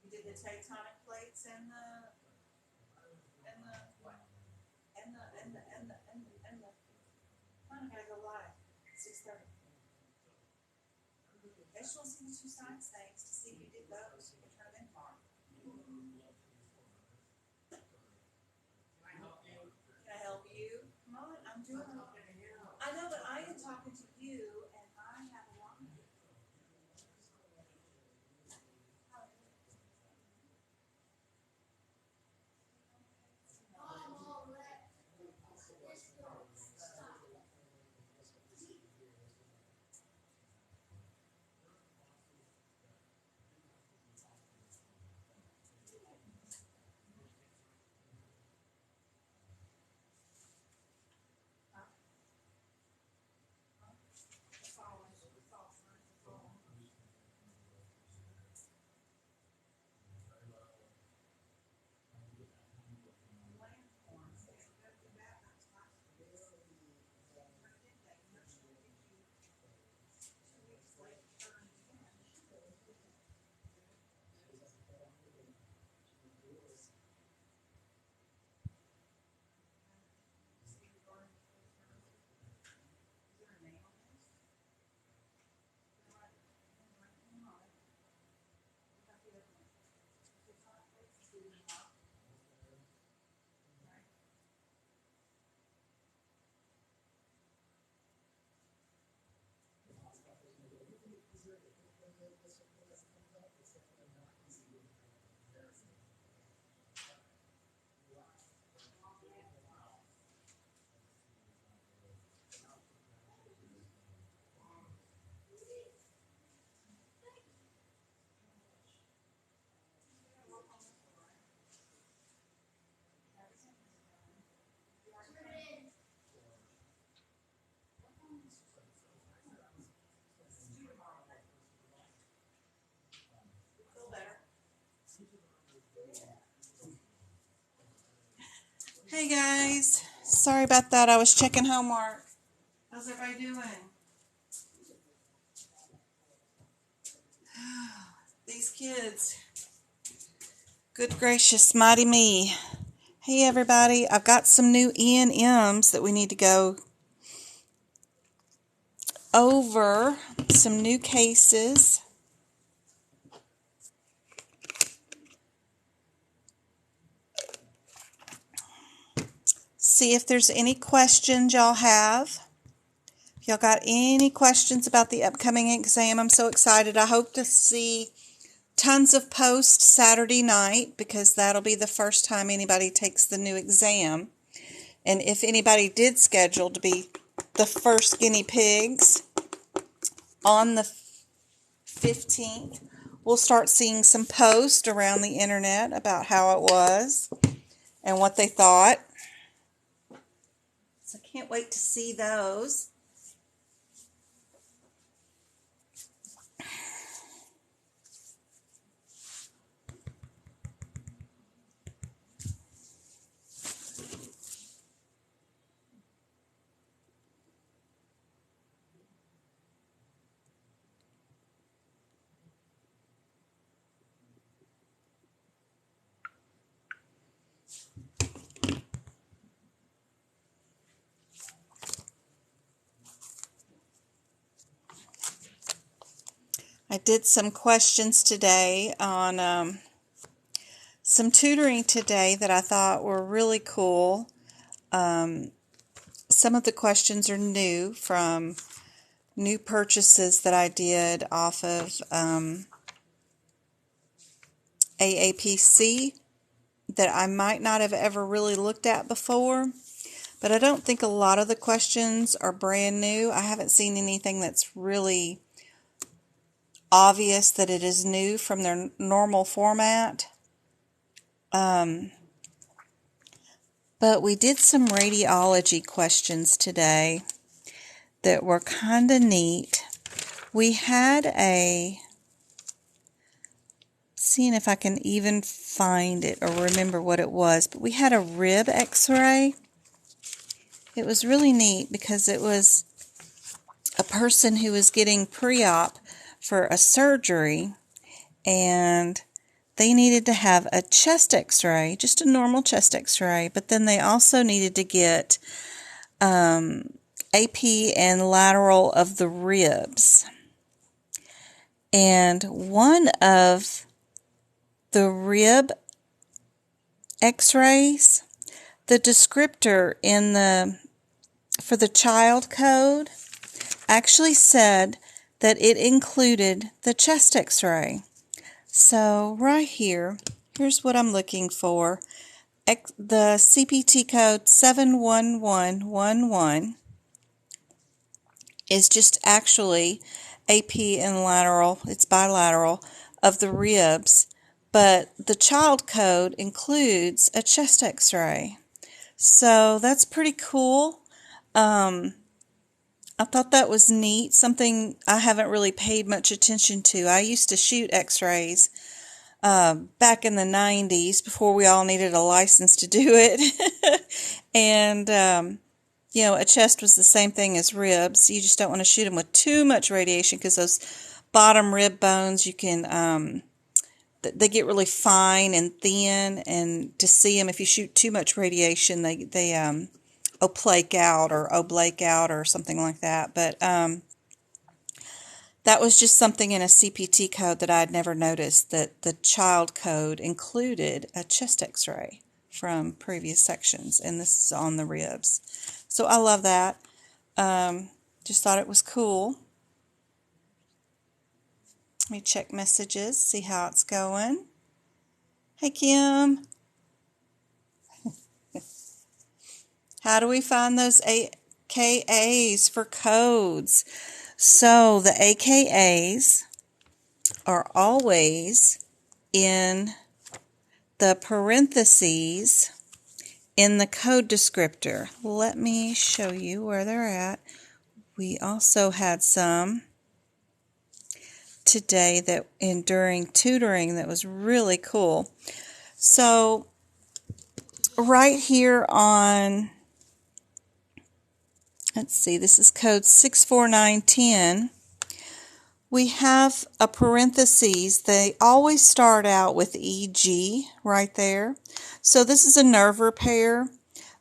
You did the tectonic plates and the what? And the I gotta go live. 6:30. I just want to see the two science things to see if you did those. You can turn them in tomorrow. Can I help you? Come on, I'm doing it. I know, but I am talking to you, and I have a lot. Hey guys, sorry about that. I was checking homework. How's everybody doing? These kids. Good gracious, mighty me. Hey everybody, I've got some new E&Ms that we need to go over. Some new cases. See if there's any questions y'all have. If y'all got any questions about the upcoming exam, I'm so excited. I hope to see tons of posts Saturday night because that'll be the first time anybody takes the new exam. And if anybody did schedule to be the first guinea pigs on the 15th, we'll start seeing some posts around the internet about how it was and what they thought. So I can't wait to see those. I did some questions today on some tutoring today that I thought were really cool. Some of the questions are new from new purchases that I did off of AAPC that I might not have ever really looked at before. But I don't think a lot of the questions are brand new. I haven't seen anything that's really obvious that it is new from their normal format. But we did some radiology questions today that were kind of neat. We had seeing if I can even find it or remember what it was, but we had a rib x-ray. It was really neat because it was a person who was getting pre-op for a surgery, and they needed to have a chest x-ray, just a normal chest x-ray, but then they also needed to get AP and lateral of the ribs. And one of the rib x-rays, the descriptor for the child code actually said that it included the chest x-ray. So right here, here's what I'm looking for. The CPT code 71111 is just actually AP and lateral, it's bilateral, of the ribs, but the child code includes a chest x-ray. So that's pretty cool. I thought that was neat, something I haven't really paid much attention to. I used to shoot x-rays back in the 90s before we all needed a license to do it. And, you know, a chest was the same thing as ribs. You just don't want to shoot them with too much radiation because those bottom rib bones, you can, they get really fine and thin, and to see them, if you shoot too much radiation, they oblake out or something like that. But that was just something in a CPT code that I'd never noticed, that the child code included a chest x-ray from previous sections, and this is on the ribs. So I love that. Just thought it was cool. Let me check messages, see how it's going. Hey, Kim. How do we find those AKAs for codes? So the AKAs are always in the parentheses in the code descriptor. Let me show you where they're at. We also had some today during tutoring that was really cool. So right here on, let's see, this is code 64910. We have a parentheses. They always start out with EG right there. So this is a nerve repair,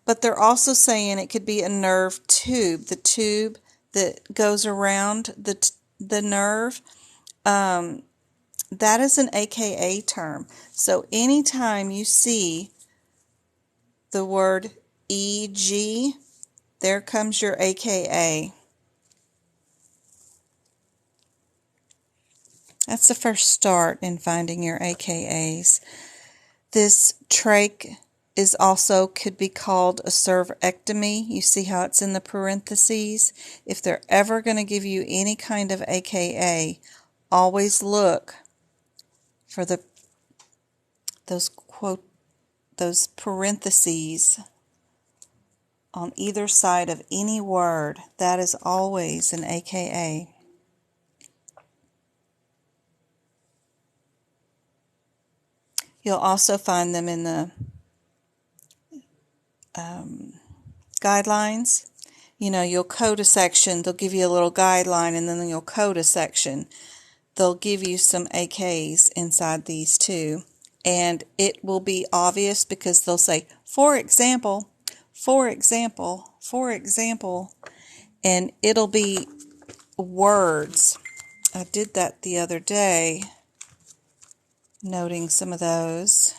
but they're also saying it could be a nerve tube, the tube that goes around the nerve. That is an AKA term. So anytime you see the word EG, there comes your AKA. That's the first start in finding your AKAs. This trach is also could be called a cervectomy. You see how it's in the parentheses? If they're ever going to give you any kind of AKA, always look for those parentheses on either side of any word. That is always an AKA. You'll also find them in the guidelines. You know, you'll code a section, they'll give you a little guideline, and then you'll code a section. They'll give you some AKs inside these too. And it will be obvious because they'll say, for example, for example, for example, and it'll be words. I did that the other day, noting some of those.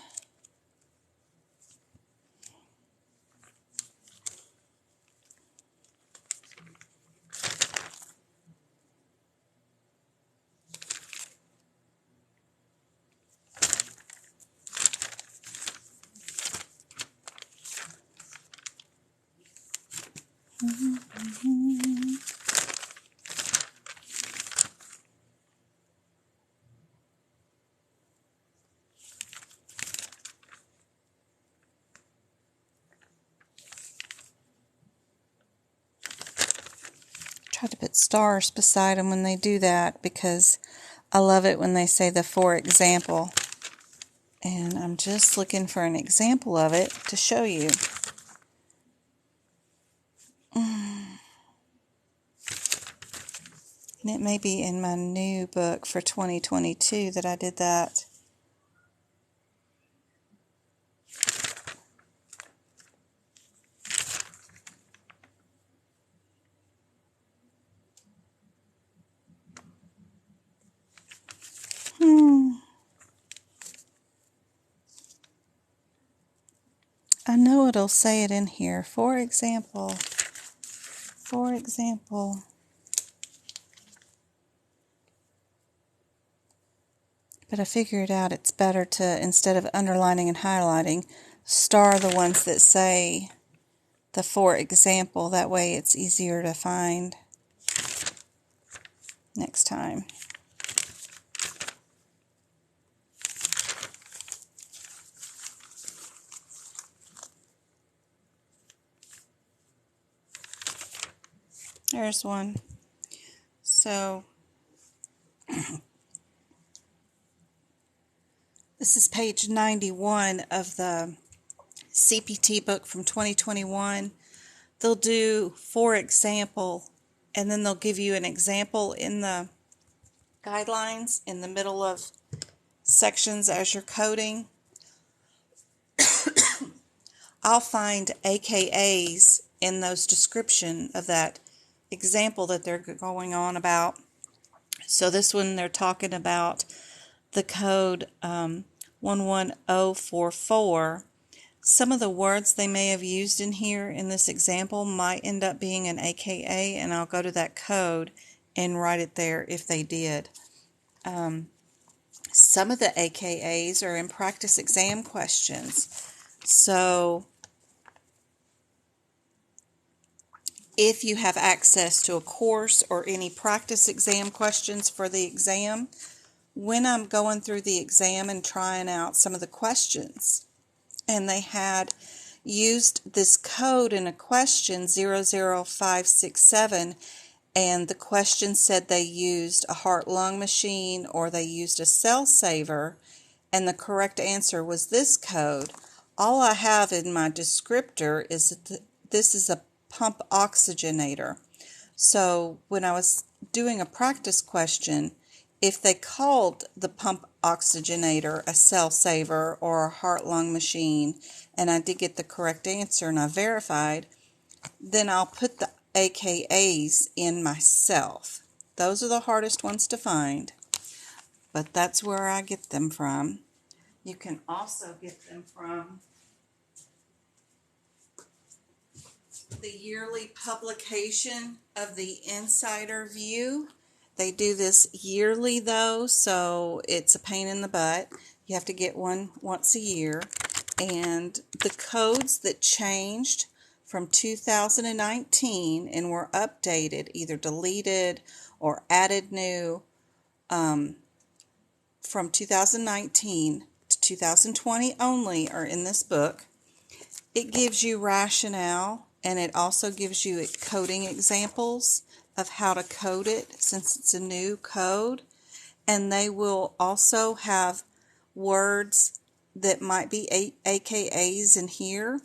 Try to put stars beside them when they do that, because I love it when they say the for example. And I'm just looking for an example of it to show you. And it may be in my new book for 2022 that I did that. know it'll say it in here. For example. But I figured out it's better to, instead of underlining and highlighting, star the ones that say the for example. That way it's easier to find next time. There's one. So this is page 91 of the CPT book from 2021. They'll do for example, and then they'll give you an example in the guidelines in the middle of sections as you're coding. I'll find AKAs in those description of that example that they're going on about. So this one they're talking about the code 11044. Some of the words they may have used in here in this example might end up being an AKA, and I'll go to that code and write it there if they did. Some of the AKAs are in practice exam questions. So if you have access to a course or any practice exam questions for the exam, when I'm going through the exam and trying out some of the questions, and they had used this code in a question 00567, and the question said they used a heart-lung machine or they used a cell saver, and the correct answer was this code. All I have in my descriptor is that this is a pump oxygenator. So when I was doing a practice question, if they called the pump oxygenator a cell saver or a heart-lung machine, and I did get the correct answer and I verified, then I'll put the AKAs in myself. Those are the hardest ones to find, but that's where I get them from. You can also get them from the yearly publication of the Insider View. They do this yearly though, so it's a pain in the butt. You have to get one once a year. And the codes that changed from 2019 and were updated, either deleted or added new, from 2019 to 2020 only are in this book. It gives you rationale, and it also gives you coding examples of how to code it since it's a new code. And they will also have words that might be AKAs in here.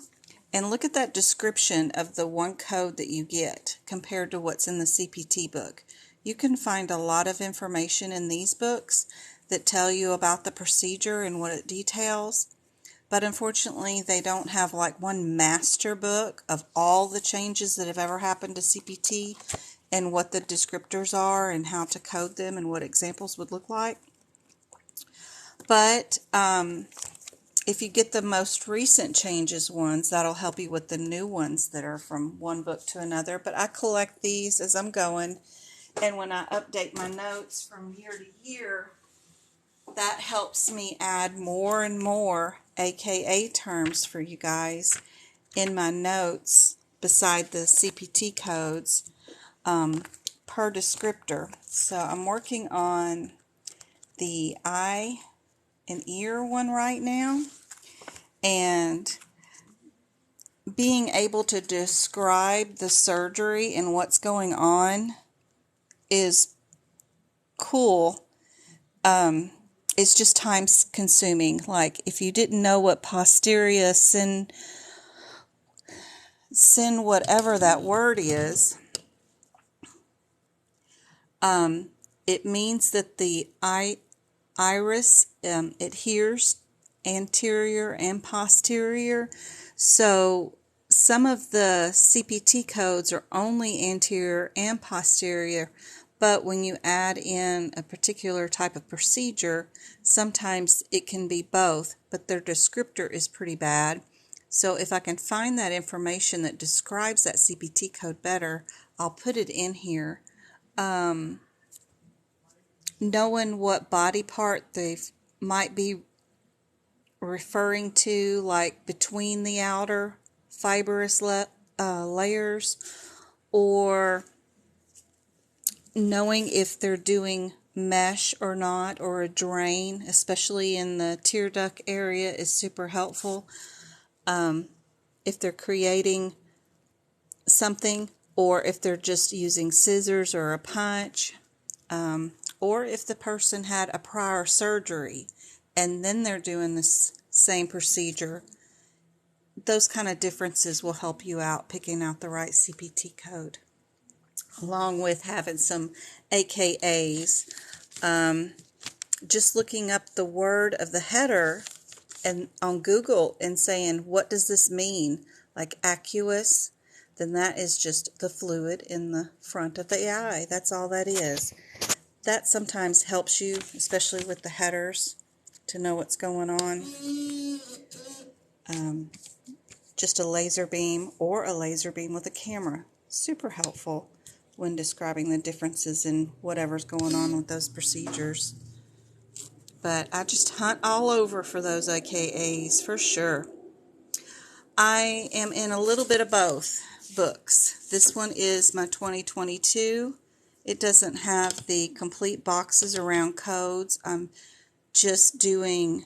And look at that description of the one code that you get compared to what's in the CPT book. You can find a lot of information in these books that tell you about the procedure and what it details. But unfortunately, they don't have like one master book of all the changes that have ever happened to CPT and what the descriptors are and how to code them and what examples would look like. But if you get the most recent changes ones, that'll help you with the new ones that are from one book to another. But I collect these as I'm going, and when I update my notes from year to year, that helps me add more and more AKA terms for you guys in my notes beside the CPT codes per descriptor. So I'm working on the eye and ear one right now, and being able to describe the surgery and what's going on is cool. It's just time consuming. Like if you didn't know what posterior sin whatever that word is, it means that the iris adheres anterior and posterior. So some of the CPT codes are only anterior and posterior, but when you add in a particular type of procedure, sometimes it can be both, but their descriptor is pretty bad. So if I can find that information that describes that CPT code better, I'll put it in here. Knowing what body part they might be referring to, like between the outer fibrous layers, or knowing if they're doing mesh or not, or a drain, especially in the tear duct area, is super helpful. If they're creating something, or if they're just using scissors or a punch, or if the person had a prior surgery and then they're doing this same procedure. Those kind of differences will help you out picking out the right CPT code, along with having some AKAs. Just looking up the word of the header and on Google and saying, what does this mean? Like aqueous, then that is just the fluid in the front of the eye. That's all that is. That sometimes helps you, especially with the headers, to know what's going on. Just a laser beam or a laser beam with a camera. Super helpful when describing the differences in whatever's going on with those procedures. But I just hunt all over for those AKAs for sure. I am in a little bit of both books. This one is my 2022. It doesn't have the complete boxes around codes. I'm just doing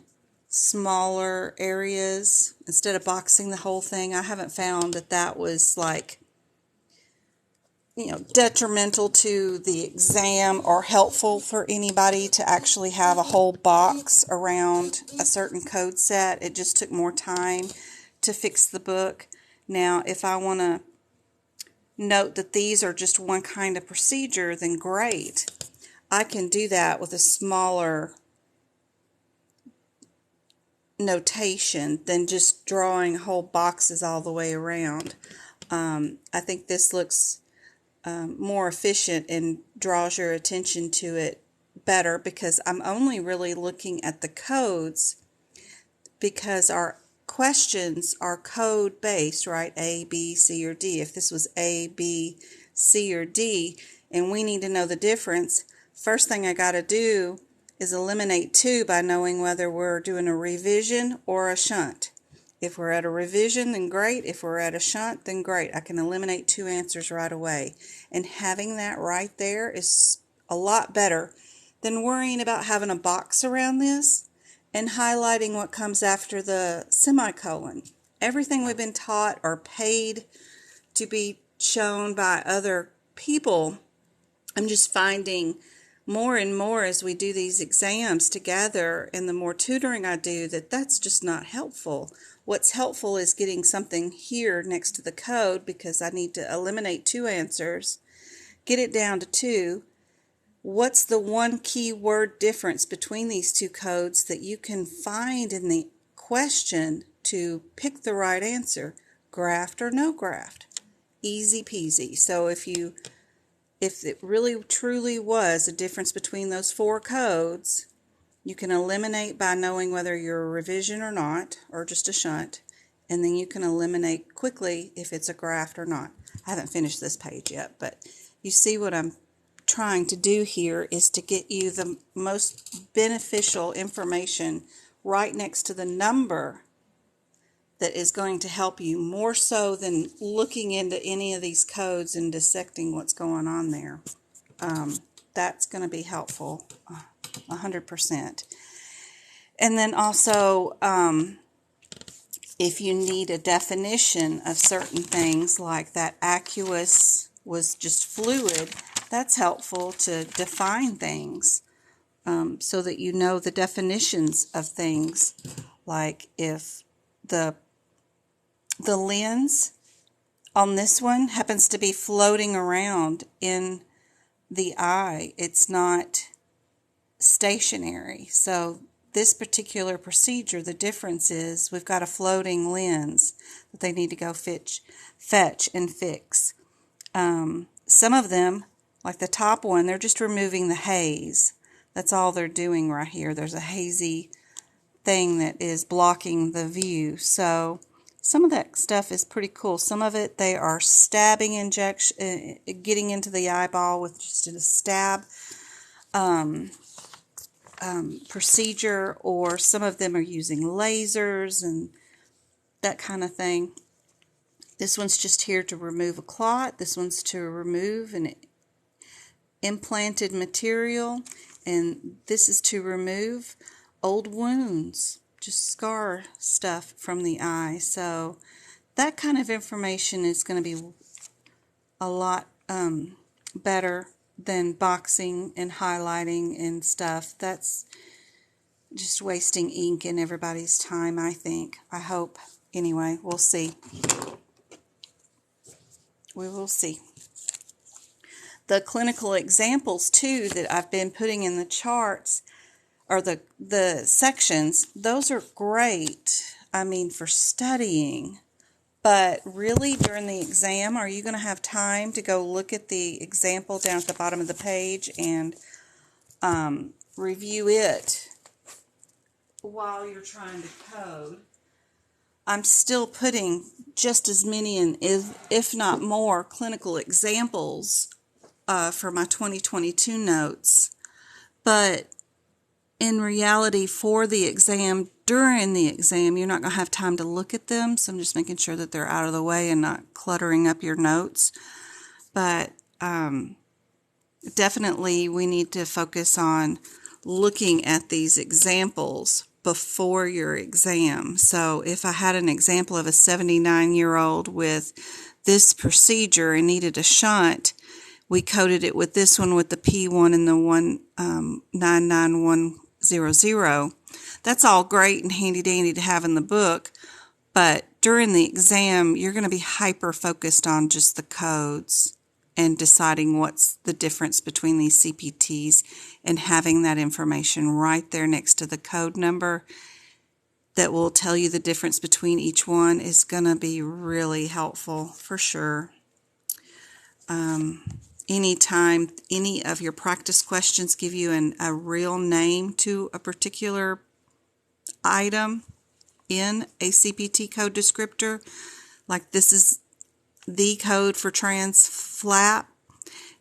smaller areas instead of boxing the whole thing. I haven't found that was like, detrimental to the exam or helpful for anybody to actually have a whole box around a certain code set. It just took more time to fix the book. Now, if I want to note that these are just one kind of procedure, then great. I can do that with a smaller notation than just drawing whole boxes all the way around. I think this looks more efficient and draws your attention to it better, because I'm only really looking at the codes, because our questions are code based, right? A, B, C, or D. If this was A, B, C, or D, and we need to know the difference, first thing I got to do is eliminate 2 by knowing whether we're doing a revision or a shunt. If we're at a revision, then great. If we're at a shunt, then great. I can eliminate 2 answers right away. And having that right there is a lot better than worrying about having a box around this and highlighting what comes after the semicolon. Everything we've been taught or paid to be shown by other people, I'm just finding more and more as we do these exams together, and the more tutoring I do, that's just not helpful. What's helpful is getting something here next to the code, because I need to eliminate 2 answers, get it down to 2. What's the one key word difference between these 2 codes that you can find in the question to pick the right answer? Graft or no graft? Easy peasy. So if it really truly was a difference between those 4 codes, you can eliminate by knowing whether you're a revision or not, or just a shunt, and then you can eliminate quickly if it's a graft or not. I haven't finished this page yet, but you see what I'm trying to do here is to get you the most beneficial information right next to the number that is going to help you, more so than looking into any of these codes and dissecting what's going on there. That's going to be helpful 100%. And then also, if you need a definition of certain things, like that aqueous was just fluid, that's helpful to define things so that you know the definitions of things. Like if the lens on this one happens to be floating around in the eye, it's not stationary. So this particular procedure, the difference is we've got a floating lens that they need to go fetch and fix. Some of them, like the top one, they're just removing the haze. That's all they're doing right here. There's a hazy thing that is blocking the view. So Some of that stuff is pretty cool. Some of it, they are stabbing injection, getting into the eyeball with just a stab procedure, or some of them are using lasers and that kind of thing. This one's just here to remove a clot. This one's to remove an implanted material, and this is to remove old wounds, just scar stuff from the eye. So that kind of information is going to be a lot better than boxing and highlighting and stuff. That's just wasting ink and everybody's time, I think. I hope. Anyway, we'll see. We will see. The clinical examples, too, that I've been putting in the charts, or the sections, those are great, I mean, for studying. But really, during the exam, are you going to have time to go look at the example down at the bottom of the page and review it while you're trying to code? I'm still putting just as many, and if not more, clinical examples for my 2022 notes. But in reality, for the exam, during the exam, you're not going to have time to look at them, so I'm just making sure that they're out of the way and not cluttering up your notes. But definitely we need to focus on looking at these examples before your exam. So if I had an example of a 79-year-old with this procedure and needed a shunt, we coded it with this one with the P1 and the 199100. That's all great and handy-dandy to have in the book, but during the exam, you're going to be hyper-focused on just the codes and deciding what's the difference between these CPTs, and having that information right there next to the code number that will tell you the difference between each one is going to be really helpful for sure. Anytime any of your practice questions give you a real name to a particular item in a CPT code descriptor, like this is the code for trans flap,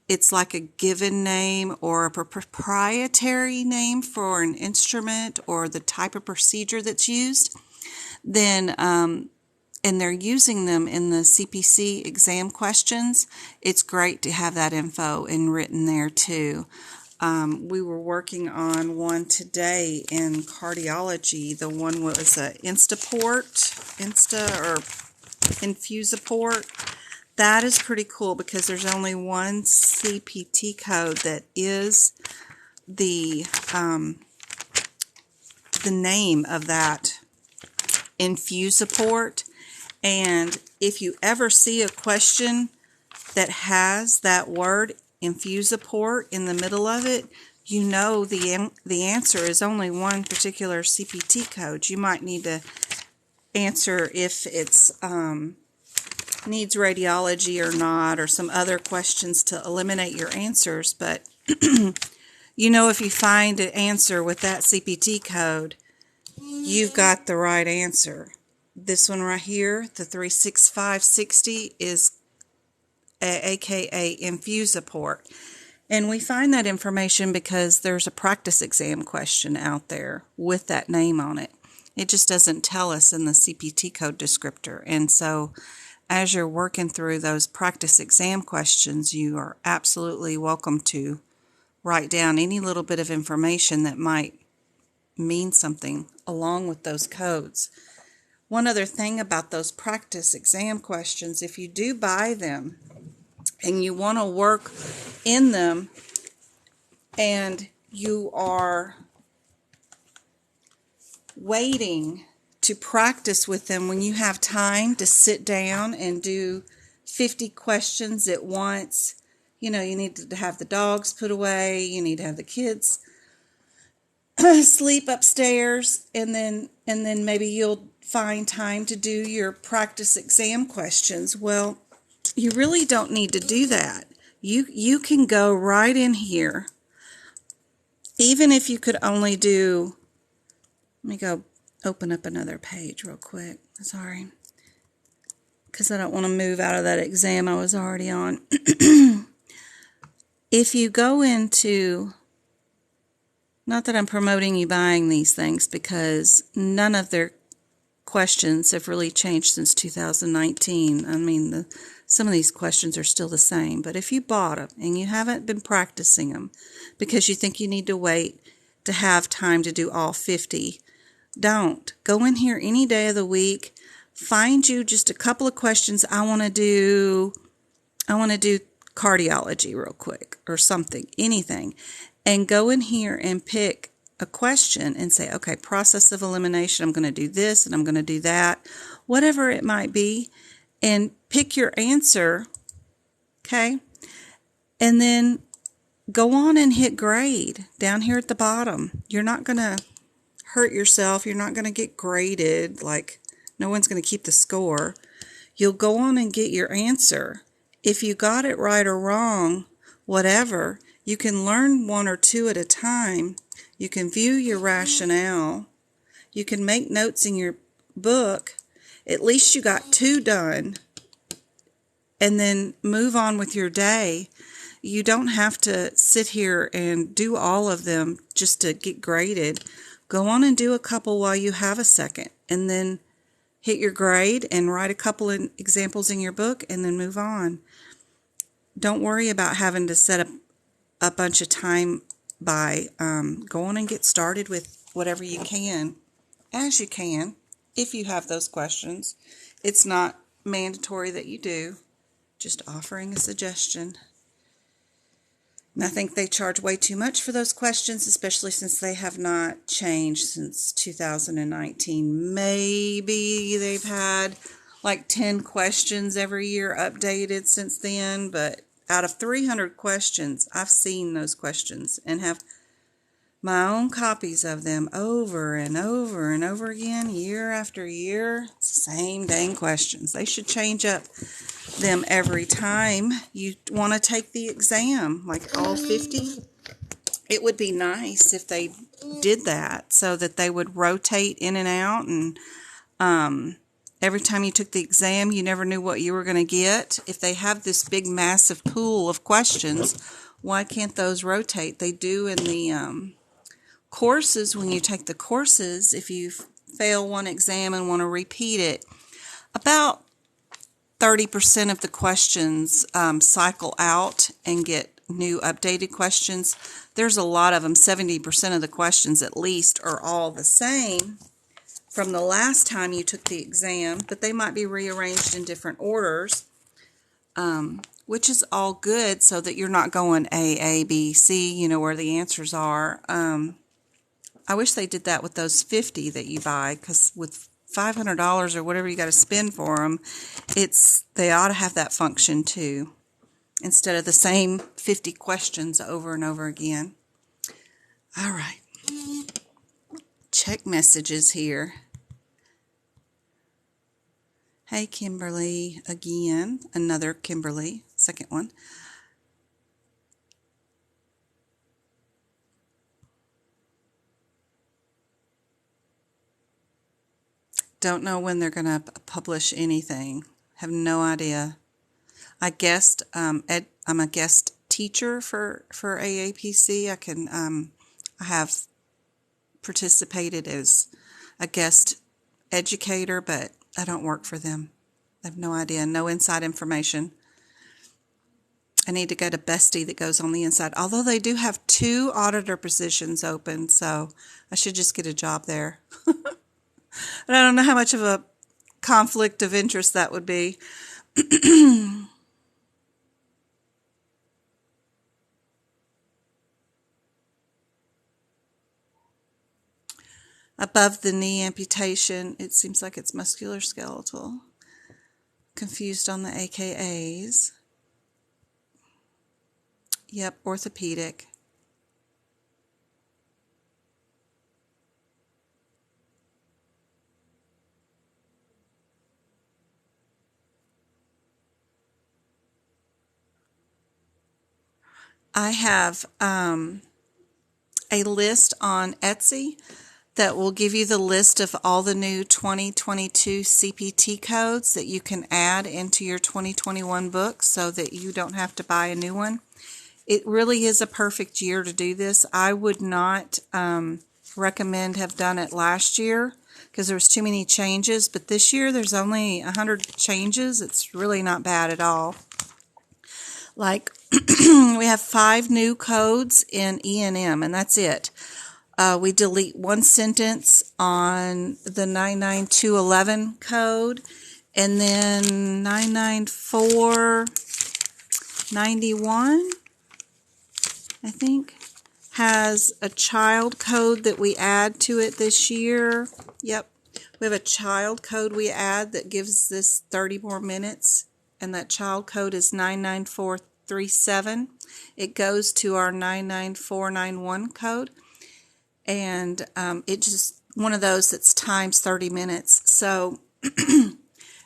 it's like a given name or a proprietary name for an instrument or the type of procedure that's used, then and they're using them in the CPC exam questions, it's great to have that info and written there too. We were working on one today in cardiology. The one was a Infusaport. That is pretty cool because there's only one CPT code that is the name of that Infusaport. And if you ever see a question that has that word Infusaport in the middle of it, you know the answer is only one particular CPT code. You might need to answer if it's needs radiology or not, or some other questions to eliminate your answers. But you know, if you find an answer with that CPT code, you've got the right answer. This one right here, the 36560, is aka Infusaport. And we find that information because there's a practice exam question out there with that name on it. It just doesn't tell us in the CPT code descriptor. And so as you're working through those practice exam questions, you are absolutely welcome to write down any little bit of information that might mean something along with those codes. One other thing about those practice exam questions, if you do buy them and you want to work in them and you are waiting to practice with them, when you have time to sit down and do 50 questions at once, you know, you need to have the dogs put away, you need to have the kids sleep upstairs, and then maybe you'll find time to do your practice exam questions. Well, you really don't need to do that. You can go right in here, even if you could only do, let me go open up another page real quick. Sorry. because I don't want to move out of that exam I was already on. If you go into, not that I'm promoting you buying these things, because none of their questions have really changed since 2019. I mean, some of these questions are still the same, but if you bought them and you haven't been practicing them because you think you need to wait to have time to do all 50, don't. Go in here any day of the week, find you just a couple of questions. I want to do cardiology real quick or something, anything, and go in here and pick a question and say, okay, process of elimination, I'm going to do this and I'm going to do that, whatever it might be, and pick your answer, okay? And then go on and hit grade down here at the bottom. You're not going to hurt yourself. You're not going to get graded, like no one's going to keep the score. You'll go on and get your answer. If you got it right or wrong, whatever, you can learn one or two at a time. You can view your rationale. You can make notes in your book. At least you got 2 done. And then move on with your day. You don't have to sit here and do all of them just to get graded. Go on and do a couple while you have a second. And then hit your grade and write a couple of examples in your book and then move on. Don't worry about having to set up a bunch of time by go on and get started with whatever you can, as you can, if you have those questions. It's not mandatory that you do, just offering a suggestion. And I think they charge way too much for those questions, especially since they have not changed since 2019. Maybe they've had like 10 questions every year updated since then, but out of 300 questions, I've seen those questions and have my own copies of them over and over and over again, year after year. Same dang questions. They should change up them every time you want to take the exam, like all 50. It would be nice if they did that so that they would rotate in and out, and every time you took the exam, you never knew what you were going to get. If they have this big, massive pool of questions, why can't those rotate? They do in the courses. When you take the courses, if you fail one exam and want to repeat it, about 30% of the questions cycle out and get new updated questions. There's a lot of them. 70% of the questions at least are all the same from the last time you took the exam, but they might be rearranged in different orders, which is all good so that you're not going A, B, C, where the answers are. I wish they did that with those 50 that you buy, because with $500 or whatever you got to spend for them, they ought to have that function too, instead of the same 50 questions over and over again. All right. Check messages here. Hey, Kimberly, again. Another Kimberly, second one. Don't know when they're going to publish anything. Have no idea. I'm a guest teacher for AAPC. I have participated as a guest educator, but I don't work for them. I have no idea. No inside information. I need to go to Bestie that goes on the inside. Although they do have 2 auditor positions open, so I should just get a job there. And I don't know how much of a conflict of interest that would be. Above the knee amputation, it seems like it's musculoskeletal. Confused on the AKAs. Yep, orthopedic. I have a list on Etsy that will give you the list of all the new 2022 CPT codes that you can add into your 2021 book so that you don't have to buy a new one. It really is a perfect year to do this. I would not recommend have done it last year because there was too many changes, but this year there's only 100 changes. It's really not bad at all. Like we have 5 new codes in E&M, and that's it. We delete one sentence on the 99211 code, and then 99491, I think, has a child code that we add to it this year. Yep, we have a child code we add that gives this 30 more minutes, and that child code is 99437. It goes to our 99491 code. And it's just one of those that's times 30 minutes. So, and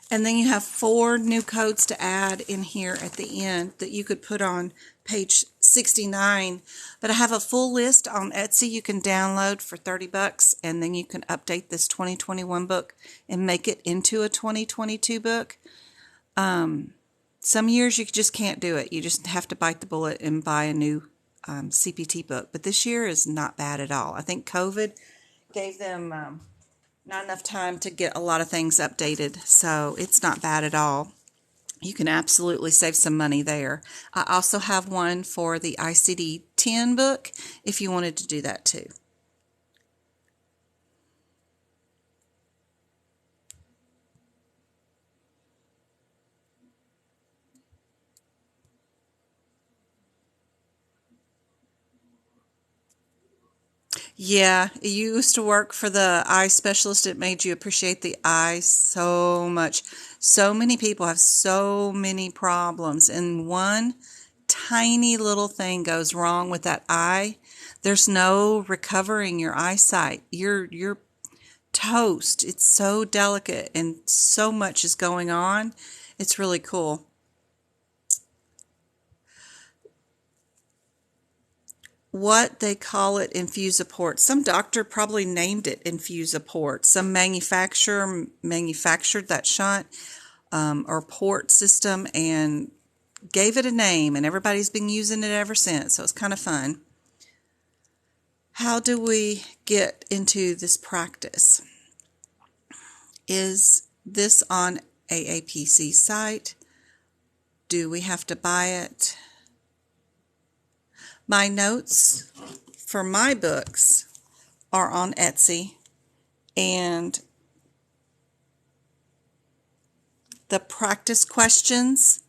then you have 4 new codes to add in here at the end that you could put on page 69. But I have a full list on Etsy you can download for $30, and then you can update this 2021 book and make it into a 2022 book. Some years you just can't do it. You just have to bite the bullet and buy a new CPT book, but this year is not bad at all. I think COVID gave them not enough time to get a lot of things updated, so it's not bad at all. You can absolutely save some money there. I also have one for the ICD10 book if you wanted to do that too. Yeah, you used to work for the eye specialist. It made you appreciate the eye so much. So many people have so many problems, and one tiny little thing goes wrong with that eye. There's no recovering your eyesight. You're toast. It's so delicate, and so much is going on. It's really cool. What they call it, Infusaport. Some doctor probably named it Infusaport. Some manufacturer manufactured that shunt or port system and gave it a name, and everybody's been using it ever since, so it's kind of fun. How do we get into this practice? Is this on AAPC site? Do we have to buy it? My notes for my books are on Etsy, and the practice questions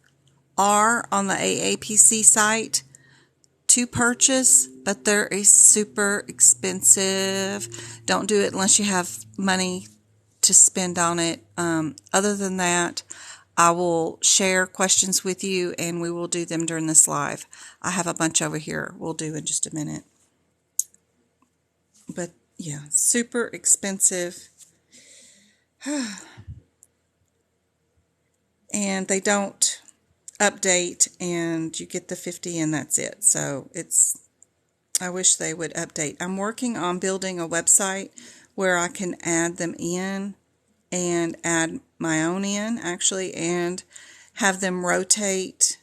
are on the AAPC site to purchase, but they're super expensive. Don't do it unless you have money to spend on it. Other than that, I will share questions with you, and we will do them during this live. I have a bunch over here we'll do in just a minute. But yeah, super expensive. And they don't update, and you get the 50 and that's it. So I wish they would update. I'm working on building a website where I can add them in and add my own in, actually, and have them rotate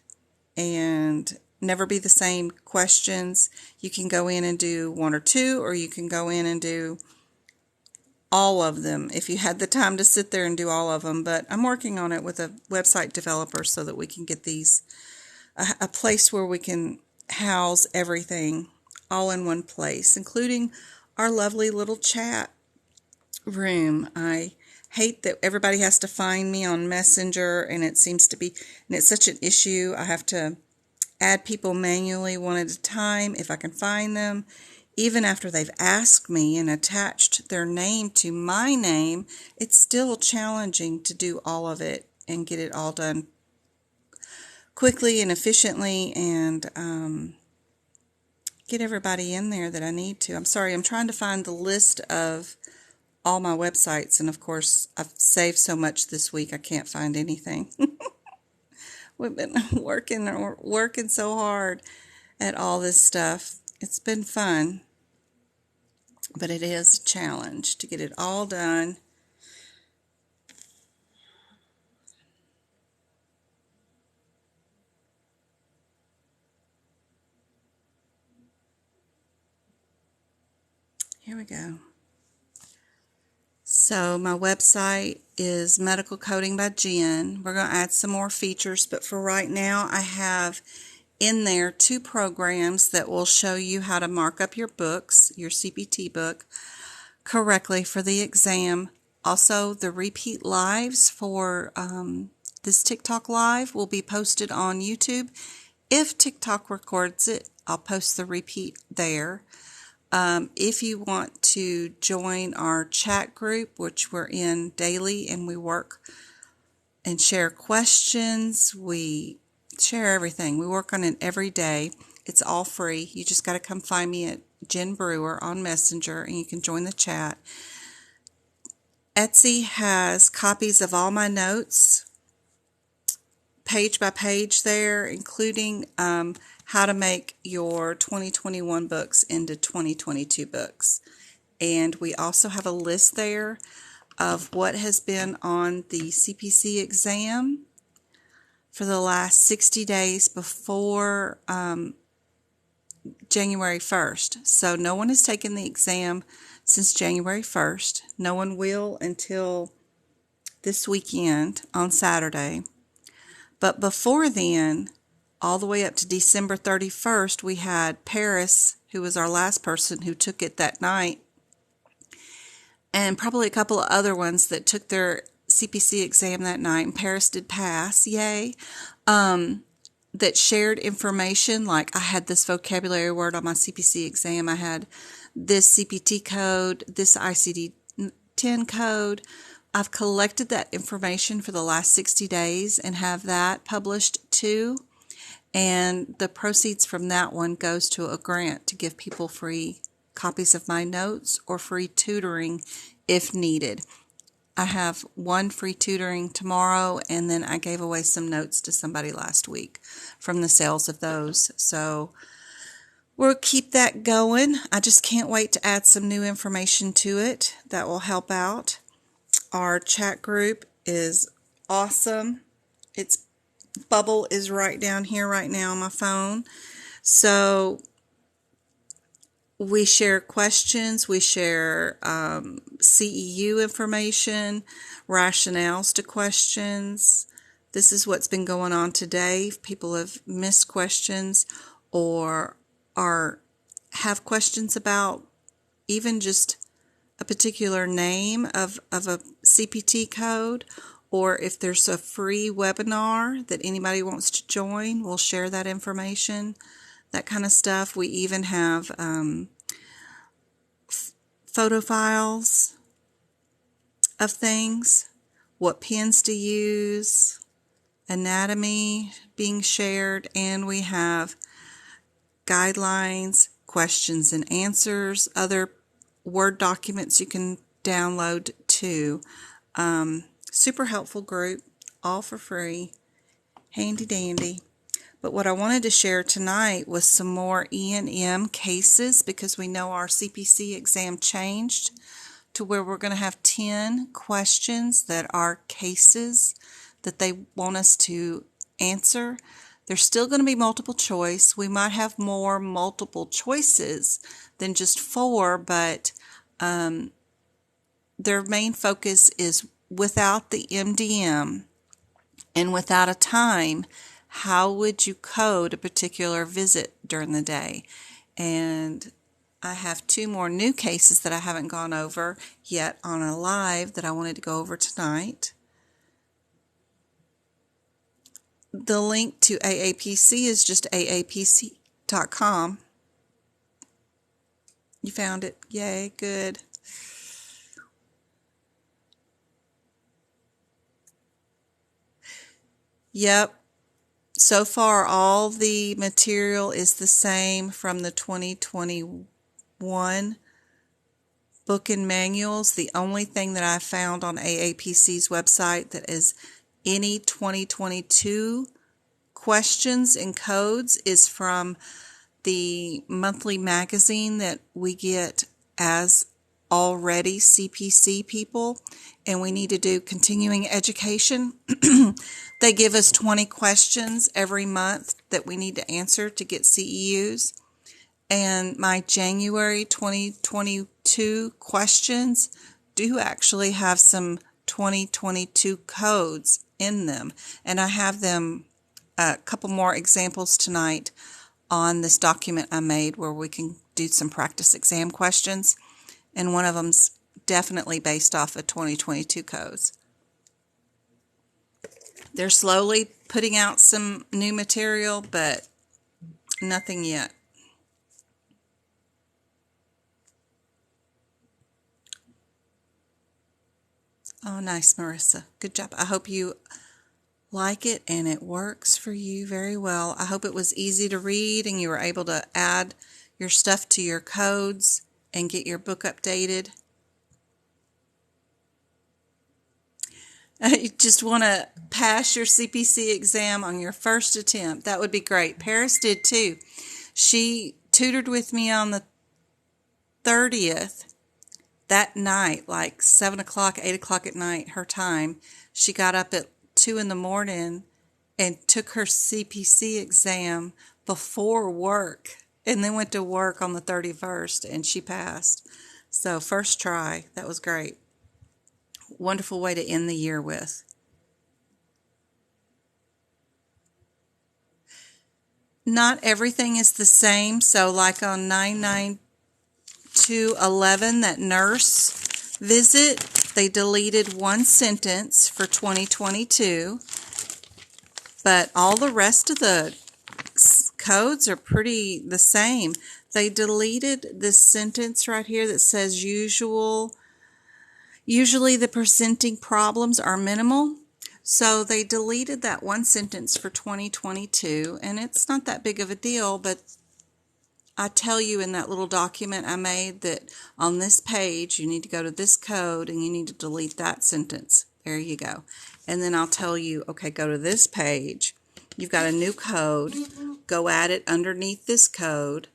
and never be the same questions. You can go in and do 1 or 2, or you can go in and do all of them if you had the time to sit there and do all of them. But I'm working on it with a website developer so that we can get these a place where we can house everything all in one place, including our lovely little chat room. I hate that everybody has to find me on Messenger, and it seems to be, and it's such an issue. I have to add people manually one at a time if I can find them. Even after they've asked me and attached their name to my name, it's still challenging to do all of it and get it all done quickly and efficiently, and get everybody in there that I need to. I'm sorry, I'm trying to find the list of all my websites, and of course I've saved so much this week I can't find anything. We've been working so hard at all this stuff. It's been fun, but it is a challenge to get it all done. Here we go. So my website is Medical Coding by Jen. We're going to add some more features, but for right now I have in there 2 programs that will show you how to mark up your books, your CPT book, correctly for the exam. Also, the repeat lives for this TikTok live will be posted on YouTube. If TikTok records it, I'll post the repeat there. If you want to join our chat group, which we're in daily, and we work and share questions, we share everything. We work on it every day. It's all free. You just got to come find me at Jen Brewer on Messenger, and you can join the chat. Etsy has copies of all my notes, page by page there, including how to make your 2021 books into 2022 books. And we also have a list there of what has been on the CPC exam for the last 60 days before January 1st. So no one has taken the exam since January 1st. No one will until this weekend on Saturday. But before then, all the way up to December 31st, we had Paris, who was our last person who took it that night, and probably a couple of other ones that took their CPC exam that night, and Paris did pass, yay, that shared information, like I had this vocabulary word on my CPC exam, I had this CPT code, this ICD10 code. I've collected that information for the last 60 days and have that published too. And the proceeds from that one goes to a grant to give people free copies of my notes or free tutoring if needed. I have one free tutoring tomorrow, and then I gave away some notes to somebody last week from the sales of those. So we'll keep that going. I just can't wait to add some new information to it that will help out. Our chat group is awesome. Its bubble is right down here right now on my phone. So we share questions, we share CEU information, rationales to questions. This is what's been going on today. If people have missed questions or have questions about even just a particular name of a CPT code, or if there's a free webinar that anybody wants to join, we'll share that information, that kind of stuff. We even have photo files of things, what pens to use, anatomy being shared, and we have guidelines, questions and answers, other Word documents you can download too. Super helpful group, all for free, handy dandy. But what I wanted to share tonight was some more E&M cases, because we know our CPC exam changed to where we're going to have 10 questions that are cases that they want us to answer. There's still going to be multiple choice. We might have more multiple choices than just 4, but their main focus is without the MDM and without a time, how would you code a particular visit during the day? And I have 2 more new cases that I haven't gone over yet on a live that I wanted to go over tonight. The link to AAPC is just aapc.com. You found it? Yay, good. Yep. So far, all the material is the same from the 2021 book and manuals. The only thing that I found on AAPC's website that is any 2022 questions and codes is from the monthly magazine that we get as already CPC people and we need to do continuing education, they give us 20 questions every month that we need to answer to get CEUs. And my January 2022 questions do actually have some 2022 codes in them. And I have them, a couple more examples tonight on this document I made where we can do some practice exam questions. And one of them's definitely based off of 2022 codes. They're slowly putting out some new material, but nothing yet. Oh, nice, Marissa. Good job. I hope you like it and it works for you very well. I hope it was easy to read and you were able to add your stuff to your codes and get your book updated. You just want to pass your CPC exam on your first attempt. That would be great. Paris did too. She tutored with me on the 30th. That night, like 7 o'clock, 8 o'clock at night, her time, she got up at 2 in the morning and took her CPC exam before work and then went to work on the 31st and she passed. So first try, that was great. Wonderful way to end the year with. Not everything is the same, so like on 9/9/11, that nurse visit, they deleted one sentence for 2022, but all the rest of the codes are pretty the same. They deleted this sentence right here that says usually the presenting problems are minimal. So they deleted that one sentence for 2022, and it's not that big of a deal, but I tell you in that little document I made that on this page you need to go to this code and you need to delete that sentence. There you go. And then I'll tell you, okay, go to this page. You've got a new code. Go at it underneath this code,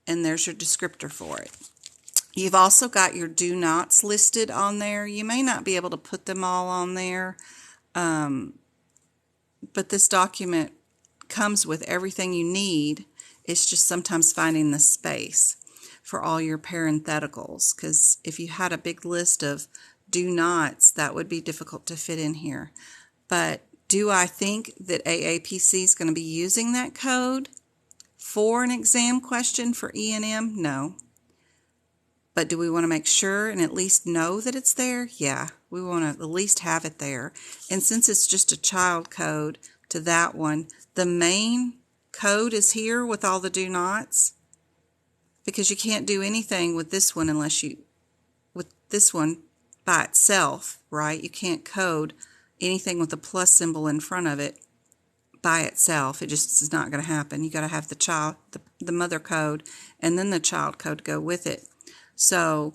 and there's your descriptor for it. You've also got your do nots listed on there. You may not be able to put them all on there, but this document comes with everything you need. It's just sometimes finding the space for all your parentheticals, because if you had a big list of do nots, that would be difficult to fit in here. But do I think that AAPC is going to be using that code for an exam question for E&M? No. But do we want to make sure and at least know that it's there? Yeah, we want to at least have it there. And since it's just a child code to that one, the main code is here with all the do nots, because you can't do anything with this one unless you, with this one by itself, right? You can't code anything with a plus symbol in front of it by itself. It just is not going to happen. You got to have the child, the mother code, and then the child code go with it. So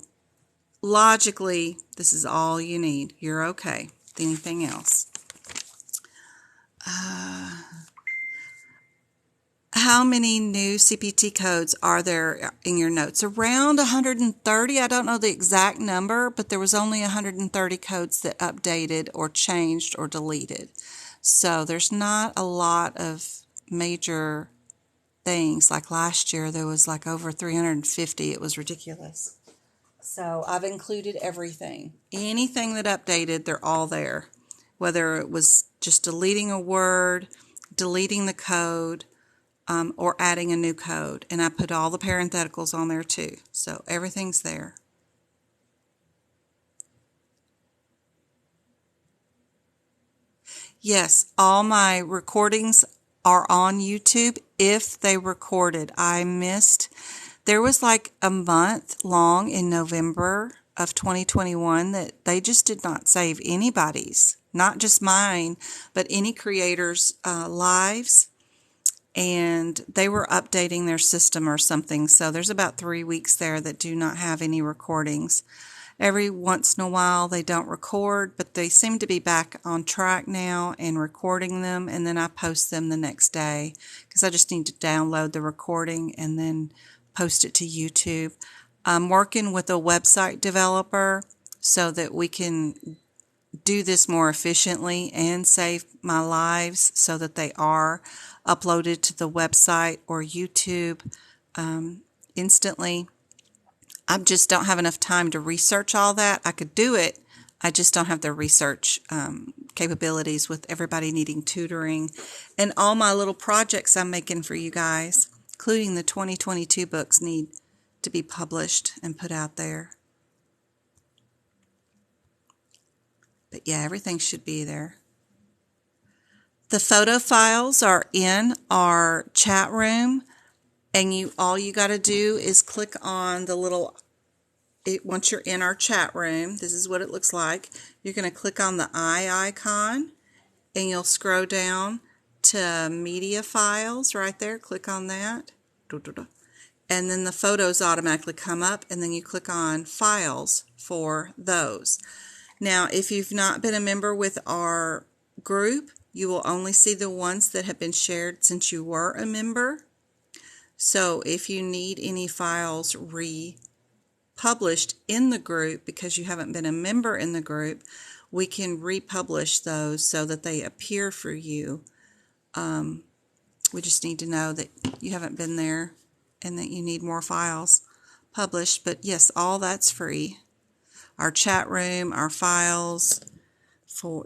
logically, this is all you need. You're okay. Anything else? How many new CPT codes are there in your notes? Around 130. I don't know the exact number, but there was only 130 codes that updated or changed or deleted. So there's not a lot of major things. Like last year, there was like over 350. It was ridiculous. So I've included everything. Anything that updated, they're all there. Whether it was just deleting a word, deleting the code, or adding a new code. And I put all the parentheticals on there too. So everything's there. Yes, all my recordings are on YouTube if they recorded. I missed, there was like a month long in November of 2021 that they just did not save anybody's, not just mine, but any creator's lives. And they were updating their system or something. So there's about 3 weeks there that do not have any recordings. Every once in a while they don't record, but they seem to be back on track now and recording them, and then I post them the next day because I just need to download the recording and then post it to YouTube. I'm working with a website developer so that we can do this more efficiently and save my lives so that they are uploaded to the website or YouTube instantly. I just don't have enough time to research all that. I could do it. I just don't have the research capabilities with everybody needing tutoring and all my little projects I'm making for you guys, including the 2022 books, need to be published and put out there. But yeah, everything should be there. The photo files are in our chat room, and all you got to do is click on the little, once you're in our chat room, this is what it looks like. You're going to click on the eye icon, and you'll scroll down to media files right there. Click on that. And then the photos automatically come up, and then you click on files for those. Now, if you've not been a member with our group, you will only see the ones that have been shared since you were a member. So if you need any files republished in the group because you haven't been a member in the group, we can republish those so that they appear for you. We just need to know that you haven't been there and that you need more files published. But yes, all that's free. Our chat room, our files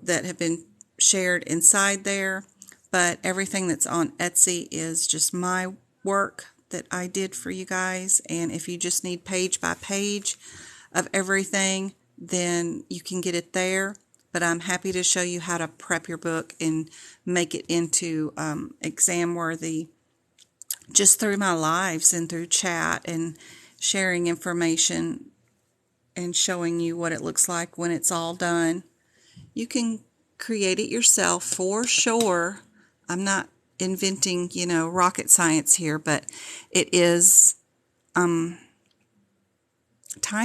that have been shared inside there, but everything that's on Etsy is just my work that I did for you guys. And if you just need page by page of everything, then you can get it there. But I'm happy to show you how to prep your book and make it into exam worthy just through my lives and through chat and sharing information and showing you what it looks like when it's all done. You can create it yourself for sure. I'm not inventing, rocket science here, but it is time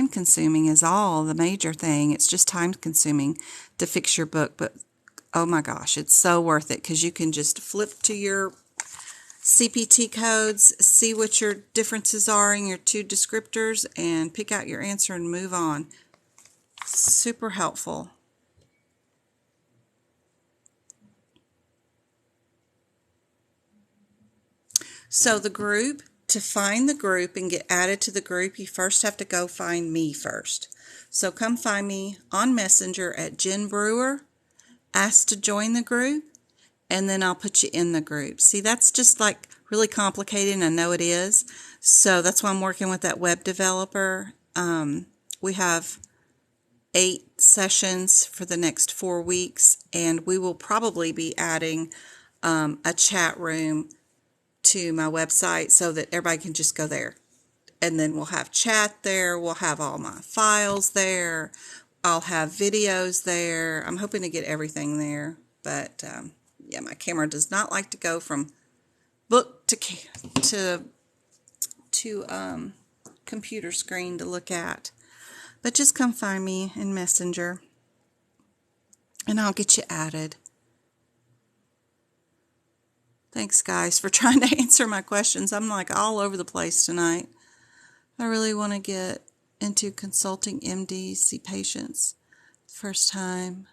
consuming is all the major thing. It's just time consuming to fix your book, but oh my gosh, it's so worth it because you can just flip to your CPT codes, see what your differences are in your two descriptors, and pick out your answer and move on. Super helpful. So the group, to find the group and get added to the group, you first have to go find me first. So come find me on Messenger at Jen Brewer, ask to join the group, and then I'll put you in the group. See, that's just like really complicated, and I know it is. So that's why I'm working with that web developer. We have 8 sessions for the next 4 weeks, and we will probably be adding a chat room to my website so that everybody can just go there. And then we'll have chat there. We'll have all my files there. I'll have videos there. I'm hoping to get everything there. But yeah, my camera does not like to go from book to computer screen to look at. But just come find me in Messenger, and I'll get you added. Thanks, guys, for trying to answer my questions. I'm like all over the place tonight. I really want to get into consulting MDs, see patients first time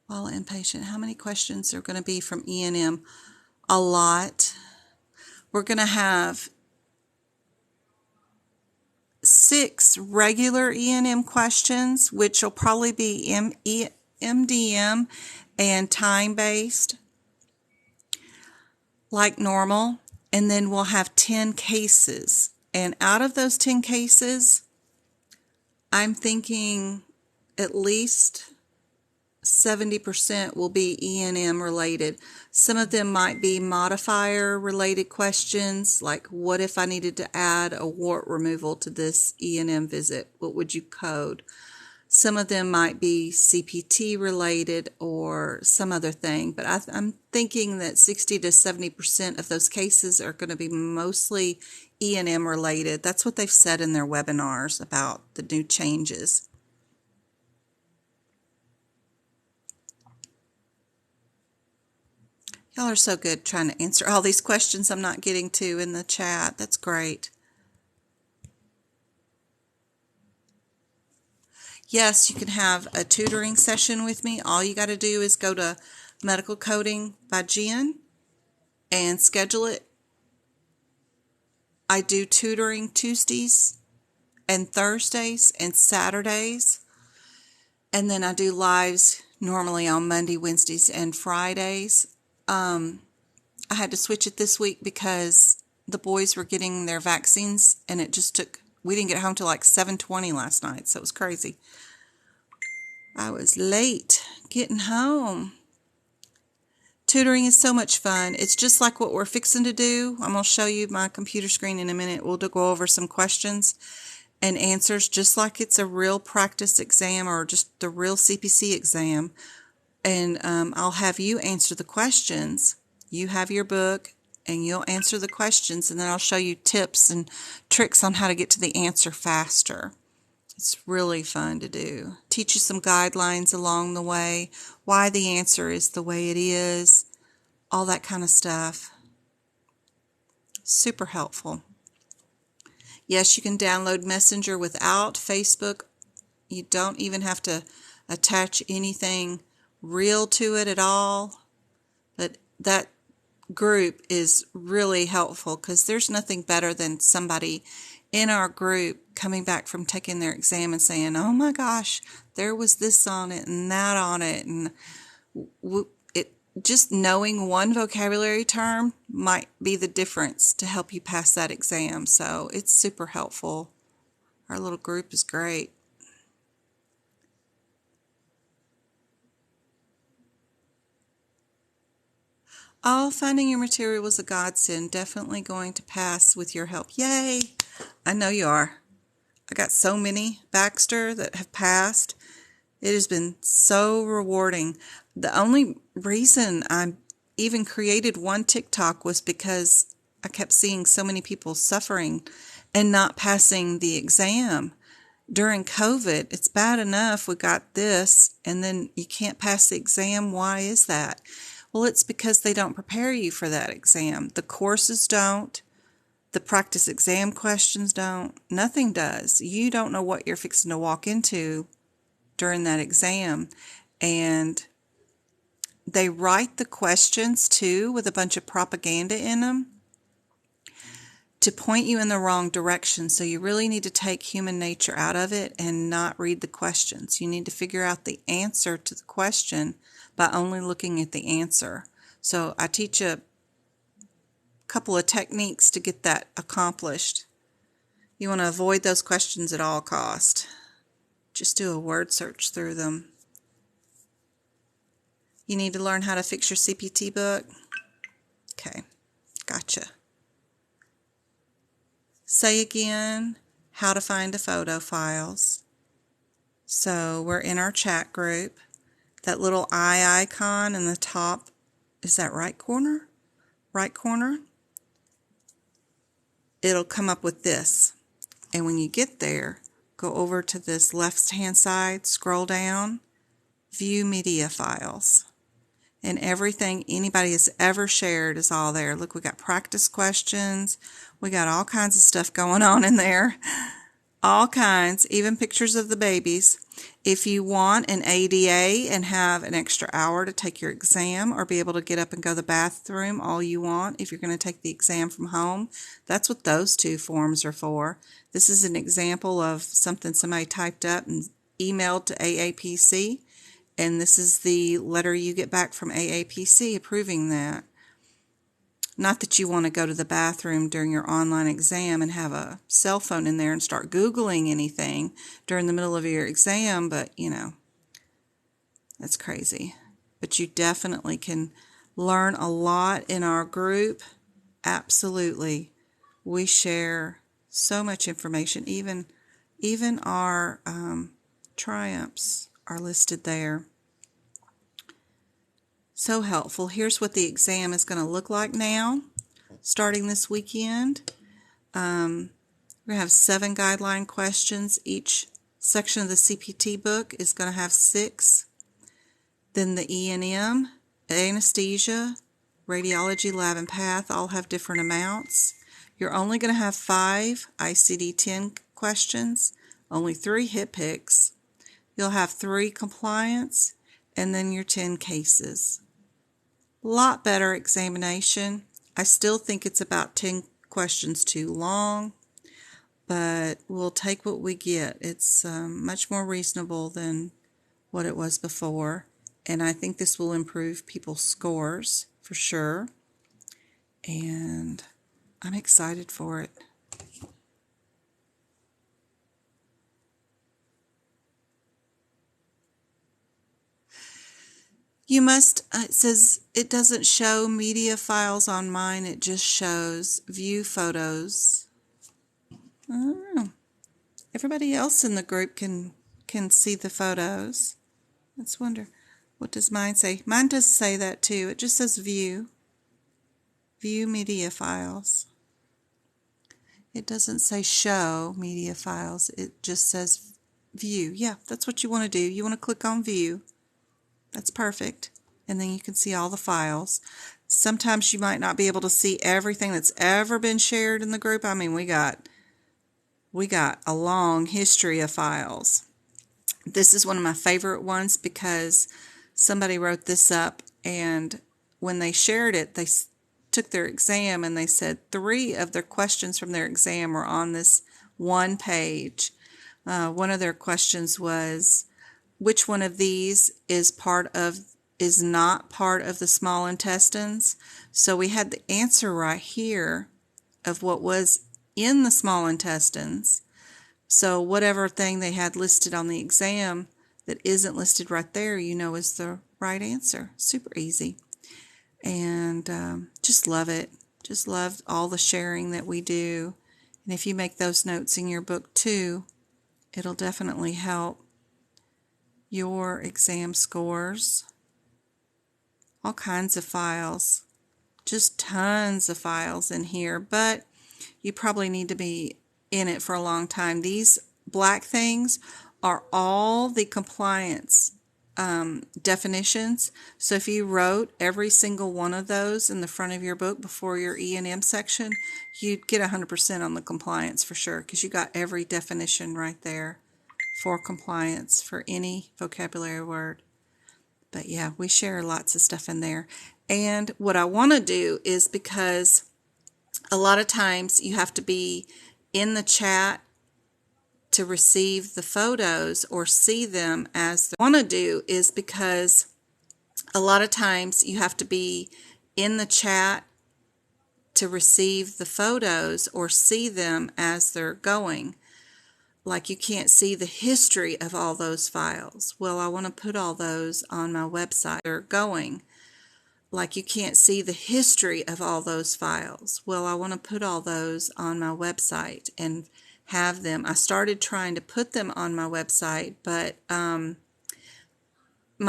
while inpatient. How many questions are going to be from E&M? A lot. We're going to have 6 regular E&M questions, which will probably be MDM and time-based, like normal. And then we'll have 10 cases. And out of those 10 cases, I'm thinking at least 70% will be E&M related. Some of them might be modifier related questions, like what if I needed to add a wart removal to this E&M visit? What would you code? Some of them might be CPT related or some other thing, but I'm thinking that 60 to 70% of those cases are going to be mostly E&M related. That's what they've said in their webinars about the new changes. Y'all are so good trying to answer all these questions I'm not getting to in the chat. That's great. Yes, you can have a tutoring session with me. All you got to do is go to Medical Coding by Jen and schedule it. I do tutoring Tuesdays and Thursdays and Saturdays. And then I do lives normally on Monday, Wednesdays, and Fridays. I had to switch it this week because the boys were getting their vaccines, and it just took, we didn't get home till like 7:20 last night, so it was crazy. I was late getting home. Tutoring is so much fun. It's just like what we're fixing to do. I'm going to show you my computer screen in a minute. We'll go over some questions and answers just like it's a real practice exam or just the real CPC exam. And I'll have you answer the questions. You have your book and you'll answer the questions, and then I'll show you tips and tricks on how to get to the answer faster. It's really fun to do. Teach you some guidelines along the way, why the answer is the way it is, all that kind of stuff. Super helpful. Yes, you can download Messenger without Facebook. You don't even have to attach anything real to it at all. But that group is really helpful because there's nothing better than somebody in our group coming back from taking their exam and saying, oh my gosh, there was this on it and that on it. And just knowing one vocabulary term might be the difference to help you pass that exam. So it's super helpful. Our little group is great. Oh, finding your material was a godsend. Definitely going to pass with your help. Yay! I know you are. I got so many, Baxter, that have passed. It has been so rewarding. The only reason I even created one TikTok was because I kept seeing so many people suffering and not passing the exam. During COVID, it's bad enough we got this, and then you can't pass the exam. Why is that? Well, it's because they don't prepare you for that exam. The courses don't. The practice exam questions don't. Nothing does. You don't know what you're fixing to walk into during that exam. And they write the questions, too, with a bunch of propaganda in them to point you in the wrong direction. So you really need to take human nature out of it and not read the questions. You need to figure out the answer to the question by only looking at the answer. So I teach a couple of techniques to get that accomplished. You want to avoid those questions at all cost. Just do a word search through them. You need to learn how to fix your CPT book. Okay, gotcha. Say again how to find the photo files. So we're in our chat group. That little eye icon in the top, is that right corner? Right corner? It'll come up with this. And when you get there, go over to this left-hand side, scroll down, view media files. And everything anybody has ever shared is all there. Look, we got practice questions. We got all kinds of stuff going on in there. All kinds, even pictures of the babies. If you want an ADA and have an extra hour to take your exam or be able to get up and go to the bathroom all you want, if you're going to take the exam from home, that's what those two forms are for. This is an example of something somebody typed up and emailed to AAPC, and this is the letter you get back from AAPC approving that. Not that you want to go to the bathroom during your online exam and have a cell phone in there and start Googling anything during the middle of your exam, but, you know, that's crazy. But you definitely can learn a lot in our group. Absolutely. We share so much information. Even our triumphs are listed there. So helpful. Here's what the exam is going to look like now, starting this weekend. We're going to have 7 guideline questions. Each section of the CPT book is going to have 6. Then the E&M, anesthesia, radiology, lab, and path all have different amounts. You're only going to have 5 ICD10 questions, only 3 hip picks, you'll have 3 compliance and then your 10 cases. Lot better examination. I still think it's about 10 questions too long, but we'll take what we get. It's much more reasonable than what it was before, and I think this will improve people's scores for sure, and I'm excited for it. You must, it says it doesn't show media files on mine, it just shows view photos. I don't know. Everybody else in the group can see the photos. Let's wonder, what does mine say? Mine does say that too. It just says view media files. It doesn't say show media files, it just says view. Yeah, that's what you want to do. You want to click on view. That's perfect. And then you can see all the files. Sometimes you might not be able to see everything that's ever been shared in the group. I mean, we got a long history of files. This is one of my favorite ones because somebody wrote this up, and when they shared it, they took their exam and they said 3 of their questions from their exam were on this one page. One of their questions was, which one of these is not part of the small intestines? So we had the answer right here of what was in the small intestines. So whatever thing they had listed on the exam that isn't listed right there, you know, is the right answer. Super easy. And just love it. Just love all the sharing that we do. And if you make those notes in your book too, it'll definitely help your exam scores. All kinds of files, just tons of files in here, but you probably need to be in it for a long time. These black things are all the compliance definitions. So if you wrote every single one of those in the front of your book before your E&M section, you'd get 100% on the compliance for sure, because you got every definition right there for compliance for any vocabulary word. But yeah, we share lots of stuff in there. And what I want to do is, because a lot of times you have to be in the chat to receive the photos or see them as the want to do is because a lot of times you have to be in the chat to receive the photos or see them as they're going. Like you can't see the history of all those files. Well, I want to put all those on my website. They're going. Like you can't see the history of all those files. Well, I want to put all those on my website and have them. I started trying to put them on my website, but my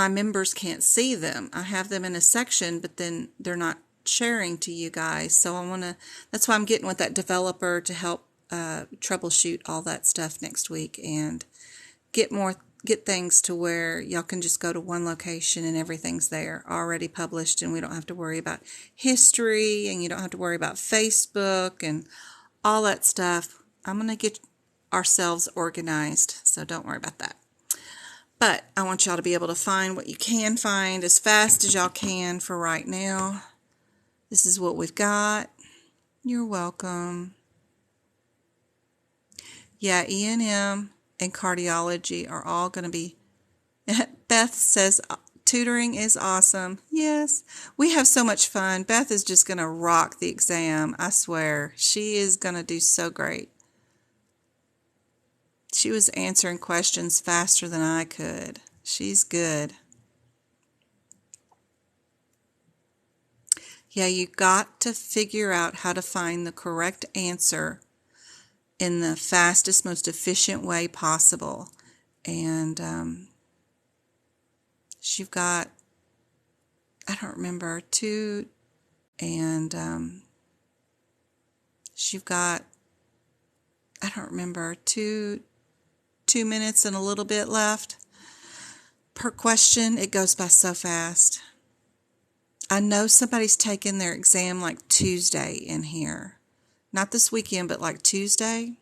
members can't see them. I have them in a section, but then they're not sharing to you guys. So I want to, that's why I'm getting with that developer to help troubleshoot all that stuff next week and get things to where y'all can just go to one location and everything's there already published, and we don't have to worry about history, and you don't have to worry about Facebook and all that stuff. I'm going to get ourselves organized, so don't worry about that. But I want y'all to be able to find what you can find as fast as y'all can for right now. This is what we've got. You're welcome. Yeah, E&M and cardiology are all going to be... Beth says tutoring is awesome. Yes, we have so much fun. Beth is just going to rock the exam. I swear. She is going to do so great. She was answering questions faster than I could. She's good. Yeah, you got to figure out how to find the correct answer in the fastest, most efficient way possible. And you've got, I don't remember, 2 minutes and a little bit left per question. It goes by so fast. I know somebody's taking their exam like Tuesday in here. Not this weekend, but like Tuesday.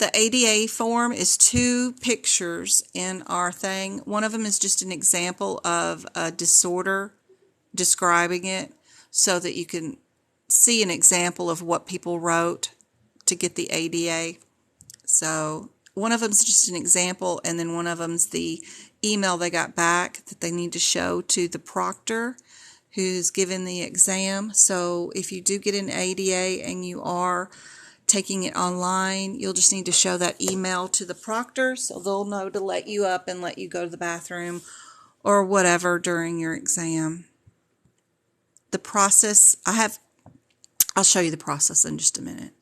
The ADA form is 2 pictures in our thing. One of them is just an example of a disorder, describing it, so that you can see an example of what people wrote to get the ADA. So one of them is just an example, and then one of them's the email they got back that they need to show to the proctor who's given the exam. So if you do get an ADA and you are taking it online, you'll just need to show that email to the proctor so they'll know to let you up and let you go to the bathroom or whatever during your exam. The process, I'll show you the process in just a minute.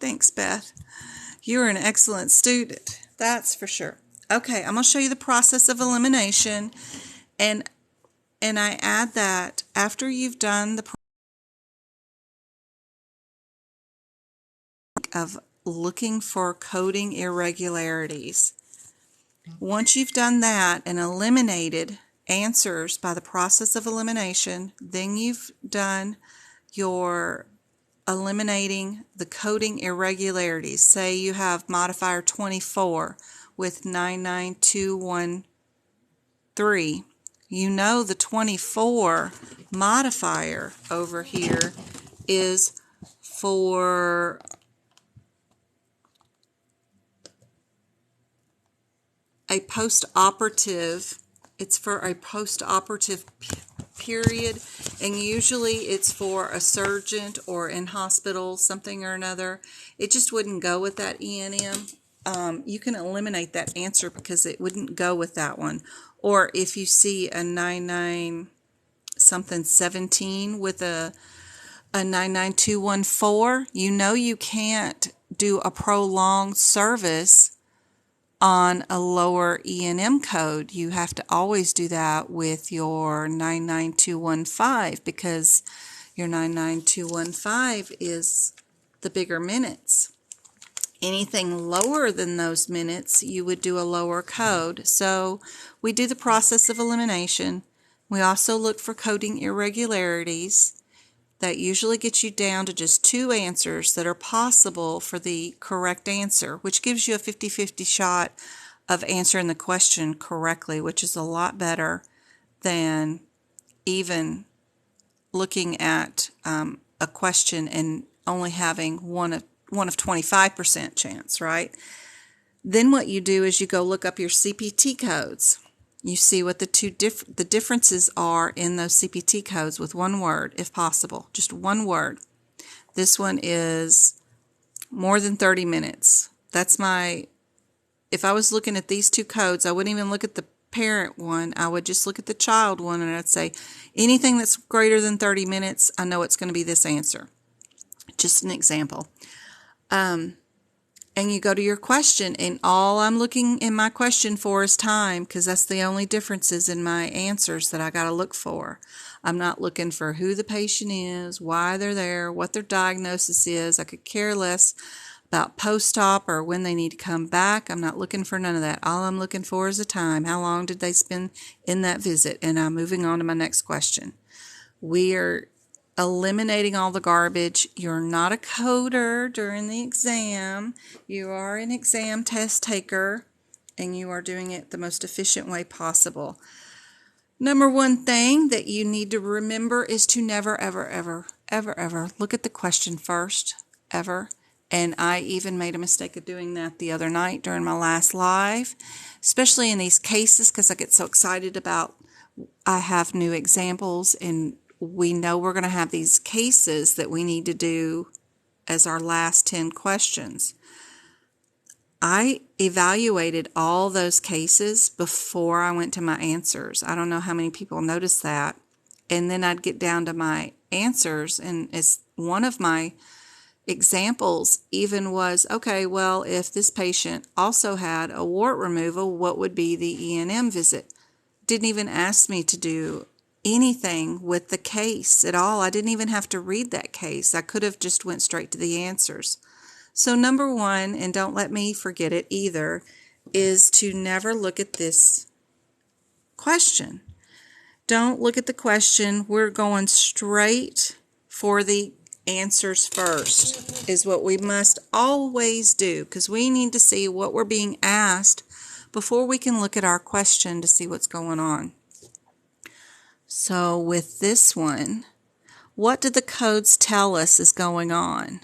Thanks, Beth. You're an excellent student, that's for sure. Okay, I'm going to show you the process of elimination, and I add that after you've done the process of looking for coding irregularities. Once you've done that and eliminated answers by the process of elimination, then you've done your eliminating the coding irregularities. Say you have modifier 24 with 99213. You know the 24 modifier over here is for a post-operative. It's for a post-operative period, and usually it's for a surgeon or in hospital, something or another. It just wouldn't go with that E&M. You can eliminate that answer because it wouldn't go with that one. Or if you see a 99-something-17 with a 99214, you know you can't do a prolonged service on a lower E&M code. You have to always do that with your 99215 because your 99215 is the bigger minutes. Anything lower than those minutes, you would do a lower code. So we do the process of elimination. We also look for coding irregularities. That usually gets you down to just 2 answers that are possible for the correct answer, which gives you a 50-50 shot of answering the question correctly, which is a lot better than even looking at a question and only having one of 25% chance, right? Then what you do is you go look up your CPT codes. You see what the differences are in those CPT codes with one word, if possible, just one word. This one is more than 30 minutes. That's if I was looking at these 2 codes, I wouldn't even look at the parent one. I would just look at the child one, and I'd say anything that's greater than 30 minutes, I know it's going to be this answer. Just an example. And you go to your question, and all I'm looking in my question for is time, because that's the only differences in my answers that I got to look for. I'm not looking for who the patient is, why they're there, what their diagnosis is. I could care less about post-op or when they need to come back. I'm not looking for none of that. All I'm looking for is the time. How long did they spend in that visit? And I'm moving on to my next question. We are eliminating all the garbage. You're not a coder during the exam. You are an exam test taker, and you are doing it the most efficient way possible. Number one thing that you need to remember is to never, ever, ever, ever, ever look at the question first, ever. And I even made a mistake of doing that the other night during my last live, especially in these cases, because I get so excited about I have new examples, and we know we're going to have these cases that we need to do as our last 10 questions. I evaluated all those cases before I went to my answers. I don't know how many people noticed that. And then I'd get down to my answers, and as one of my examples even was, okay, well, if this patient also had a wart removal, what would be the E&M visit? Didn't even ask me to do anything with the case at all. I didn't even have to read that case. I could have just went straight to the answers. So number one, and don't let me forget it either, is to never look at this question. Don't look at the question. We're going straight for the answers first, is what we must always do, because we need to see what we're being asked before we can look at our question to see what's going on. So with this one, what do the codes tell us is going on?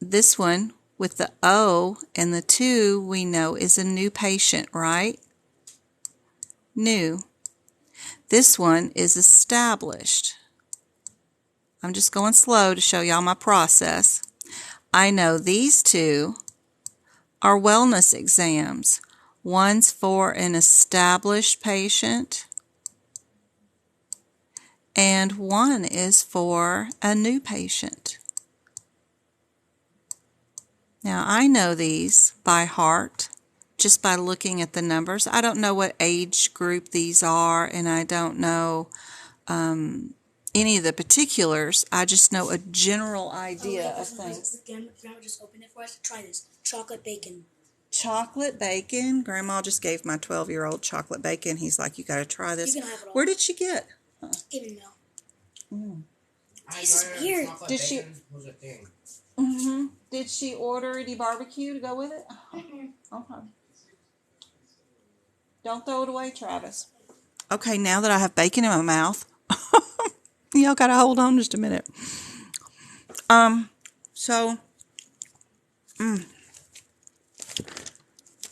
This one with the O and the 2 we know is a new patient, right? New. This one is established. I'm just going slow to show y'all my process. I know these 2 are wellness exams. One's for an established patient, and one is for a new patient. Now, I know these by heart just by looking at the numbers. I don't know what age group these are, and I don't know any of the particulars. I just know a general idea of things. Grandma just opened it for us. Try this. Chocolate bacon. Chocolate bacon? Grandma just gave my 12-year-old chocolate bacon. He's like, you got to try this. You can have it all. Where did she get? Even milk. Mm. This is weird. Did she? Was a thing. Mm-hmm. Did she order any barbecue to go with it? Okay. Don't throw it away, Travis. Okay, now that I have bacon in my mouth, y'all gotta hold on just a minute.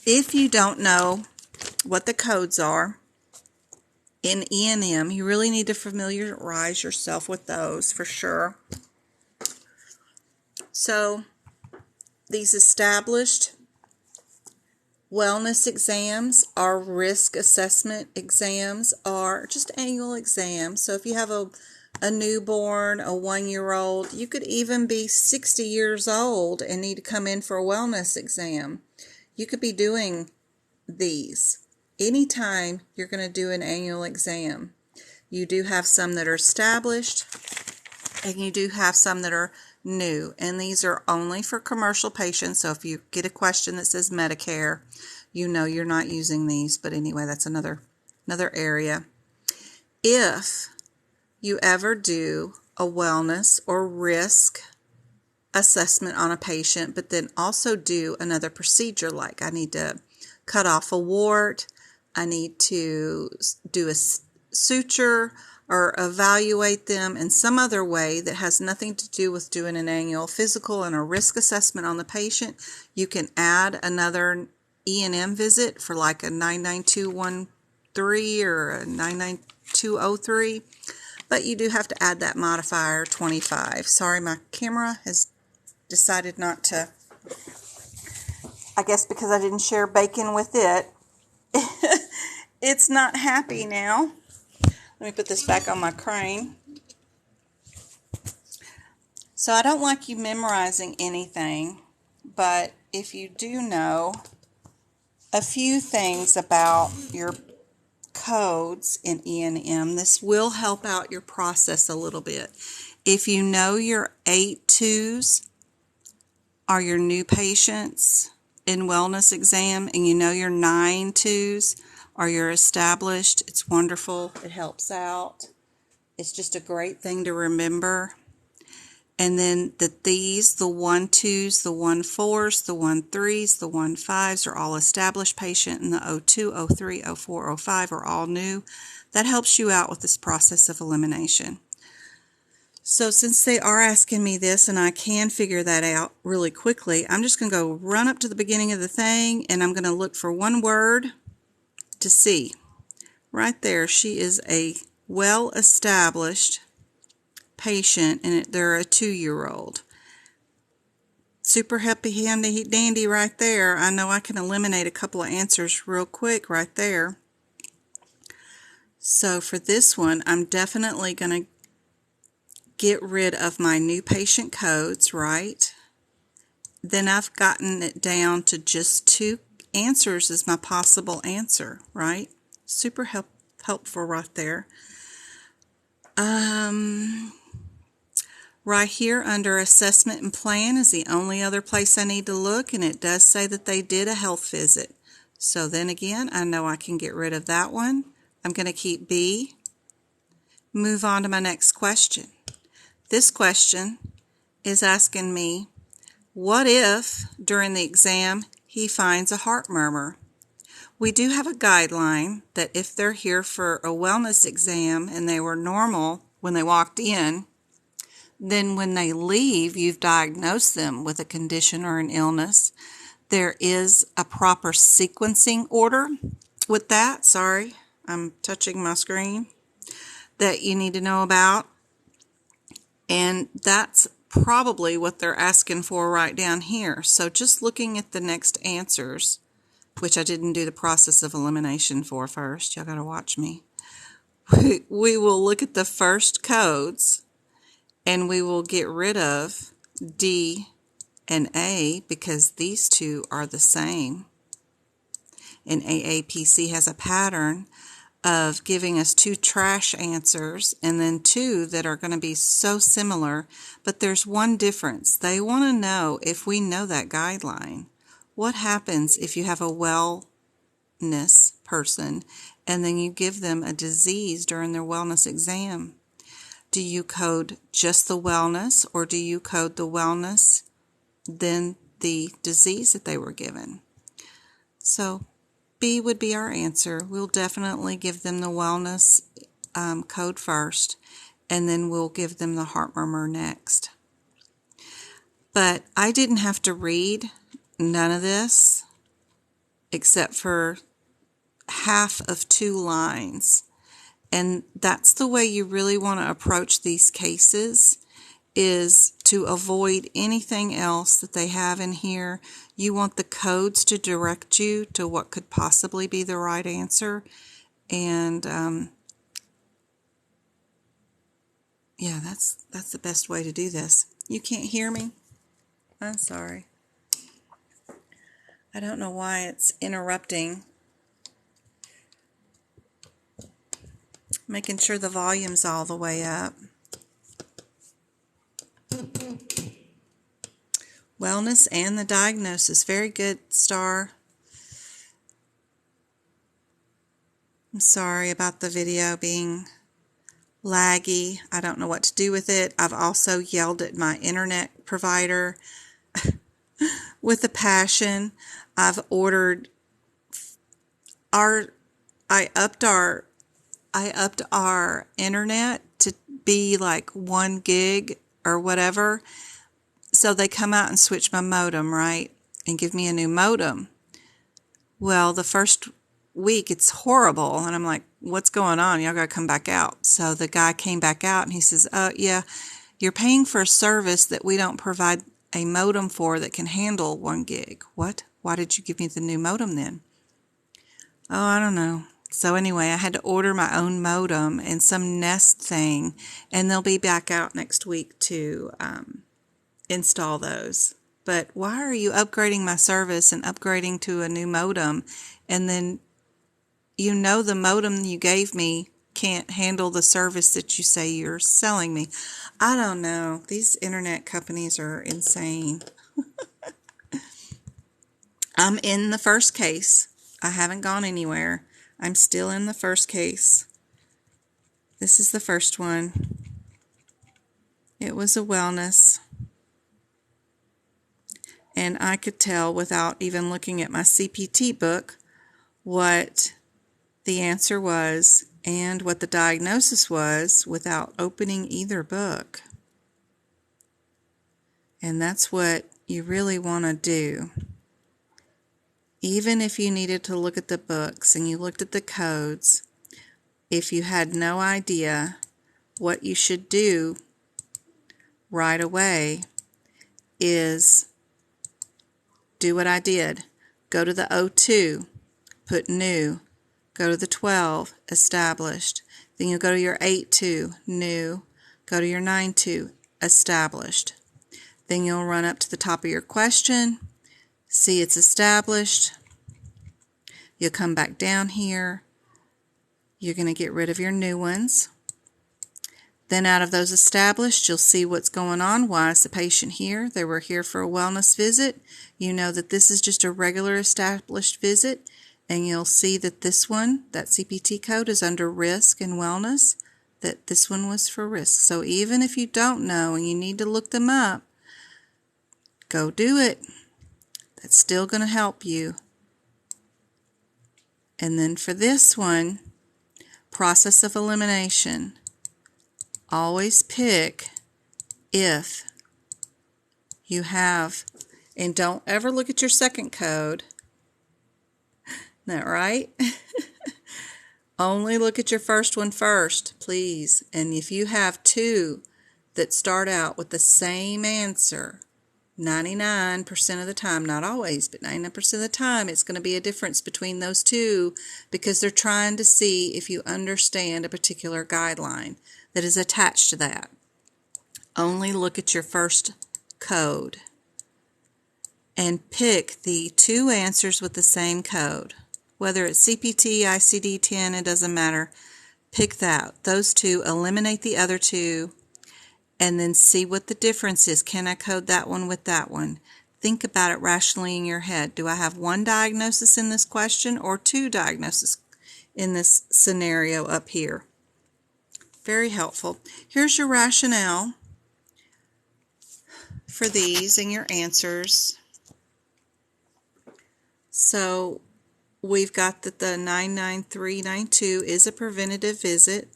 If you don't know what the codes are in E&M, you really need to familiarize yourself with those for sure. So, these established wellness exams or risk assessment exams are just annual exams. So if you have a newborn, a 1-year-old, you could even be 60 years old and need to come in for a wellness exam. You could be doing these anytime you're going to do an annual exam. You do have some that are established, and you do have some that are new, and these are only for commercial patients. So if you get a question that says Medicare, you know you're not using these, but anyway, that's another area. If you ever do a wellness or risk assessment on a patient, but then also do another procedure, like I need to cut off a wart, I need to do a suture, or evaluate them in some other way that has nothing to do with doing an annual physical and a risk assessment on the patient, you can add another E&M visit for like a 99213 or a 99203, but you do have to add that modifier 25. Sorry, my camera has decided not to, I guess because I didn't share bacon with it, it's not happy now. Let me put this back on my crane. So I don't like you memorizing anything, but if you do know a few things about your codes in E&M, this will help out your process a little bit. If you know your 8-2s are your new patients in wellness exam, and you know your 9-2s or you're established, it's wonderful. It helps out. It's just a great thing to remember. And then the 1-2s, the 1-4s, the 1-3s, the 1-5s are all established patient, and the 0-2, 0-3, 0-4, 0-5 are all new. That helps you out with this process of elimination. So since they are asking me this and I can figure that out really quickly, I'm just going to go run up to the beginning of the thing, and I'm going to look for one word to see. Right there, she is a well-established patient, and they're a 2-year-old. Super happy, handy, dandy right there. I know I can eliminate a couple of answers real quick right there. So for this one, I'm definitely going to get rid of my new patient codes, right? Then I've gotten it down to just 2 answers as my possible answer, right? Super helpful right there. Right here under assessment and plan is the only other place I need to look, and it does say that they did a health visit. So then again, I know I can get rid of that one. I'm going to keep B. Move on to my next question. This question is asking me, what if during the exam he finds a heart murmur? We do have a guideline that if they're here for a wellness exam and they were normal when they walked in, then when they leave, you've diagnosed them with a condition or an illness. There is a proper sequencing order with that. Sorry, I'm touching my screen. That you need to know about. And that's probably what they're asking for right down here. So just looking at the next answers, which I didn't do the process of elimination for first. Y'all got to watch me. We will look at the first codes and we will get rid of D and A because these two are the same. And AAPC has a pattern of giving us two trash answers and then two that are going to be so similar, but there's one difference. They want to know if we know that guideline. What happens if you have a wellness person and then you give them a disease during their wellness exam? Do you code just the wellness or do you code the wellness, then the disease that they were given? So B would be our answer. We'll definitely give them the wellness code first, and then we'll give them the heart murmur next. But I didn't have to read none of this except for half of 2 lines. And that's the way you really want to approach these cases, is to avoid anything else that they have in here. You want the codes to direct you to what could possibly be the right answer. And yeah, that's the best way to do this. You can't hear me? I'm sorry. I don't know why it's interrupting. Making sure the volume's all the way up. Wellness and the diagnosis. Very good, Star. I'm sorry about the video being laggy. I don't know what to do with it. I've also yelled at my internet provider with a passion. I've ordered I upped our internet to be like 1 gig or whatever. So they come out and switch my modem, right? And give me a new modem. Well, the first week it's horrible. And I'm like, what's going on? Y'all got to come back out. So the guy came back out and he says, yeah, you're paying for a service that we don't provide a modem for that can handle 1 gig. What? Why did you give me the new modem then? Oh, I don't know. So anyway, I had to order my own modem and some Nest thing. And they'll be back out next week to install those. But why are you upgrading my service and upgrading to a new modem, and then you know the modem you gave me can't handle the service that you say you're selling me? I don't know. These internet companies are insane. I'm in the first case. I haven't gone anywhere. I'm still in the first case. This is the first one. It was a wellness. And I could tell without even looking at my CPT book what the answer was and what the diagnosis was without opening either book. And that's what you really want to do. Even if you needed to look at the books and you looked at the codes, if you had no idea what you should do right away is do what I did. Go to the 02, put new. Go to the 12, established. Then you'll go to your 82, new. Go to your 92, established. Then you'll run up to the top of your question, see it's established. You'll come back down here. You're going to get rid of your new ones. Then out of those established, you'll see what's going on. Why is the patient here? They were here for a wellness visit. You know that this is just a regular established visit. And you'll see that this one, that CPT code, is under risk and wellness, that this one was for risk. So even if you don't know and you need to look them up, go do it. That's still going to help you. And then for this one, process of elimination, always pick if you have, and don't ever look at your second code. Isn't that right? Only look at your first one first, please. And if you have two that start out with the same answer, 99% of the time, not always, but 99% of the time, it's going to be a difference between those two because they're trying to see if you understand a particular guideline that is attached to that. Only look at your first code and pick the two answers with the same code. Whether it's CPT, ICD10, it doesn't matter. Pick that. Those two, eliminate the other two, and then see what the difference is. Can I code that one with that one? Think about it rationally in your head. Do I have one diagnosis in this question or two diagnoses in this scenario up here? Very helpful. Here's your rationale for these and your answers. So we've got that the 99392 is a preventative visit,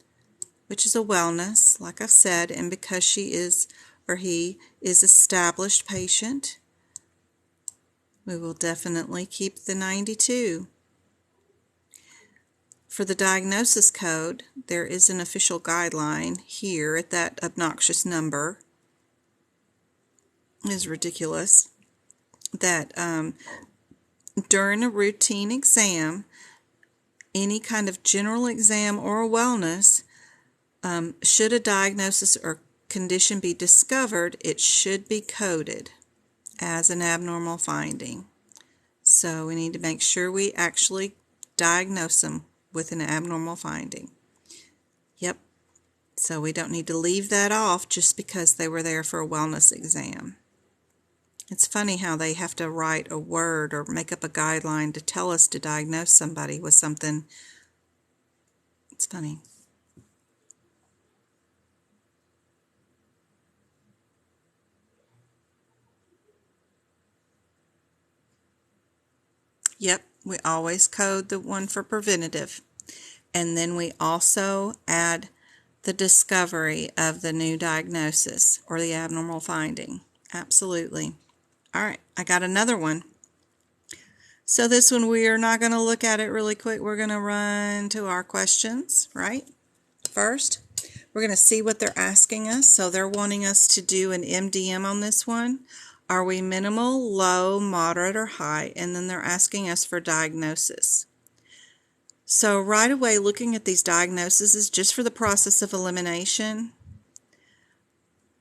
which is a wellness, like I've said, and because she is, or he is, established patient, we will definitely keep the 92. For the diagnosis code, there is an official guideline here at that obnoxious number. It is ridiculous that during a routine exam, any kind of general exam or wellness, should a diagnosis or condition be discovered, it should be coded as an abnormal finding. So we need to make sure we actually diagnose them with an abnormal finding. Yep. So we don't need to leave that off just because they were there for a wellness exam. It's funny how they have to write a word or make up a guideline to tell us to diagnose somebody with something. It's funny. Yep, we always code the one for preventative. And then we also add the discovery of the new diagnosis or the abnormal finding. Absolutely. All right, I got another one. So this one we are not going to look at it really quick. We're going to run to our questions, right? First, we're going to see what they're asking us. So they're wanting us to do an MDM on this one. Are we minimal, low, moderate, or high? And then they're asking us for diagnosis. So right away, looking at these diagnoses is just for the process of elimination.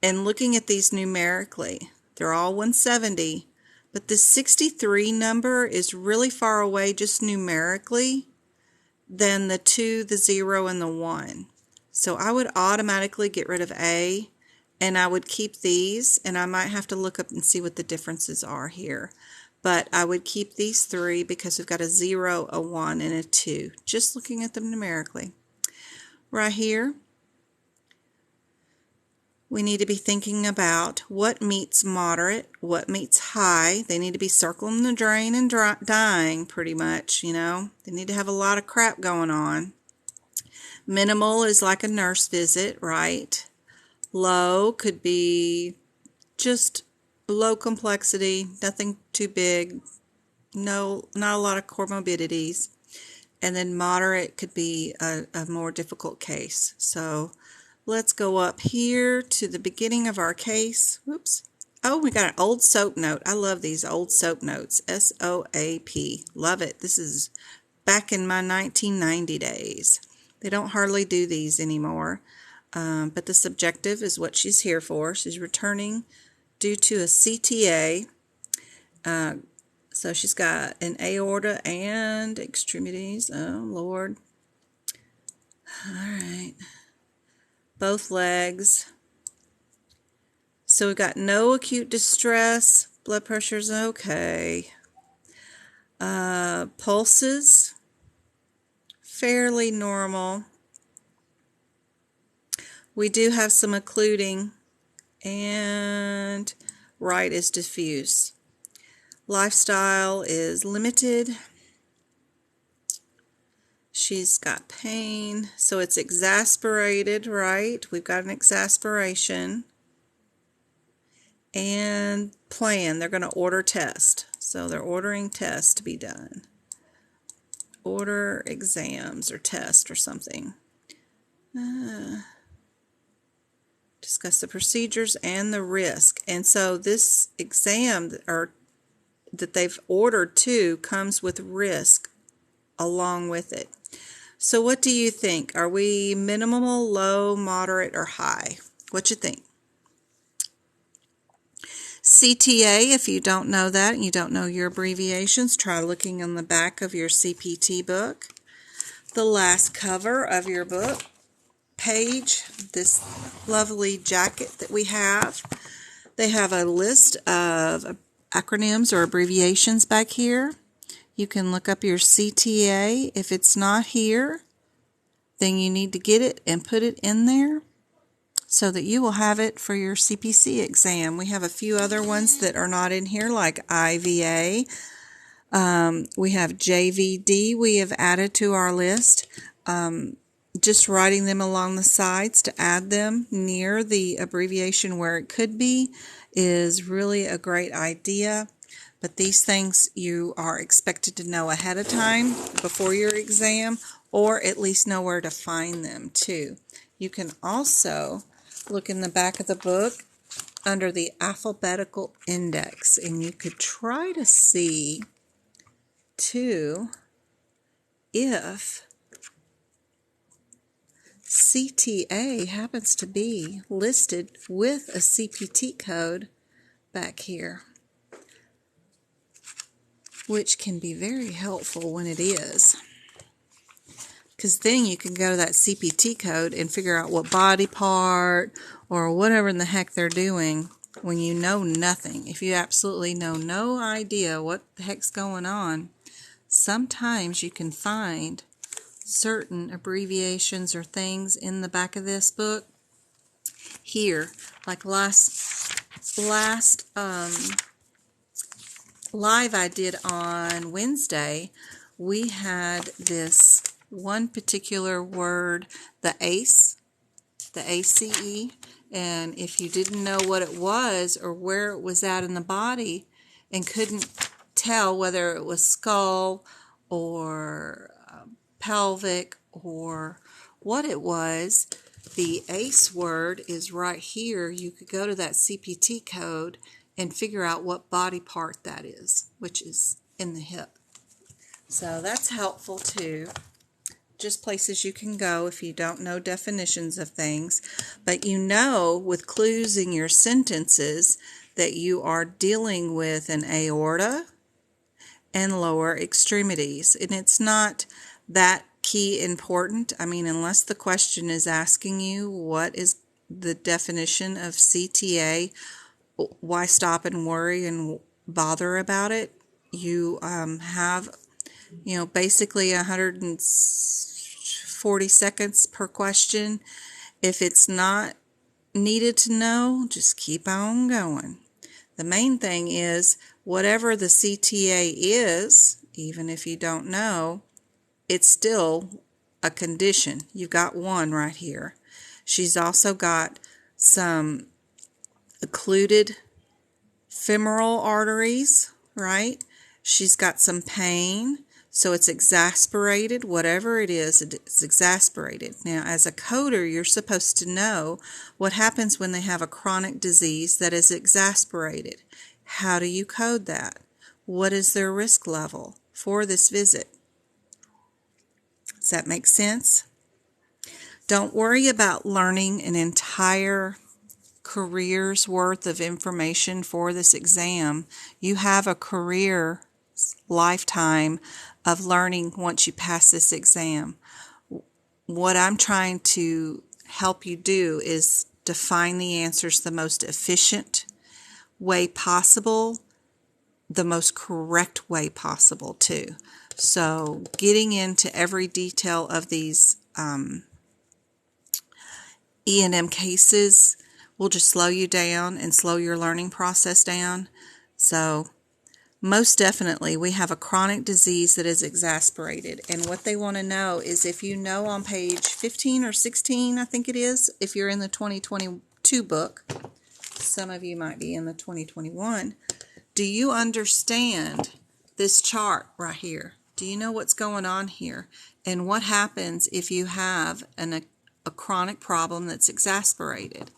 And looking at these numerically, they're all 170, but the 63 number is really far away just numerically than the 2, the 0, and the 1. So I would automatically get rid of A, and I would keep these, and I might have to look up and see what the differences are here. But I would keep these three because we've got a 0, a 1, and a 2, just looking at them numerically. Right here, we need to be thinking about what meets moderate, what meets high. They need to be circling the drain and dying pretty much, you know. They need to have a lot of crap going on. Minimal is like a nurse visit, right? Low could be just low complexity, nothing too big, not a lot of comorbidities. And then moderate could be a more difficult case. So let's go up here to the beginning of our case. Whoops. Oh, we got an old soap note. I love these old soap notes. SOAP. Love it. This is back in my 1990 days. They don't hardly do these anymore. But the subjective is what she's here for. She's returning due to a CTA. So she's got an aorta and extremities. Oh, Lord. All right. Both legs. So we've got no acute distress. Blood pressure's okay. Pulses, fairly normal. We do have some occluding, and right is diffuse. Lifestyle is limited. She's got pain, so it's exasperated, right? We've got an exasperation. And plan, they're going to order test. So they're ordering tests to be done. Order exams or test or something. Discuss the procedures and the risk. And so this exam that they've ordered to comes with risk along with it. So what do you think? Are we minimal, low, moderate, or high? What you think? CTA, if you don't know that and you don't know your abbreviations, try looking on the back of your CPT book. The last cover of your book page, this lovely jacket that we have. They have a list of acronyms or abbreviations back here. You can look up your CTA. If it's not here, then you need to get it and put it in there so that you will have it for your CPC exam. We have a few other ones that are not in here, like IVA. We have JVD we have added to our list. Just writing them along the sides to add them near the abbreviation where it could be is really a great idea. But these things you are expected to know ahead of time before your exam, or at least know where to find them too. You can also look in the back of the book under the alphabetical index, and you could try to see too if CTA happens to be listed with a CPT code back here, which can be very helpful when it is. Because then you can go to that CPT code and figure out what body part or whatever in the heck they're doing when you know nothing. If you absolutely know no idea what the heck's going on, sometimes you can find certain abbreviations or things in the back of this book here. Like last live I did on Wednesday, we had this one particular word, the ACE, the ACE, and if you didn't know what it was or where it was at in the body and couldn't tell whether it was skull or pelvic or what it was, the ACE word is right here. You could go to that CPT code and figure out what body part that is, which is in the hip. So that's helpful too. Just places you can go if you don't know definitions of things. But you know with clues in your sentences that you are dealing with an aorta and lower extremities. And it's not that key important. I mean, unless the question is asking you what is the definition of CTA, why stop and worry and bother about it? You have, basically 140 seconds per question. If it's not needed to know, just keep on going. The main thing is whatever the CTA is, even if you don't know, it's still a condition. You've got one right here. She's also got some occluded femoral arteries, right? She's got some pain, so it's exasperated. Whatever it is, it's exasperated. Now, as a coder, you're supposed to know what happens when they have a chronic disease that is exasperated. How do you code that? What is their risk level for this visit? Does that make sense? Don't worry about learning an entire career's worth of information for this exam. You have a career lifetime of learning once you pass this exam. What I'm trying to help you do is to find the answers the most efficient way possible the most correct way possible too. So getting into every detail of these E&M cases will just slow you down and slow your learning process down. So most definitely we have a chronic disease that is exasperated, and what they want to know is, if you know on page 15 or 16, I think it is, if you're in the 2022 book, some of you might be in the 2021, do you understand this chart right here? Do you know what's going on here? And what happens if you have a chronic problem that's exasperated?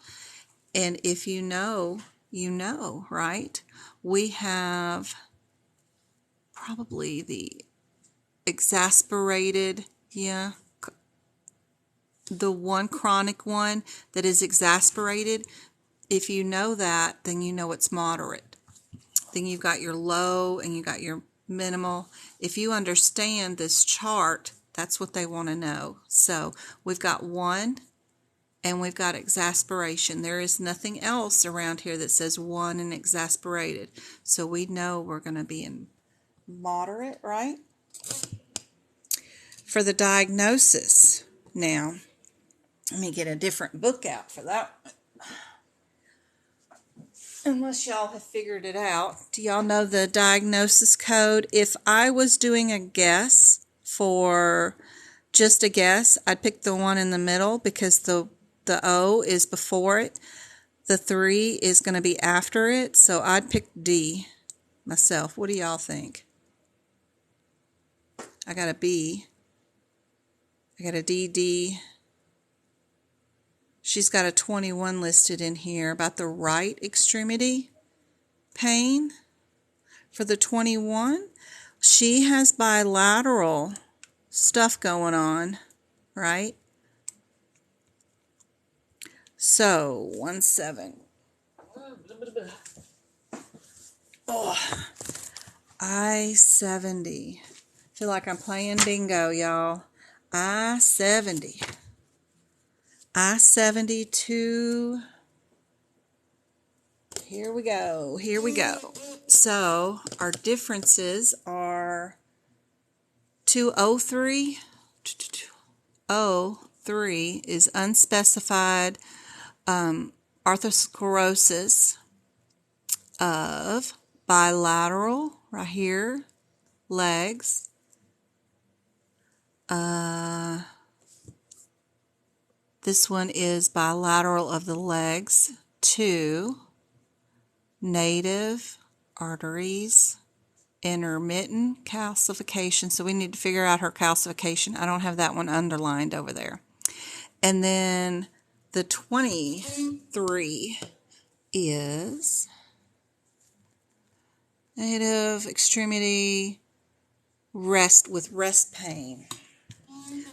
And if you know, you know, right? We have probably the exasperated, the one chronic one that is exasperated. If you know that, then you know it's moderate. Then you've got your low and you got your minimal. If you understand this chart, that's what they want to know. So we've got 1 and we've got exasperation. There is nothing else around here that says 1 and exasperated. So we know we're going to be in moderate, right? For the diagnosis, now, let me get a different book out for that one. Unless y'all have figured it out. Do y'all know the diagnosis code? If I was doing a guess, for just a guess, I'd pick the one in the middle because the O is before it. The 3 is going to be after it, so I'd pick D myself. What do y'all think? I got a B. I got a DD. She's got a 21 listed in here about the right extremity pain. For the 21, she has bilateral stuff going on, right? So, 17. Oh, I-70. Feel like I'm playing bingo, y'all. I-70. I-72. Here we go. Here we go. So, our differences are 203. 03 is unspecified arthrosclerosis of bilateral, right here, legs. This one is bilateral of the legs. 2, native arteries, intermittent calcification. So we need to figure out her calcification. I don't have that one underlined over there. And then the 23 is native extremity rest with rest pain.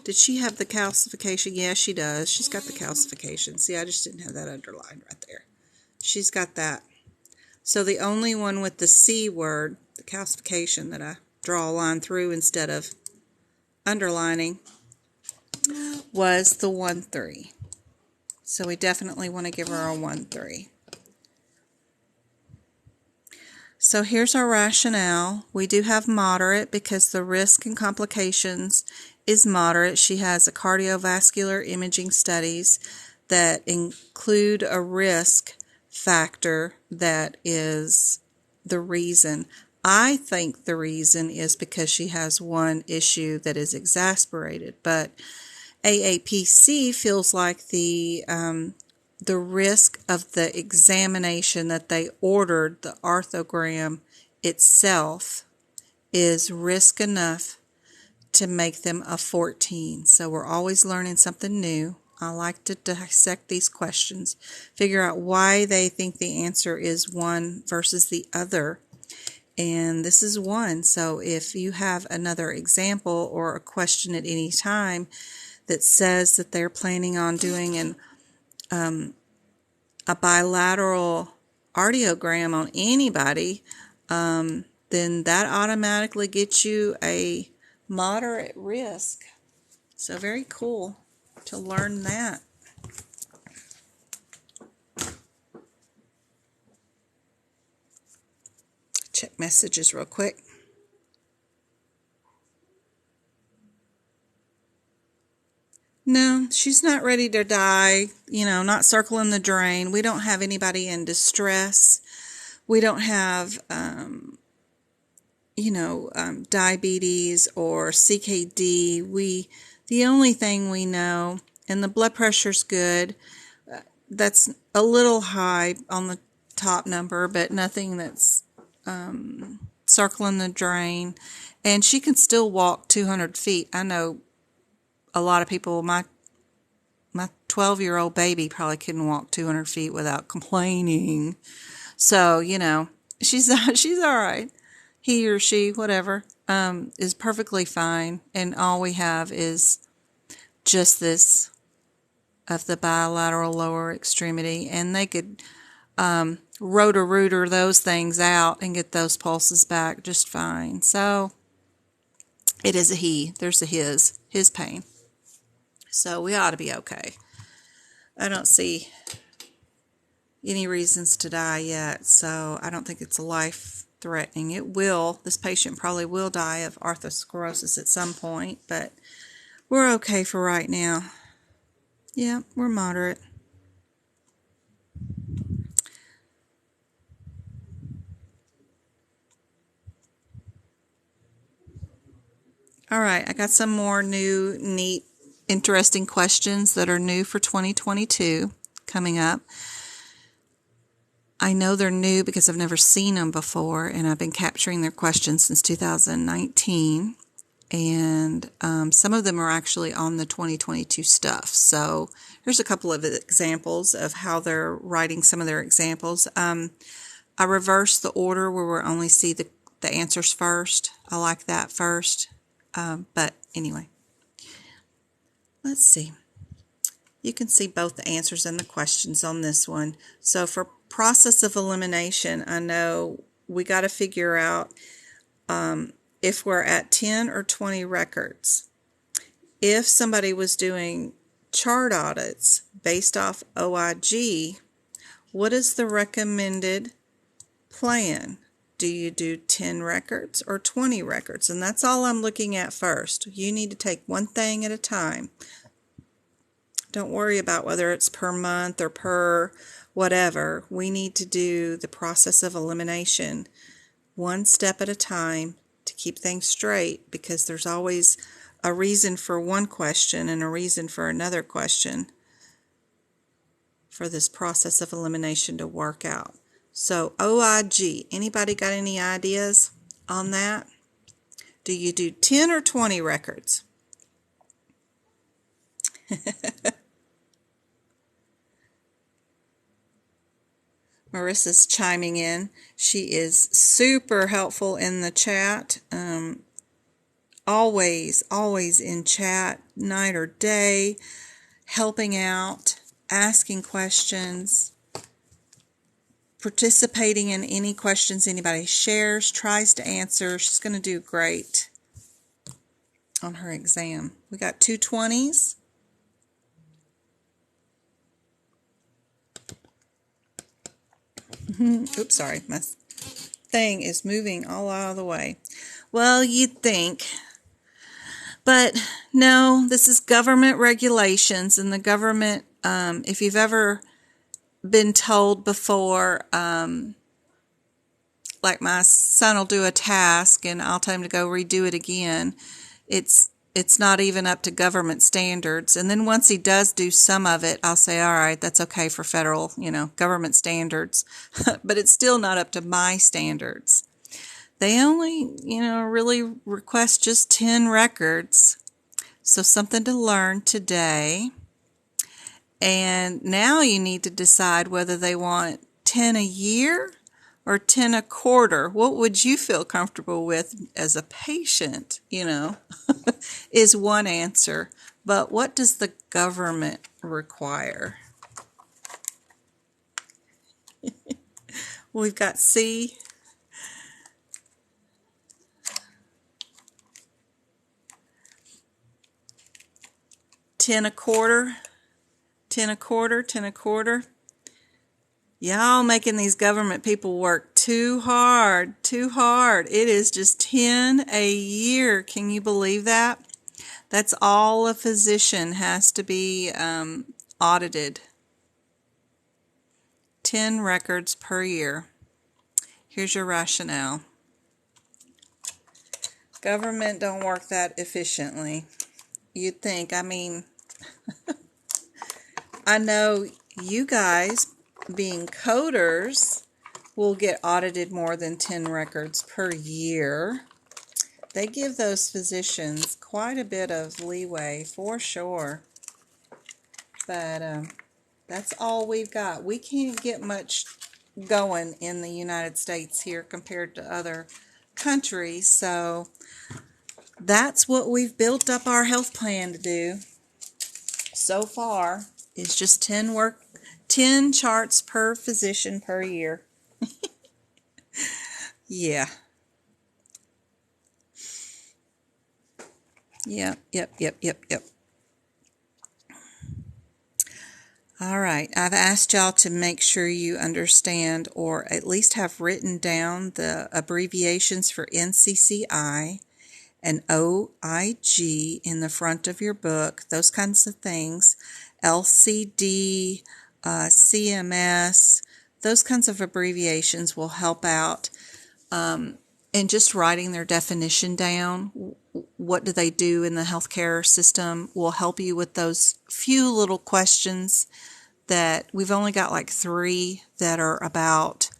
Did she have the calcification? Yeah, she does. She's got the calcification. See, I just didn't have that underlined right there. She's got that. So the only one with the C word, the calcification, that I draw a line through instead of underlining, was the 1-3. So we definitely want to give her a 1-3. So here's our rationale. We do have moderate because the risk and complications is moderate. She has a cardiovascular imaging studies that include a risk factor that is the reason. I think the reason is because she has one issue that is exasperated, but AAPC feels like the risk of the examination that they ordered, the arthrogram itself, is risk enough to make them a 14. So we're always learning something new. I like to dissect these questions, figure out why they think the answer is one versus the other. And this is one. So if you have another example or a question at any time that says that they're planning on doing a bilateral audiogram on anybody, then that automatically gets you a moderate risk. So very cool to learn that. check messages real quick. No, she's not ready to die, not circling the drain. We don't have anybody in distress. We don't have, diabetes or CKD. The only thing we know, and the blood pressure's good, that's a little high on the top number, but nothing that's circling the drain. And she can still walk 200 feet. I know a lot of people, my 12-year-old baby probably couldn't walk 200 feet without complaining. So, she's all right. He or she, whatever, is perfectly fine. And all we have is just this of the bilateral lower extremity. And they could rotor those things out and get those pulses back just fine. So it is a he. There's a his pain. So we ought to be okay. I don't see any reasons to die yet, so I don't think it's life-threatening. This patient probably will die of arthrosclerosis at some point, but we're okay for right now. Yeah, we're moderate. All right, I got some more new, neat, interesting questions that are new for 2022 coming up. I know they're new because I've never seen them before, and I've been capturing their questions since 2019. And some of them are actually on the 2022 stuff. So here's a couple of examples of how they're writing some of their examples. I reversed the order where we only see the answers first. I like that first. But anyway, let's see. You can see both the answers and the questions on this one. So for process of elimination, I know we got to figure out if we're at 10 or 20 records. If somebody was doing chart audits based off OIG, what is the recommended plan? Do you do 10 records or 20 records? And that's all I'm looking at first. You need to take one thing at a time. Don't worry about whether it's per month or per whatever. We need to do the process of elimination one step at a time to keep things straight, because there's always a reason for one question and a reason for another question for this process of elimination to work out. So OIG, anybody got any ideas on that? Do you do 10 or 20 records? Marissa's chiming in. She is super helpful in the chat. Always in chat, night or day, helping out, asking questions, participating in any questions anybody shares, tries to answer. She's going to do great on her exam. We got 2 20s. Oops, sorry. My thing is moving all out of the way. Well, you'd think. But no, this is government regulations, and the government, if you've ever been told before, like my son will do a task and I'll tell him to go redo it again, it's not even up to government standards. And then once he does do some of it, I'll say, all right, that's okay for federal, government standards, but it's still not up to my standards. They only, really request just 10 records. So something to learn today. And now you need to decide whether they want 10 a year or 10 a quarter. What would you feel comfortable with as a patient, is one answer. But what does the government require? We've got C. $10 a quarter, $10 a quarter, $10 a quarter. Y'all making these government people work too hard, too hard. It is just 10 a year. Can you believe that? That's all a physician has to be audited. 10 records per year. Here's your rationale. Government don't work that efficiently. You'd think, I mean, I know you guys, being coders, will get audited more than 10 records per year. They give those physicians quite a bit of leeway, for sure. But that's all we've got. We can't get much going in the United States here compared to other countries, so that's what we've built up our health plan to do so far, is just 10 charts per physician per year. Yeah. Yep. All right, I've asked y'all to make sure you understand or at least have written down the abbreviations for NCCI and OIG in the front of your book, those kinds of things, LCD, CMS, those kinds of abbreviations will help out. And just writing their definition down, what do they do in the healthcare system, will help you with those few little questions that we've only got like 3 that are about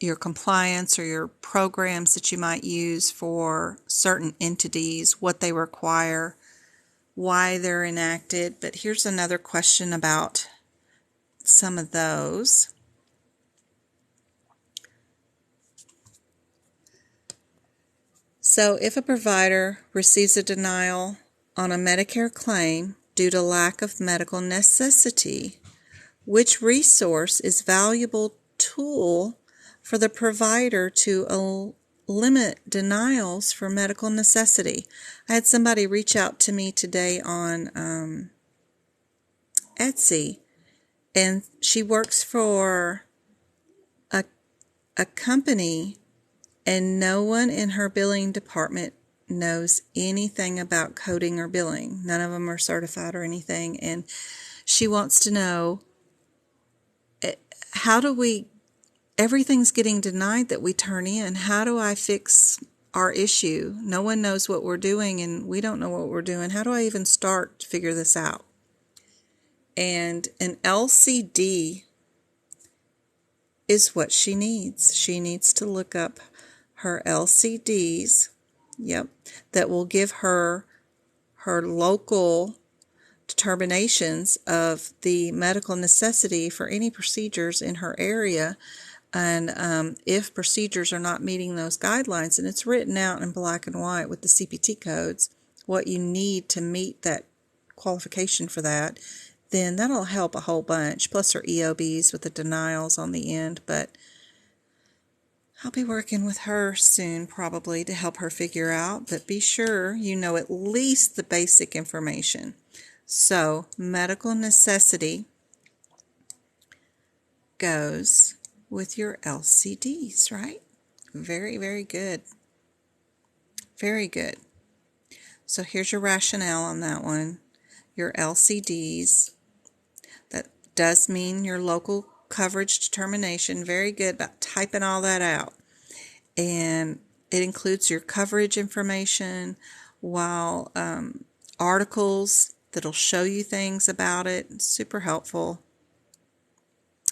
your compliance or your programs that you might use for certain entities, what they require, why they're enacted. But here's another question about some of those. So if a provider receives a denial on a Medicare claim due to lack of medical necessity, which resource is valuable tool for the provider to limit denials for medical necessity? I had somebody reach out to me today on Etsy, and she works for a company, and no one in her billing department knows anything about coding or billing. None of them are certified or anything, and she wants to know, how do we, everything's getting denied that we turn in. How do I fix our issue? No one knows what we're doing, and we don't know what we're doing. How do I even start to figure this out? And an LCD is what she needs. She needs to look up her LCDs, that will give her local determinations of the medical necessity for any procedures in her area. And if procedures are not meeting those guidelines, and it's written out in black and white with the CPT codes, what you need to meet that qualification for that, then that'll help a whole bunch. Plus her EOBs with the denials on the end. But I'll be working with her soon probably to help her figure out. But be sure you know at least the basic information. So medical necessity goes with your LCDs, right? Very, very good. Very good. So here's your rationale on that one. Your LCDs, that does mean your local coverage determination. Very good about typing all that out. And it includes your coverage information, while articles that'll show you things about it. Super helpful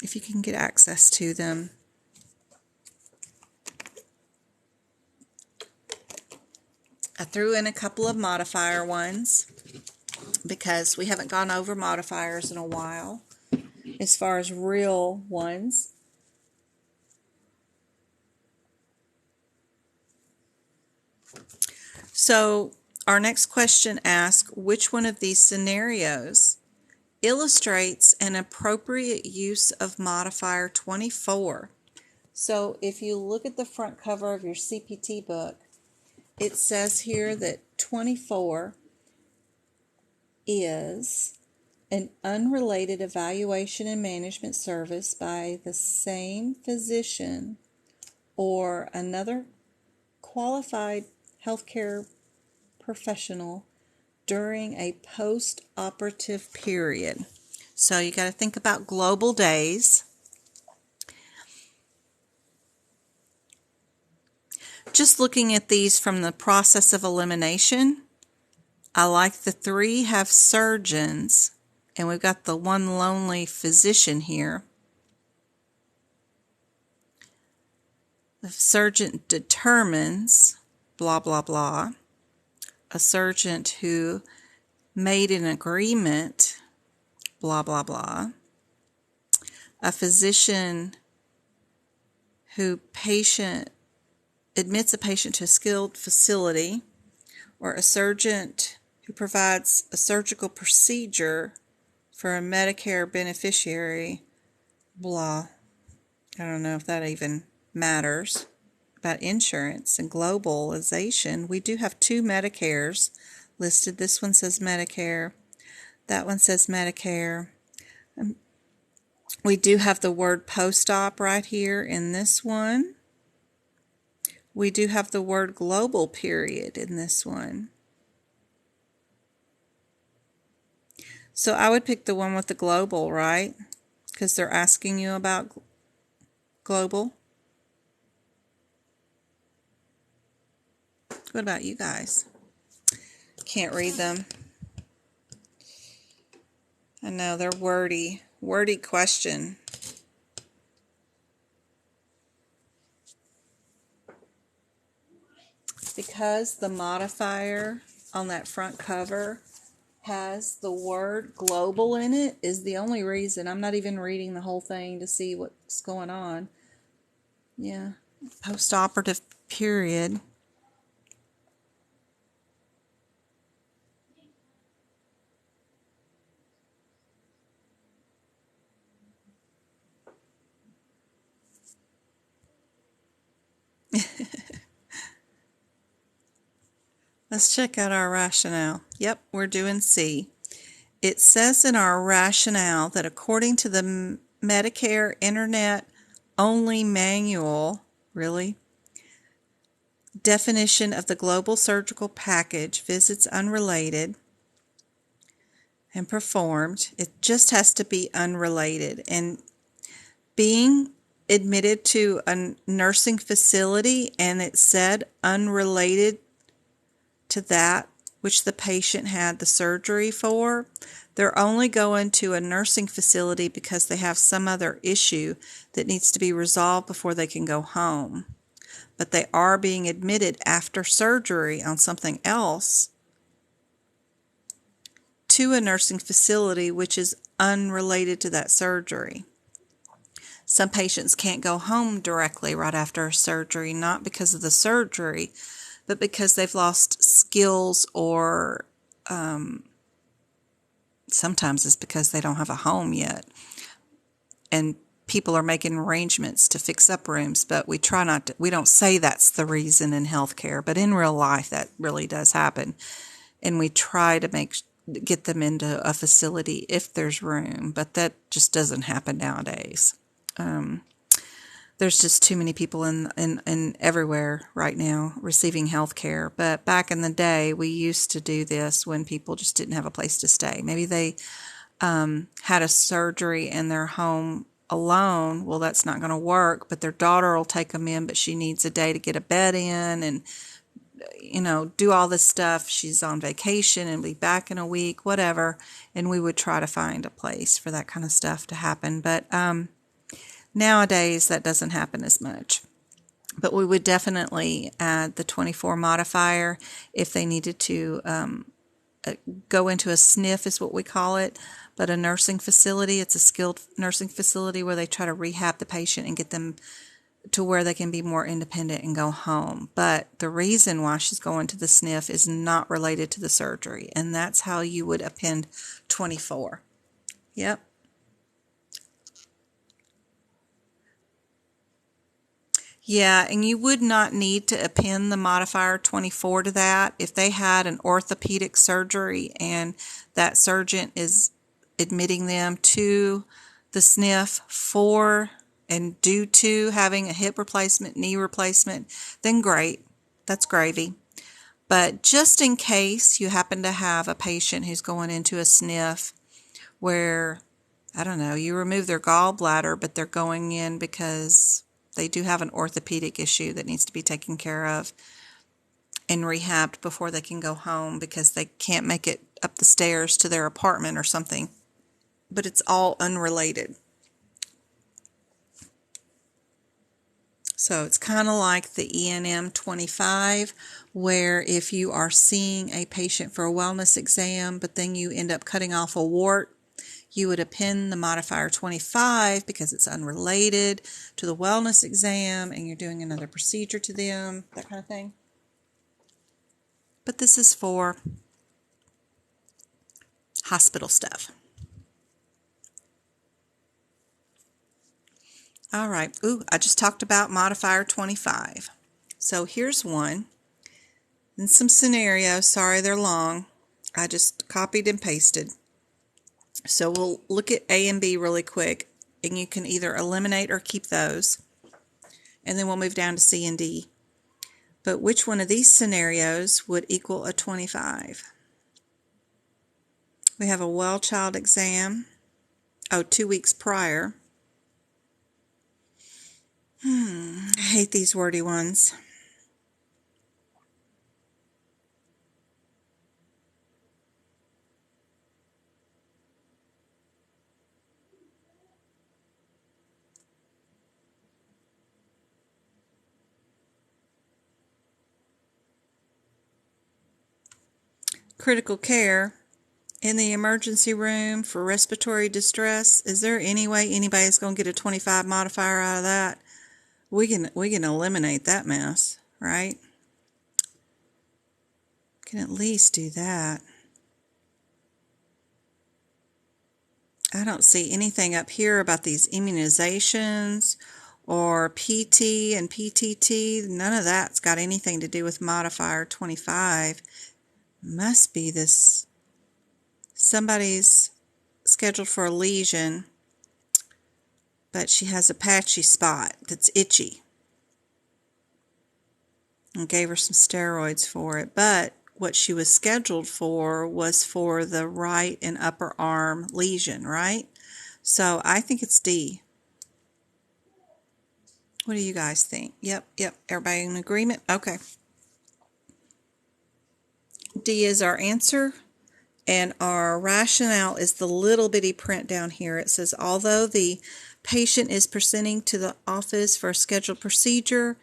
if you can get access to them. I threw in a couple of modifier ones because we haven't gone over modifiers in a while as far as real ones. So our next question asks, which one of these scenarios illustrates an appropriate use of modifier 24? So if you look at the front cover of your CPT book, it says here that 24 is an unrelated evaluation and management service by the same physician or another qualified healthcare professional during a post-operative period. So you got to think about global days. Just looking at these from the process of elimination, I like the 3 have surgeons, and we've got the one lonely physician here. The surgeon determines, blah, blah, blah. A surgeon who made an agreement, blah, blah, blah. A physician who admits a patient to a skilled facility, or a surgeon who provides a surgical procedure for a Medicare beneficiary, blah. I don't know if that even matters. About insurance and globalization, we do have 2 Medicares listed. This one says Medicare. That one says Medicare. We do have the word post-op right here in this one. We do have the word global period in this one. So I would pick the one with the global, right? Because they're asking you about global. What about you guys? Can't read them. I know they're wordy question. Because the modifier on that front cover has the word global in it is the only reason. I'm not even reading the whole thing to see what's going on. Yeah, post-operative period. Let's check out our rationale. Yep, we're doing C. It says in our rationale that according to the Medicare Internet Only Manual, really, definition of the global surgical package, visits unrelated and performed, it just has to be unrelated. And being admitted to a nursing facility and it said unrelated to that which the patient had the surgery for, they're only going to a nursing facility because they have some other issue that needs to be resolved before they can go home. But they are being admitted after surgery on something else to a nursing facility which is unrelated to that surgery. Some patients can't go home directly right after a surgery, not because of the surgery, but because they've lost skills, or sometimes it's because they don't have a home yet. And people are making arrangements to fix up rooms, but we don't say that's the reason in healthcare, but in real life that really does happen. And we try to get them into a facility if there's room, but that just doesn't happen nowadays. There's just too many people in everywhere right now receiving health care. But back in the day, we used to do this when people just didn't have a place to stay. Maybe they had a surgery in their home alone. Well, that's not going to work, but their daughter will take them in, but she needs a day to get a bed in and, do all this stuff. She's on vacation and be back in a week, whatever. And we would try to find a place for that kind of stuff to happen. But nowadays, that doesn't happen as much. But we would definitely add the 24 modifier if they needed to go into a SNF is what we call it, but a nursing facility. It's a skilled nursing facility where they try to rehab the patient and get them to where they can be more independent and go home. But the reason why she's going to the SNF is not related to the surgery, and that's how you would append 24. Yep. Yeah, and you would not need to append the modifier 24 to that. If they had an orthopedic surgery and that surgeon is admitting them to the SNF for and due to having a hip replacement, knee replacement, then great. That's gravy. But just in case you happen to have a patient who's going into a SNF where, I don't know, you remove their gallbladder, but they're going in because they do have an orthopedic issue that needs to be taken care of and rehabbed before they can go home because they can't make it up the stairs to their apartment or something. But it's all unrelated. So it's kind of like the E&M 25, where if you are seeing a patient for a wellness exam, but then you end up cutting off a wart, you would append the modifier 25 because it's unrelated to the wellness exam and you're doing another procedure to them, that kind of thing. But this is for hospital stuff. All right. Ooh, I just talked about modifier 25. So here's one. And some scenarios. Sorry, they're long. I just copied and pasted. So we'll look at A and B really quick. And you can either eliminate or keep those. And then we'll move down to C and D. But which one of these scenarios would equal a 25? We have a well child exam. 2 weeks prior. I hate these wordy ones. Critical care in the emergency room for respiratory distress. Is there any way anybody's going to get a 25 modifier out of that? We can eliminate that mess, right? Can at least do that. I don't see anything up here about these immunizations or PT and PTT. None of that's got anything to do with modifier 25. Must be this. Somebody's scheduled for a lesion, but she has a patchy spot that's itchy. And gave her some steroids for it. But what she was scheduled for was for the right and upper arm lesion, right? So I think it's D. What do you guys think? Yep. Everybody in agreement? Okay. D is our answer. And our rationale is the little bitty print down here. It says, although the patient is presenting to the office for a scheduled procedure,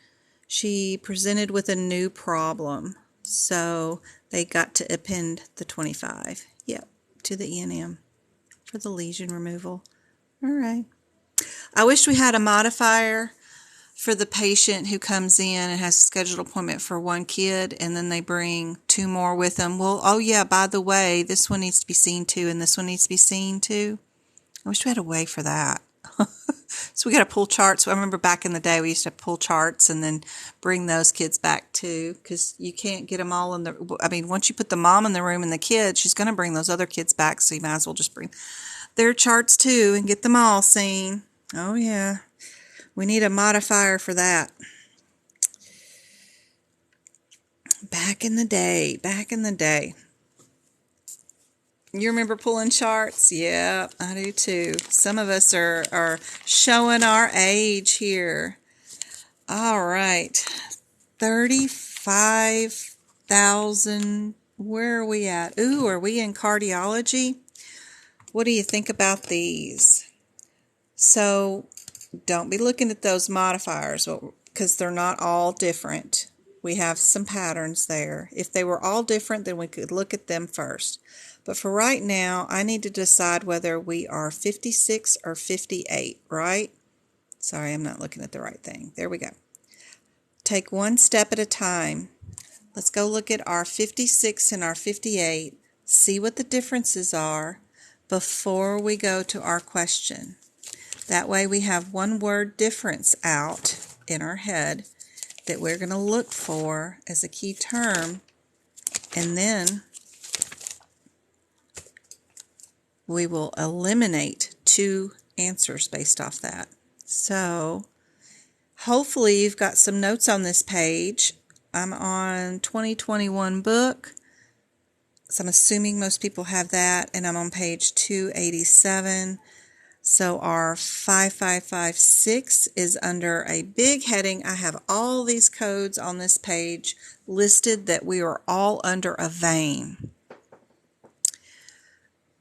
she presented with a new problem. So they got to append the 25. Yep, to the E&M for the lesion removal. All right. I wish we had a modifier for the patient who comes in and has a scheduled appointment for one kid and then they bring 2 more with them. Well, oh yeah, by the way, this one needs to be seen too and this one needs to be seen too. I wish we had a way for that. So we got to pull charts. I remember back in the day we used to pull charts and then bring those kids back too, because you can't get them all in the, I mean, once you put the mom in the room and the kids, she's going to bring those other kids back, so you might as well just bring their charts too and get them all seen. Oh yeah. We need a modifier for that. Back in the day. You remember pulling charts? Yeah, I do too. Some of us are showing our age here. All right. 35,000. Where are we at? Ooh, are we in cardiology? What do you think about these? So don't be looking at those modifiers because they're not all different. We have some patterns there. If they were all different, then we could look at them first. But for right now, I need to decide whether we are 56 or 58, right? Sorry, I'm not looking at the right thing. There we go. Take one step at a time. Let's go look at our 56 and our 58, see what the differences are before we go to our question. That way we have one word difference out in our head that we're going to look for as a key term, and then we will eliminate 2 answers based off that. So hopefully you've got some notes on this page. I'm on 2021 book, so I'm assuming most people have that, and I'm on page 287. So our 5556 is under a big heading. I have all these codes on this page listed that we are all under a vein.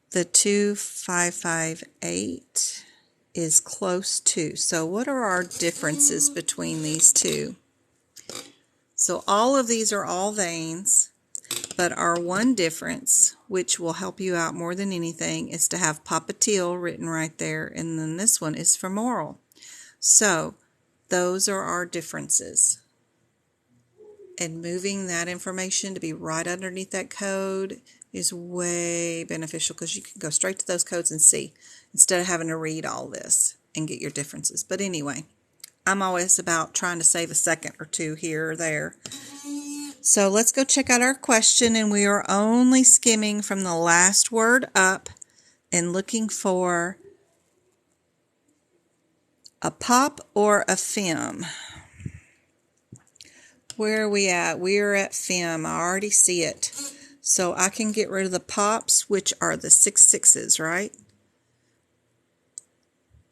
The 2558 is close to. So what are our differences between these two? So all of these are all veins, but our one difference, which will help you out more than anything, is to have popliteal written right there, and then this one is femoral. So those are our differences. And moving that information to be right underneath that code is way beneficial because you can go straight to those codes and see instead of having to read all this and get your differences. But anyway, I'm always about trying to save a second or two here or there. So let's go check out our question, and we are only skimming from the last word up and looking for a pop or a fem. Where are we at? We are at fem. I already see it. So I can get rid of the pops, which are the 6 6s, right?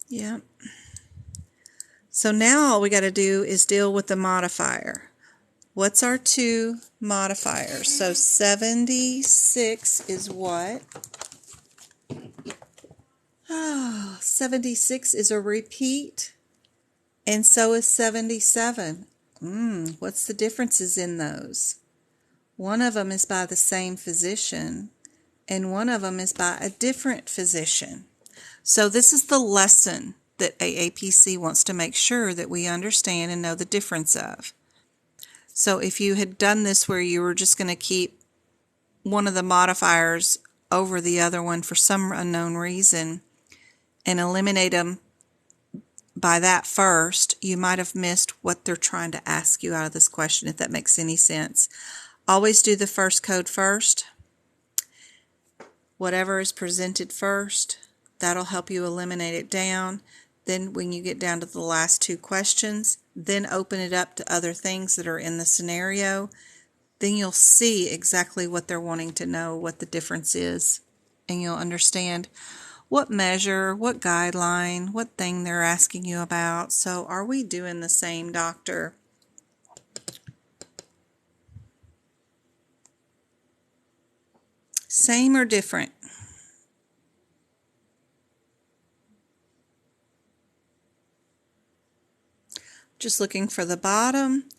Yep. So now all we got to do is deal with the modifier. What's our 2 modifiers? So 76 is what? 76 is a repeat, and so is 77. What's the differences in those? One of them is by the same physician, and one of them is by a different physician. So this is the lesson that AAPC wants to make sure that we understand and know the difference of. So if you had done this where you were just going to keep one of the modifiers over the other one for some unknown reason and eliminate them by that first, you might have missed what they're trying to ask you out of this question, if that makes any sense. Always do the first code first. Whatever is presented first, that'll help you eliminate it down. Then when you get down to the last 2 questions, then open it up to other things that are in the scenario. Then you'll see exactly what they're wanting to know, what the difference is, and you'll understand what measure, what guideline, what thing they're asking you about. So are we doing the same, doctor? Same or different? Just looking for the bottom,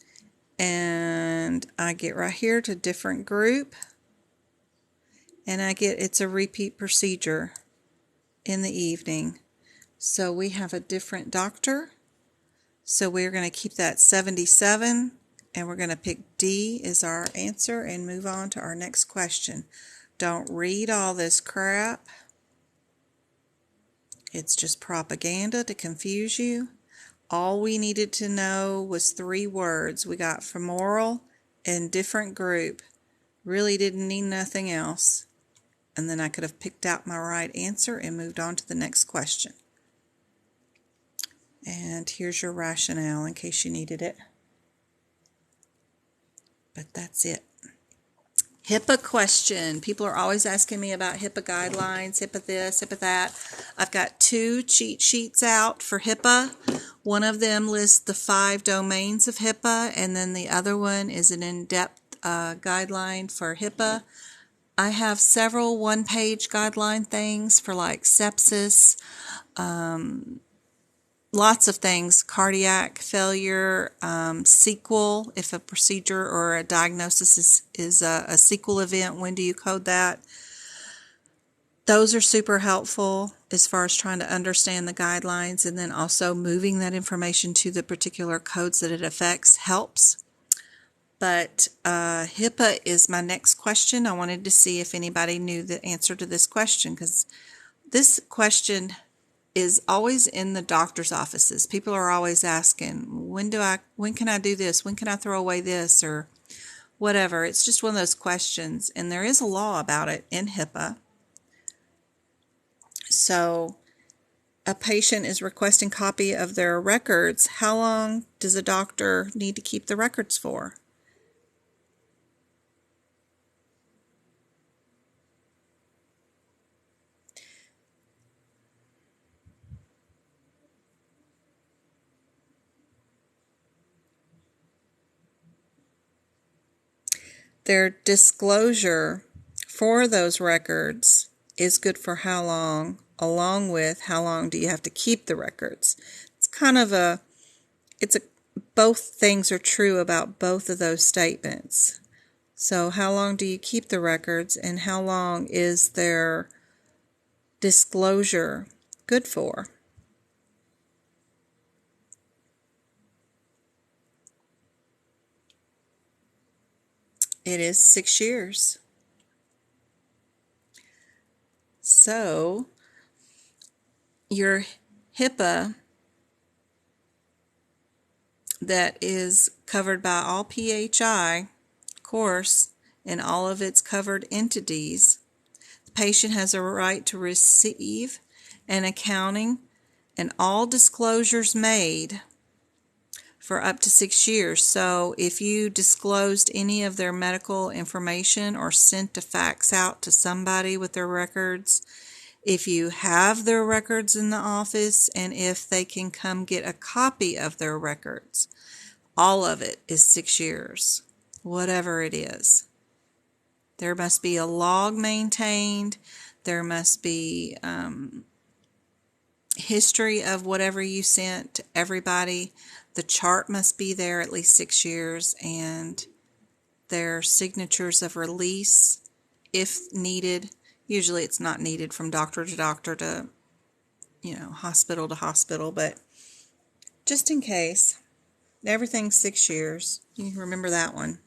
and I get right here to different group, and I get it's a repeat procedure in the evening. So we have a different doctor, so we're going to keep that 77, and we're going to pick D as our answer and move on to our next question. Don't read all this crap. It's just propaganda to confuse you. All we needed to know was 3 words. We got femoral and different group. Really didn't need nothing else. And then I could have picked out my right answer and moved on to the next question. And here's your rationale in case you needed it. But that's it. HIPAA question. People are always asking me about HIPAA guidelines, HIPAA this, HIPAA that. I've got 2 cheat sheets out for HIPAA. One of them lists the 5 domains of HIPAA, and then the other one is an in-depth guideline for HIPAA. I have several one-page guideline things for like sepsis, lots of things, cardiac failure, sequel, if a procedure or a diagnosis is a sequel event, when do you code that? Those are super helpful as far as trying to understand the guidelines, and then also moving that information to the particular codes that it affects helps. But HIPAA is my next question. I wanted to see if anybody knew the answer to this question, because this question is always in the doctor's offices. People are always asking, when can I do this? When can I throw away this? Or whatever. It's just one of those questions. And there is a law about it in HIPAA. So a patient is requesting a copy of their records. How long does a doctor need to keep the records for? Their disclosure for those records is good for how long, along with how long do you have to keep the records. It's kind of both things are true about both of those statements. So how long do you keep the records, and how long is their disclosure good for? It is 6 years. So your HIPAA that is covered by all PHI course and all of its covered entities, the patient has a right to receive an accounting and all disclosures made for up to 6 years. So if you disclosed any of their medical information or sent a fax out to somebody with their records, if you have their records in the office, and if they can come get a copy of their records, all of it is 6 years, whatever it is. There must be a log maintained. There must be history of whatever you sent to everybody. The chart must be there at least 6 years, and their signatures of release, if needed. Usually it's not needed from doctor to doctor to, hospital to hospital, but just in case, everything's 6 years. You can remember that one.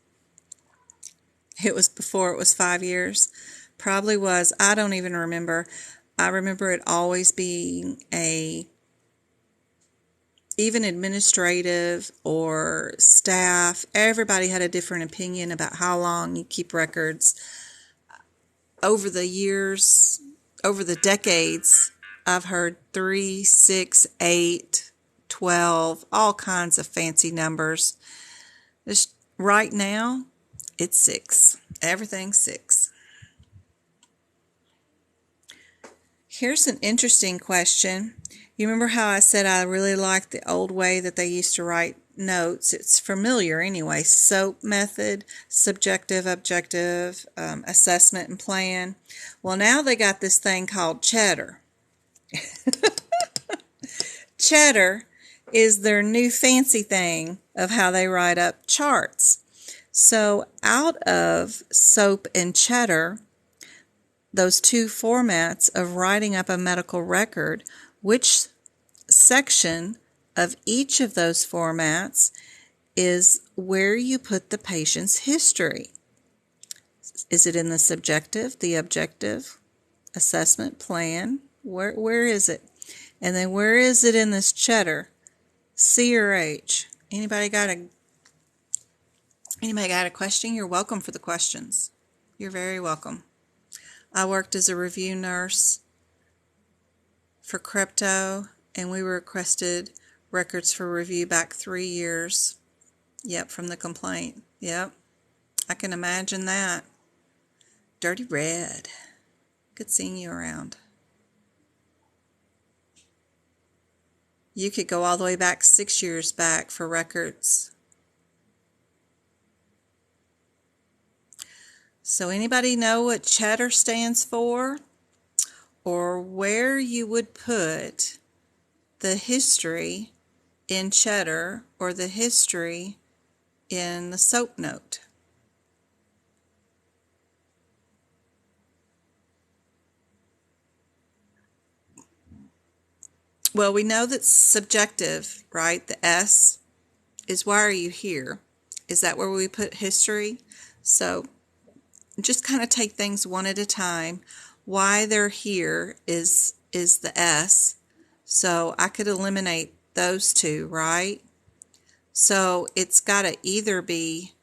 It was before it was 5 years. Probably was. I don't even remember. I remember it always being even administrative or staff, everybody had a different opinion about how long you keep records. Over the years, over the decades, I've heard 3, 6, 8, 12, all kinds of fancy numbers. Right now, it's 6. Everything's 6. Here's an interesting question. You remember how I said I really liked the old way that they used to write notes? It's familiar anyway. SOAP method, subjective, objective, assessment, and plan. Well, now they got this thing called Cheddar. Cheddar is their new fancy thing of how they write up charts. So out of SOAP and Cheddar, those two formats of writing up a medical record, which section of each of those formats is where you put the patient's history? Is it in the subjective, the objective, assessment, plan? Where is it? And then where is it in this Cheddar? C or H? Anybody got a question? You're welcome for the questions. You're very welcome. I worked as a review nurse for crypto, and we requested records for review back 3 years. Yep, from the complaint. Yep, I can imagine that. Dirty Red. Good seeing you around. You could go all the way back 6 years back for records. So anybody know what Cheddar stands for? Or where you would put the history in Cheddar or the history in the SOAP note? Well, we know that's subjective, right? The S is why are you here? Is that where we put history? So just kind of take things one at a time. Why they're here is the S. So I could eliminate those two, right? So it's got to either be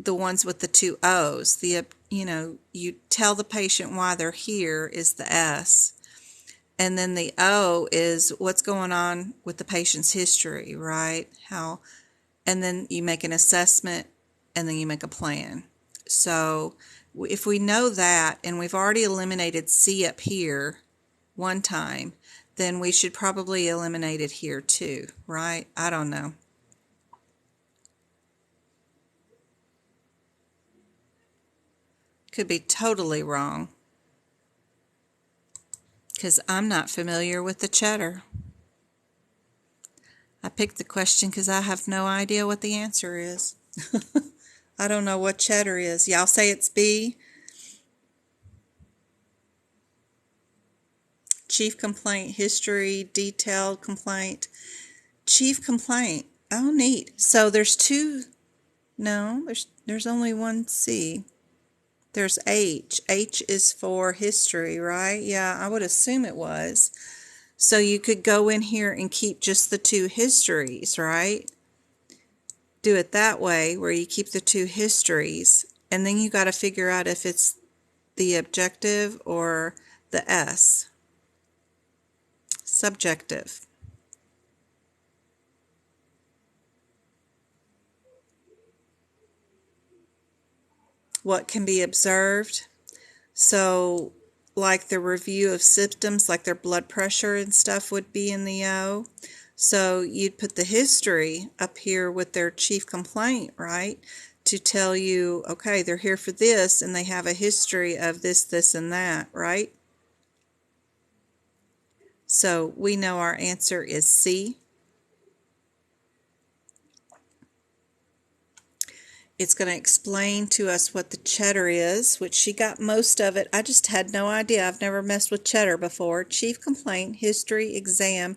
the ones with the two O's. You tell the patient why they're here is the S. And then the O is what's going on with the patient's history, right? And then you make an assessment, and then you make a plan. So if we know that, and we've already eliminated C up here one time, then we should probably eliminate it here too, right? I don't know. Could be totally wrong, because I'm not familiar with the cheddar. I picked the question because I have no idea what the answer is. I don't know what cheddar is. Y'all say it's B? Chief complaint, history, detailed complaint. Chief complaint. Oh, neat. So there's two. No, there's only one C. There's H. H is for history, right? Yeah, I would assume it was. So you could go in here and keep just the two histories, right? Do it that way, where you keep the two histories, and then you got to figure out if it's the objective or the S. Subjective. What can be observed? So, like the review of symptoms, like their blood pressure and stuff would be in the O. So you'd put the history up here with their chief complaint, right? To tell you, okay, they're here for this, and they have a history of this, this, and that, right? So we know our answer is C. It's going to explain to us what the cheddar is, which she got most of it. I just had no idea. I've never messed with cheddar before. Chief complaint, history, exam,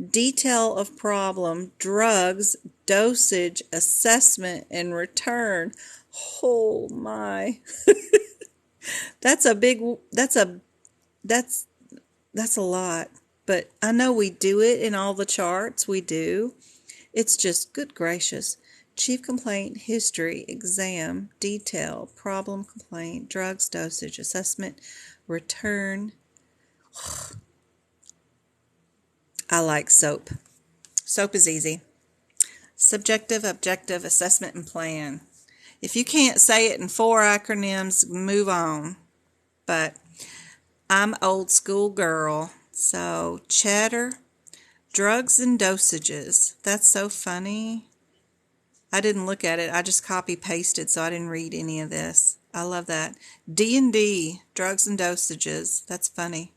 detail of problem, drugs, dosage, assessment, and return. Oh my. That's a lot. But I know we do it in all the charts. We do. It's just, good gracious. Chief complaint, history, exam, detail, problem, complaint, drugs, dosage, assessment, return. I like SOAP. SOAP is easy. Subjective, objective, assessment, and plan. If you can't say it in 4 acronyms, move on. But I'm old school girl. So cheddar, drugs and dosages. That's so funny. I didn't look at it. I just copy pasted, so I didn't read any of this. I love that. D&D, drugs and dosages. That's funny.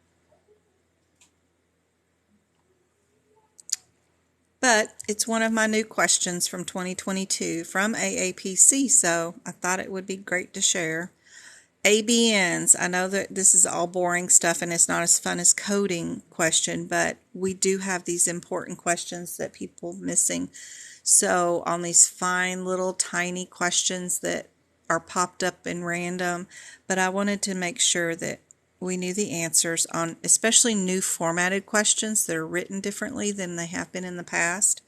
But it's one of my new questions from 2022 from AAPC, so I thought it would be great to share. ABNs. I know that this is all boring stuff and it's not as fun as coding question, but we do have these important questions that people missing. So on these fine little tiny questions that are popped up in random, but I wanted to make sure that we knew the answers on especially new formatted questions that are written differently than they have been in the past.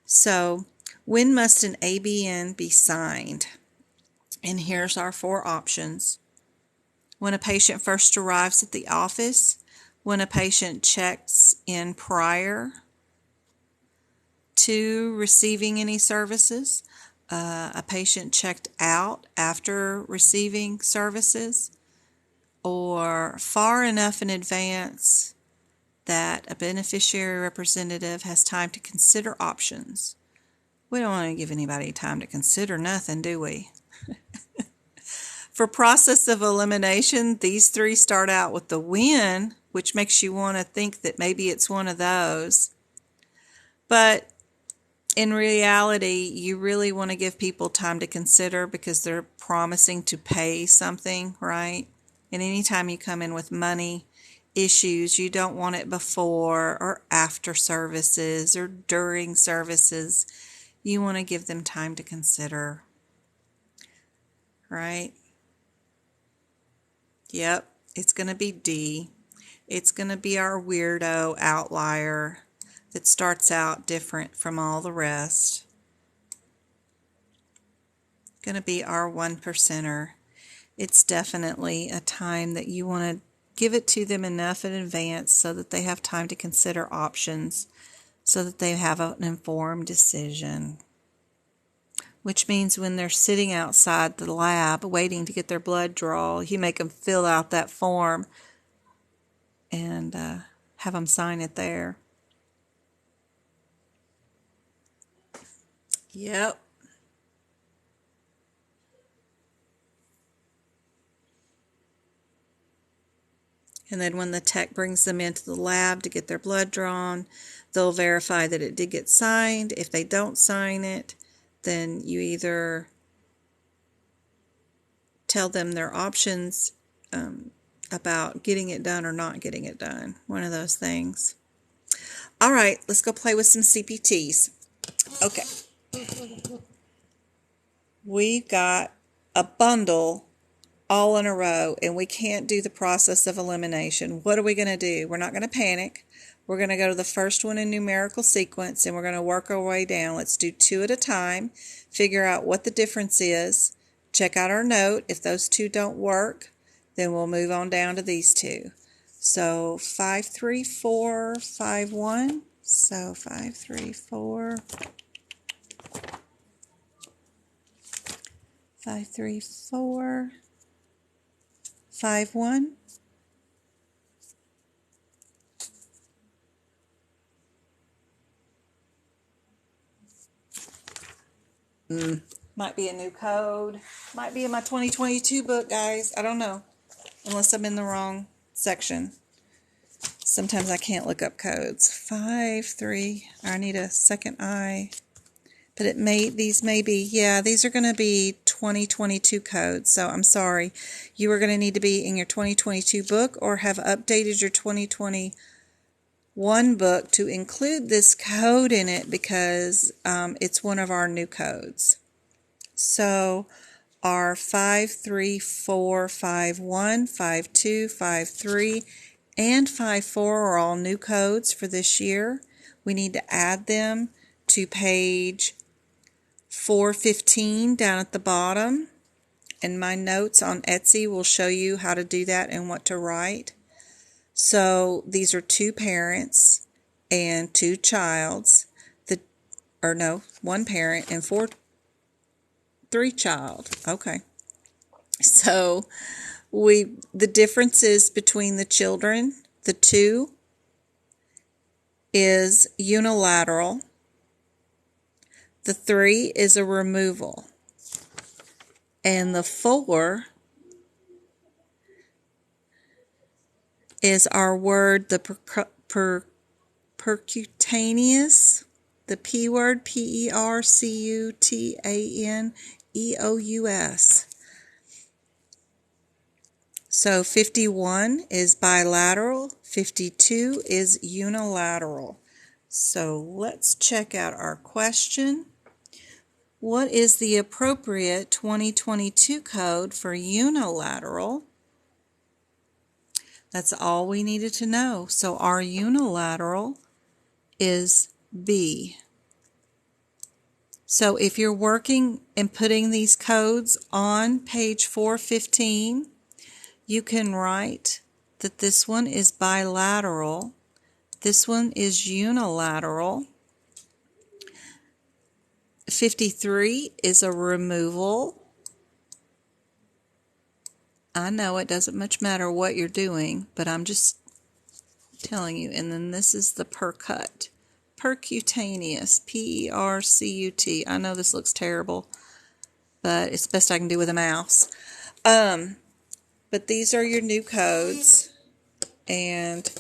So when must an ABN be signed? And here's our 4 options. When a patient first arrives at the office, when a patient checks in prior to receiving any services, a patient checked out after receiving services, or far enough in advance that a beneficiary representative has time to consider options. We don't want to give anybody time to consider nothing, do we? For process of elimination, these 3 start out with the when, which makes you want to think that maybe it's one of those. But in reality, you really want to give people time to consider because they're promising to pay something, right? And anytime you come in with money issues, you don't want it before or after services or during services. You want to give them time to consider, right? Yep, it's going to be D. It's going to be our weirdo outlier that starts out different from all the rest. going to be our 1%er. It's definitely a time that you want to give it to them enough in advance so that they have time to consider options, so that they have an informed decision. Which means when they're sitting outside the lab waiting to get their blood draw, you make them fill out that form and have them sign it there. Yep. And then when the tech brings them into the lab to get their blood drawn, they'll verify that it did get signed. If they don't sign it, then you either tell them their options about getting it done or not getting it done. One of those things. All right, let's go play with some CPTs. Okay. We've got a bundle all in a row, and we can't do the process of elimination. What are we going to do? We're not going to panic. We're going to go to the first one in numerical sequence, and we're going to work our way down. Let's do 2 at a time, figure out what the difference is, check out our note. If those 2 don't work, then we'll move on down to these 2. So 5, 3, 4, 5, 1. So 5, 3, 4, 5, 3, 4, 5, 1. Might be a new code. Might be in my 2022 book, guys. I don't know. Unless I'm in the wrong section. Sometimes I can't look up codes. 5, 3. I need a second I. But these may be, yeah, these are going to be 2022 codes. So I'm sorry. You are going to need to be in your 2022 book or have updated your 2021 book to include this code in it because it's one of our new codes. So our 5, 3, 4, 5, 1, 5, 2, 5, 3, and 5, 4 are all new codes for this year. We need to add them to page 415 down at the bottom. And my notes on Etsy will show you how to do that and what to write. So these are 2 parents and 2 childs. 1 parent and 3 child. Okay. So the differences between the children, the 2 is unilateral. The 3 is a removal. And the 4 is our word, the percutaneous, the P word, percutaneous. So 51 is bilateral, 52 is unilateral. So let's check out our question. What is the appropriate 2022 code for unilateral? That's all we needed to know. So our unilateral is B. So if you're working and putting these codes on page 415, you can write that this one is bilateral, this one is unilateral, 53 is a removal. I know it doesn't much matter what you're doing, but I'm just telling you. And then this is the percutaneous, Percut. I know this looks terrible, but it's the best I can do with a mouse. But these are your new codes, and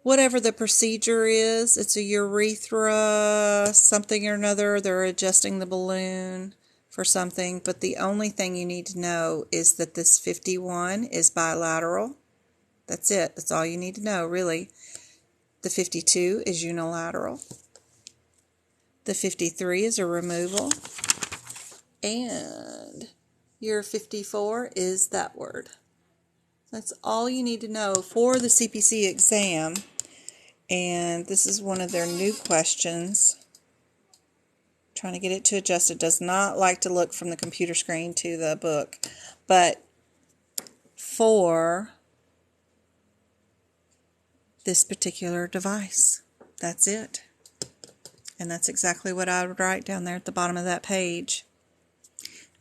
whatever the procedure is, it's a urethra, something or another. They're adjusting the balloon for something, but the only thing you need to know is that this 51 is bilateral. That's it. That's all you need to know, really. The 52 is unilateral. The 53 is a removal. And your 54 is that word. That's all you need to know for the CPC exam. And this is one of their new questions. Trying to get it to adjust. It does not like to look from the computer screen to the book. But for this particular device, that's it. And that's exactly what I would write down there at the bottom of that page.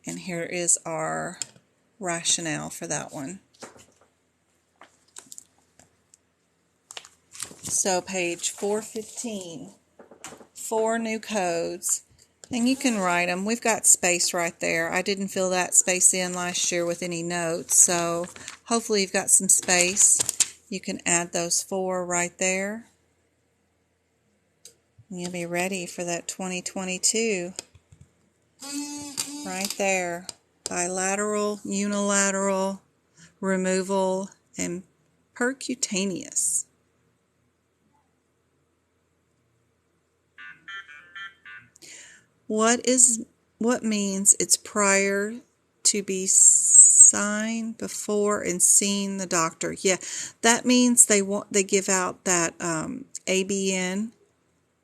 And here is our rationale for that one. So page 415, 4 new codes. And you can write them. We've got space right there. I didn't fill that space in last year with any notes, so hopefully you've got some space. You can add those 4 right there. And you'll be ready for that 2022. Right there. Bilateral, unilateral, removal, and percutaneous. What means it's prior to be signed before and seen the doctor? Yeah, that means they give out that ABN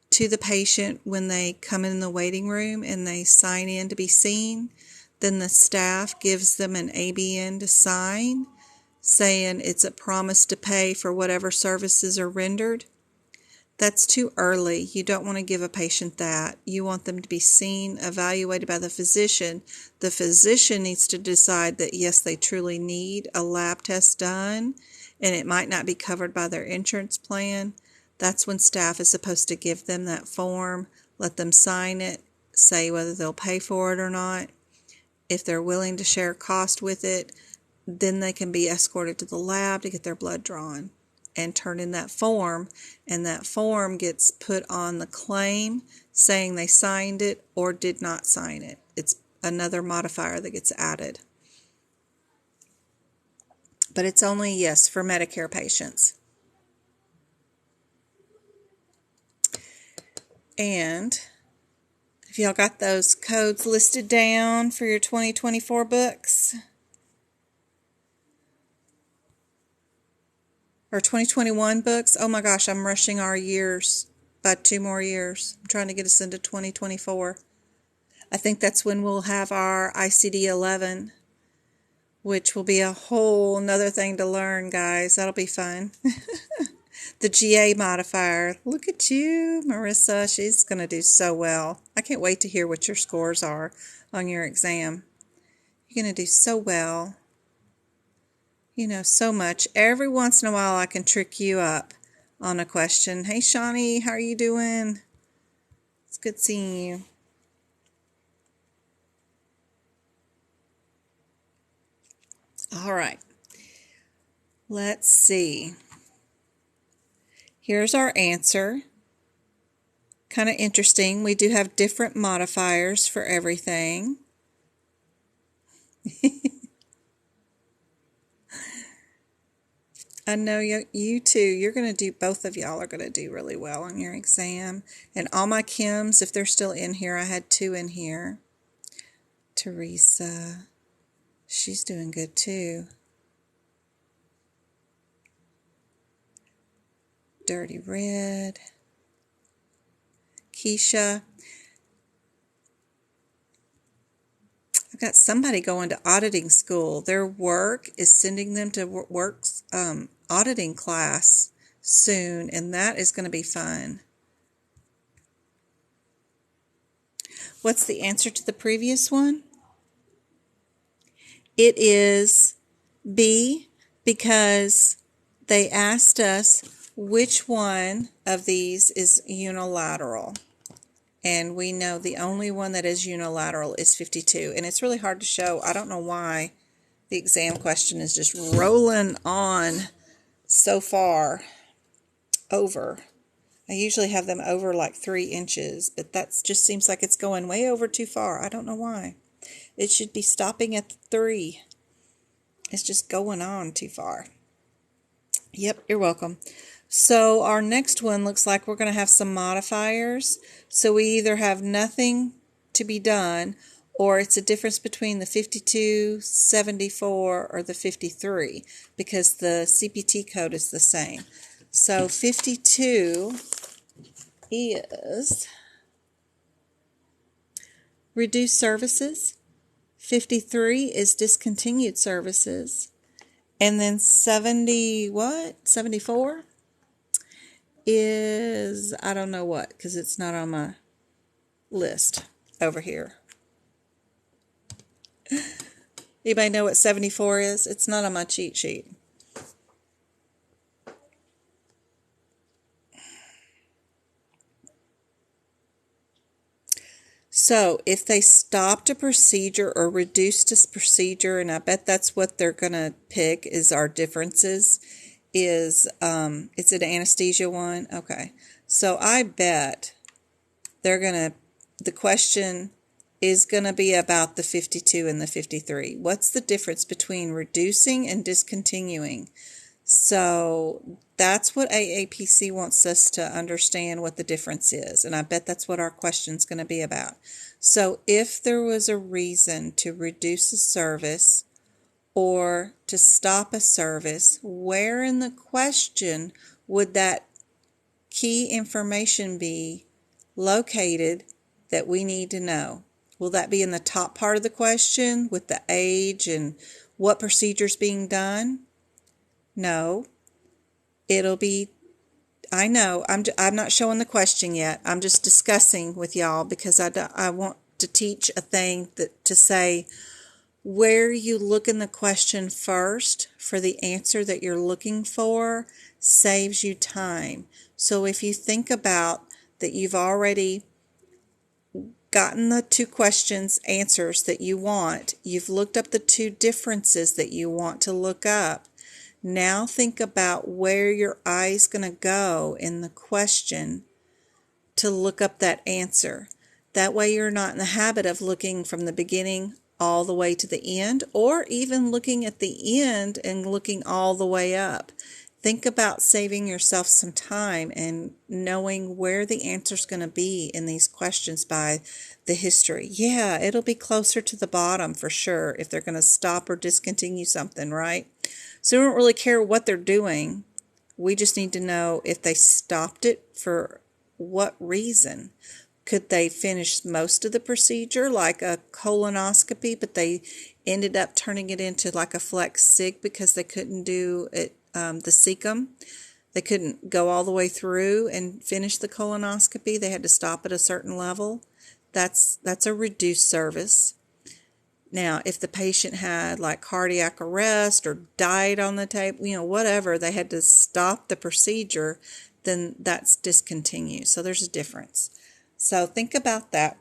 to the patient when they come in the waiting room and they sign in to be seen. Then the staff gives them an ABN to sign, saying it's a promise to pay for whatever services are rendered. That's too early. You don't want to give a patient that. You want them to be seen, evaluated by the physician. The physician needs to decide that, yes, they truly need a lab test done, and it might not be covered by their insurance plan. That's when staff is supposed to give them that form, let them sign it, say whether they'll pay for it or not. If they're willing to share cost with it, then they can be escorted to the lab to get their blood drawn and turn in that form, and that form gets put on the claim saying they signed it or did not sign it. It's another modifier that gets added. But it's only, yes, for Medicare patients. And if y'all got those codes listed down for your 2024 books, or 2021 books, oh my gosh, I'm rushing our years by 2 more years. I'm trying to get us into 2024. I think that's when we'll have our ICD10, which will be a whole nother thing to learn, guys. That'll be fun. The GA modifier. Look at you, Marissa. She's going to do so well. I can't wait to hear what your scores are on your exam. You're going to do so well. You know so much. Every once in a while I can trick you up on a question. Hey, Shawnee, how are you doing? It's good seeing you. All right. Let's see. Here's our answer. Kind of interesting. We do have different modifiers for everything. I know you too. You're going to do, both of y'all are going to do really well on your exam. And all my chems, if they're still in here, I had 2 in here. Teresa, she's doing good too. Dirty Red. Keisha. I've got somebody going to auditing school. Their work is sending them to auditing class soon, and that is going to be fun. What's the answer to the previous one? It is B, because they asked us which one of these is unilateral. And we know the only one that is unilateral is 52. And it's really hard to show. I don't know why the exam question is just rolling on so far over. I usually have them over like 3 inches, but that just seems like it's going way over too far. I don't know why. It should be stopping at 3. It's just going on too far. Yep, you're welcome. So our next one looks like we're going to have some modifiers. So we either have nothing to be done, or it's a difference between the 52, 74, or the 53, because the CPT code is the same. So 52 is reduced services. 53 is discontinued services. And then 74 is, I don't know what, because it's not on my list over here. Anybody know what 74 is? It's not on my cheat sheet. So if they stopped a procedure or reduced a procedure, and I bet that's what they're going to pick is our differences, is it's an anesthesia one. Okay. So I bet the question is going to be about the 52 and the 53. What's the difference between reducing and discontinuing? So that's what AAPC wants us to understand what the difference is, and I bet that's what our question's going to be about. So if there was a reason to reduce a service or to stop a service, where in the question would that key information be located that we need to know? Will that be in the top part of the question with the age and what procedure's being done? No, it'll be, I know, I'm not showing the question yet. I'm just discussing with y'all because I want to teach a thing to say where you look in the question first for the answer that you're looking for saves you time. So if you think about that you've already gotten the two questions answers that you want, you've looked up the two differences that you want to look up. Now think about where your eye's going to go in the question to look up that answer. That way you're not in the habit of looking from the beginning all the way to the end, or even looking at the end and looking all the way up. Think about saving yourself some time and knowing where the answer's going to be in these questions by the history. Yeah, it'll be closer to the bottom for sure if they're going to stop or discontinue something, right? So we don't really care what they're doing. We just need to know if they stopped it for what reason. Could they finish most of the procedure, like a colonoscopy, but they ended up turning it into like a flex sig because they couldn't do it, the cecum? They couldn't go all the way through and finish the colonoscopy. They had to stop at a certain level. That's a reduced service. Now, if the patient had like cardiac arrest or died on the table, whatever, they had to stop the procedure, then that's discontinued. So there's a difference. So think about that.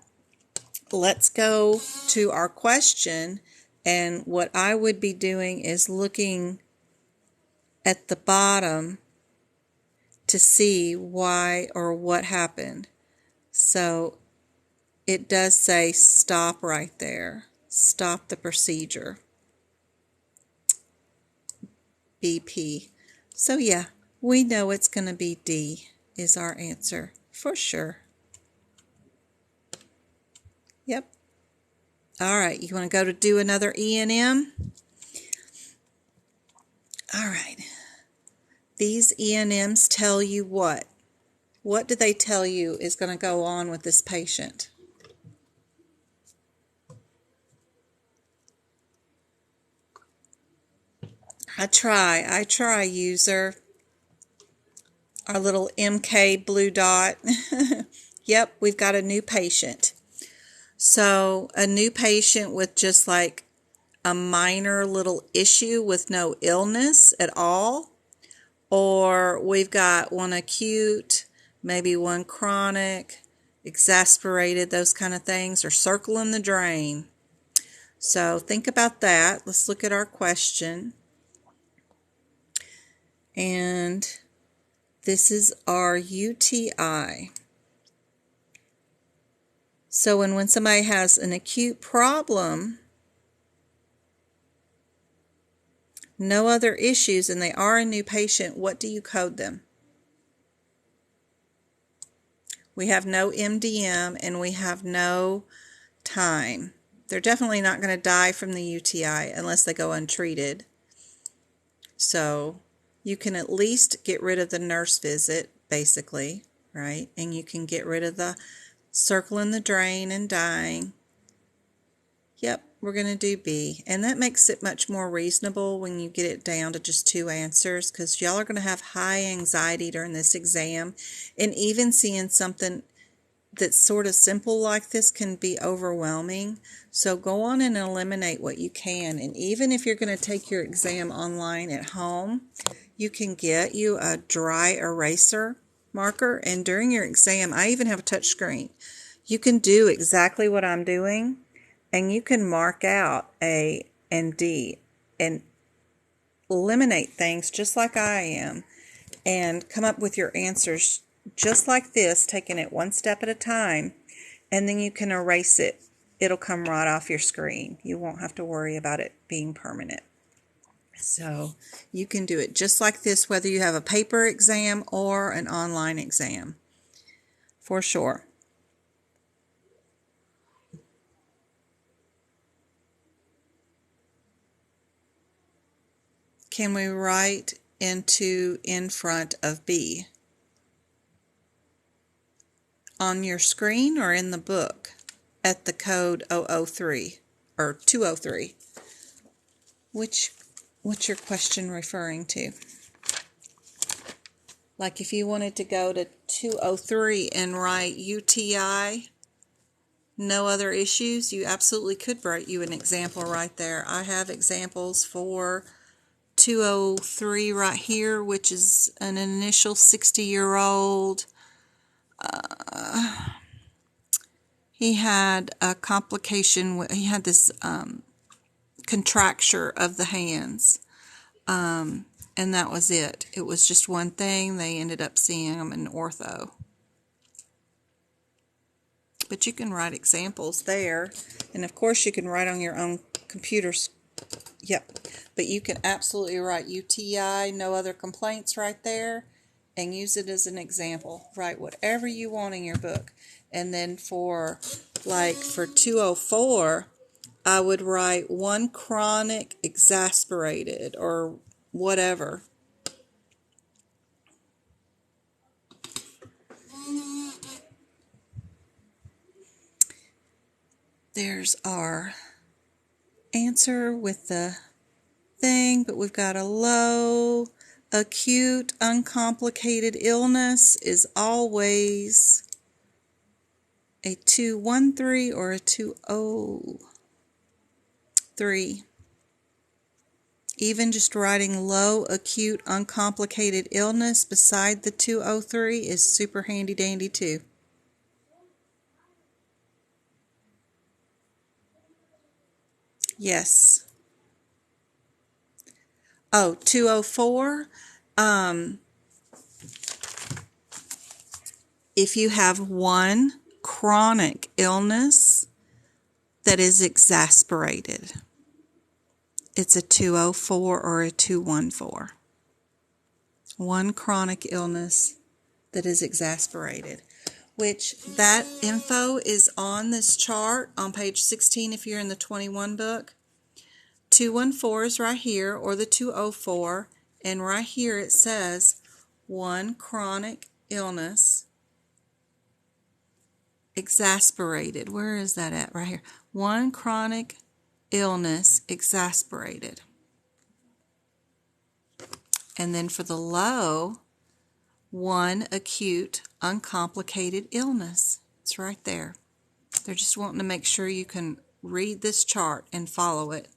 Let's go to our question, and what I would be doing is looking at the bottom to see why or what happened. So it does say stop right there. Stop the procedure. BP. So yeah, we know it's going to be D is our answer for sure. Yep. All right, you want to go to do another E&M? All right. These E&Ms tell you what? What do they tell you is going to go on with this patient? I try, user. Our little MK blue dot. Yep, we've got a new patient. So a new patient with just like a minor little issue with no illness at all. Or we've got one acute, maybe one chronic, exasperated, those kind of things, or circling the drain. So think about that. Let's look at our question. And this is our UTI. So when somebody has an acute problem, no other issues, and they are a new patient, what do you code them? We have no MDM and we have no time. They're definitely not going to die from the UTI unless they go untreated. So you can at least get rid of the nurse visit, basically, right? And you can get rid of the circling the drain and dying. Yep, we're going to do B. And that makes it much more reasonable when you get it down to just 2 answers, because y'all are going to have high anxiety during this exam. And even seeing something that's sort of simple like this can be overwhelming. So go on and eliminate what you can. And even if you're going to take your exam online at home, you can get you a dry eraser marker. And during your exam, I even have a touch screen. You can do exactly what I'm doing, and you can mark out A and D and eliminate things just like I am and come up with your answers just like this, taking it one step at a time, and then you can erase it. It'll come right off your screen. You won't have to worry about it being permanent. So you can do it just like this, whether you have a paper exam or an online exam, for sure. Can we write into in front of B? On your screen or in the book at the code 003 or 203? What's your question referring to? Like if you wanted to go to 203 and write UTI, no other issues, you absolutely could write you an example right there. I have examples for 203 right here, which is an initial 60-year-old. He had a complication. He had this contracture of the hands, and that was it. It was just one thing. They ended up seeing him in ortho. But you can write examples there, and of course you can write on your own computers. Yep, but you can absolutely write UTI, no other complaints right there, and use it as an example. Write whatever you want in your book. And then for 204, I would write one chronic exasperated or whatever. There's our answer with the thing, but we've got a low. Acute uncomplicated illness is always a 213 or a 203. Even just writing low acute uncomplicated illness beside the 203 is super handy dandy too. Yes. Oh, 204. If you have one chronic illness that is exasperated, it's a 204 or a 214. One chronic illness that is exasperated, which that info is on this chart on page 16 if you're in the 21 book. 214 is right here, or the 204, and right here it says one chronic illness exasperated. Where is that at? Right here. One chronic illness exasperated. And then for the low, one acute uncomplicated illness. It's right there. They're just wanting to make sure you can read this chart and follow it.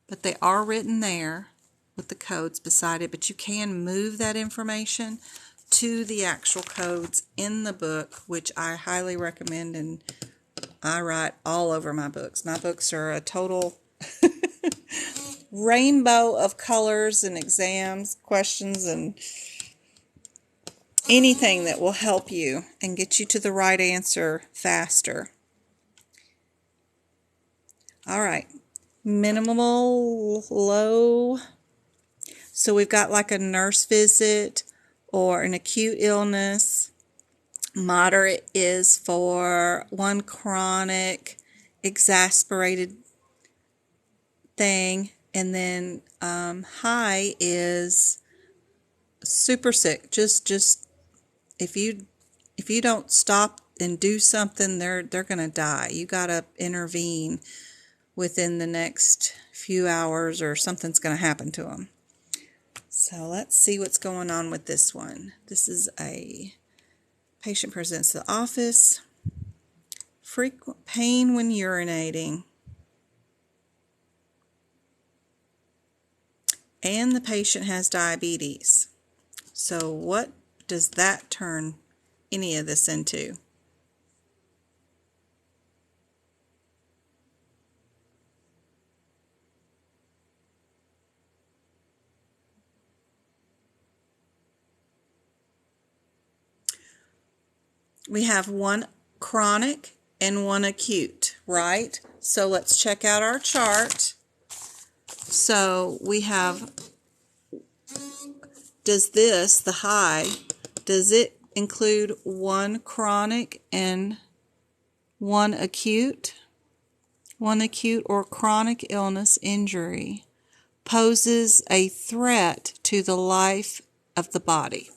But they are written there with the codes beside it, but you can move that information to the actual codes in the book, which I highly recommend, and I write all over my books. My books are a total rainbow of colors and exams, questions, and anything that will help you and get you to the right answer faster. All right. Minimal, low. So we've got like a nurse visit or an acute illness. Moderate is for one chronic, exasperated thing. And then high is super sick. Just if you don't stop and do something, they're going to die. You got to intervene within the next few hours or something's going to happen to them. So let's see what's going on with this one. This is a patient presents to the office. Frequent pain when urinating. And the patient has diabetes. So what does that turn any of this into? We have one chronic and one acute, right? So let's check out our chart. So we have, does this, the high, does it include one chronic and one acute? One acute or chronic illness injury poses a threat to the life of the body.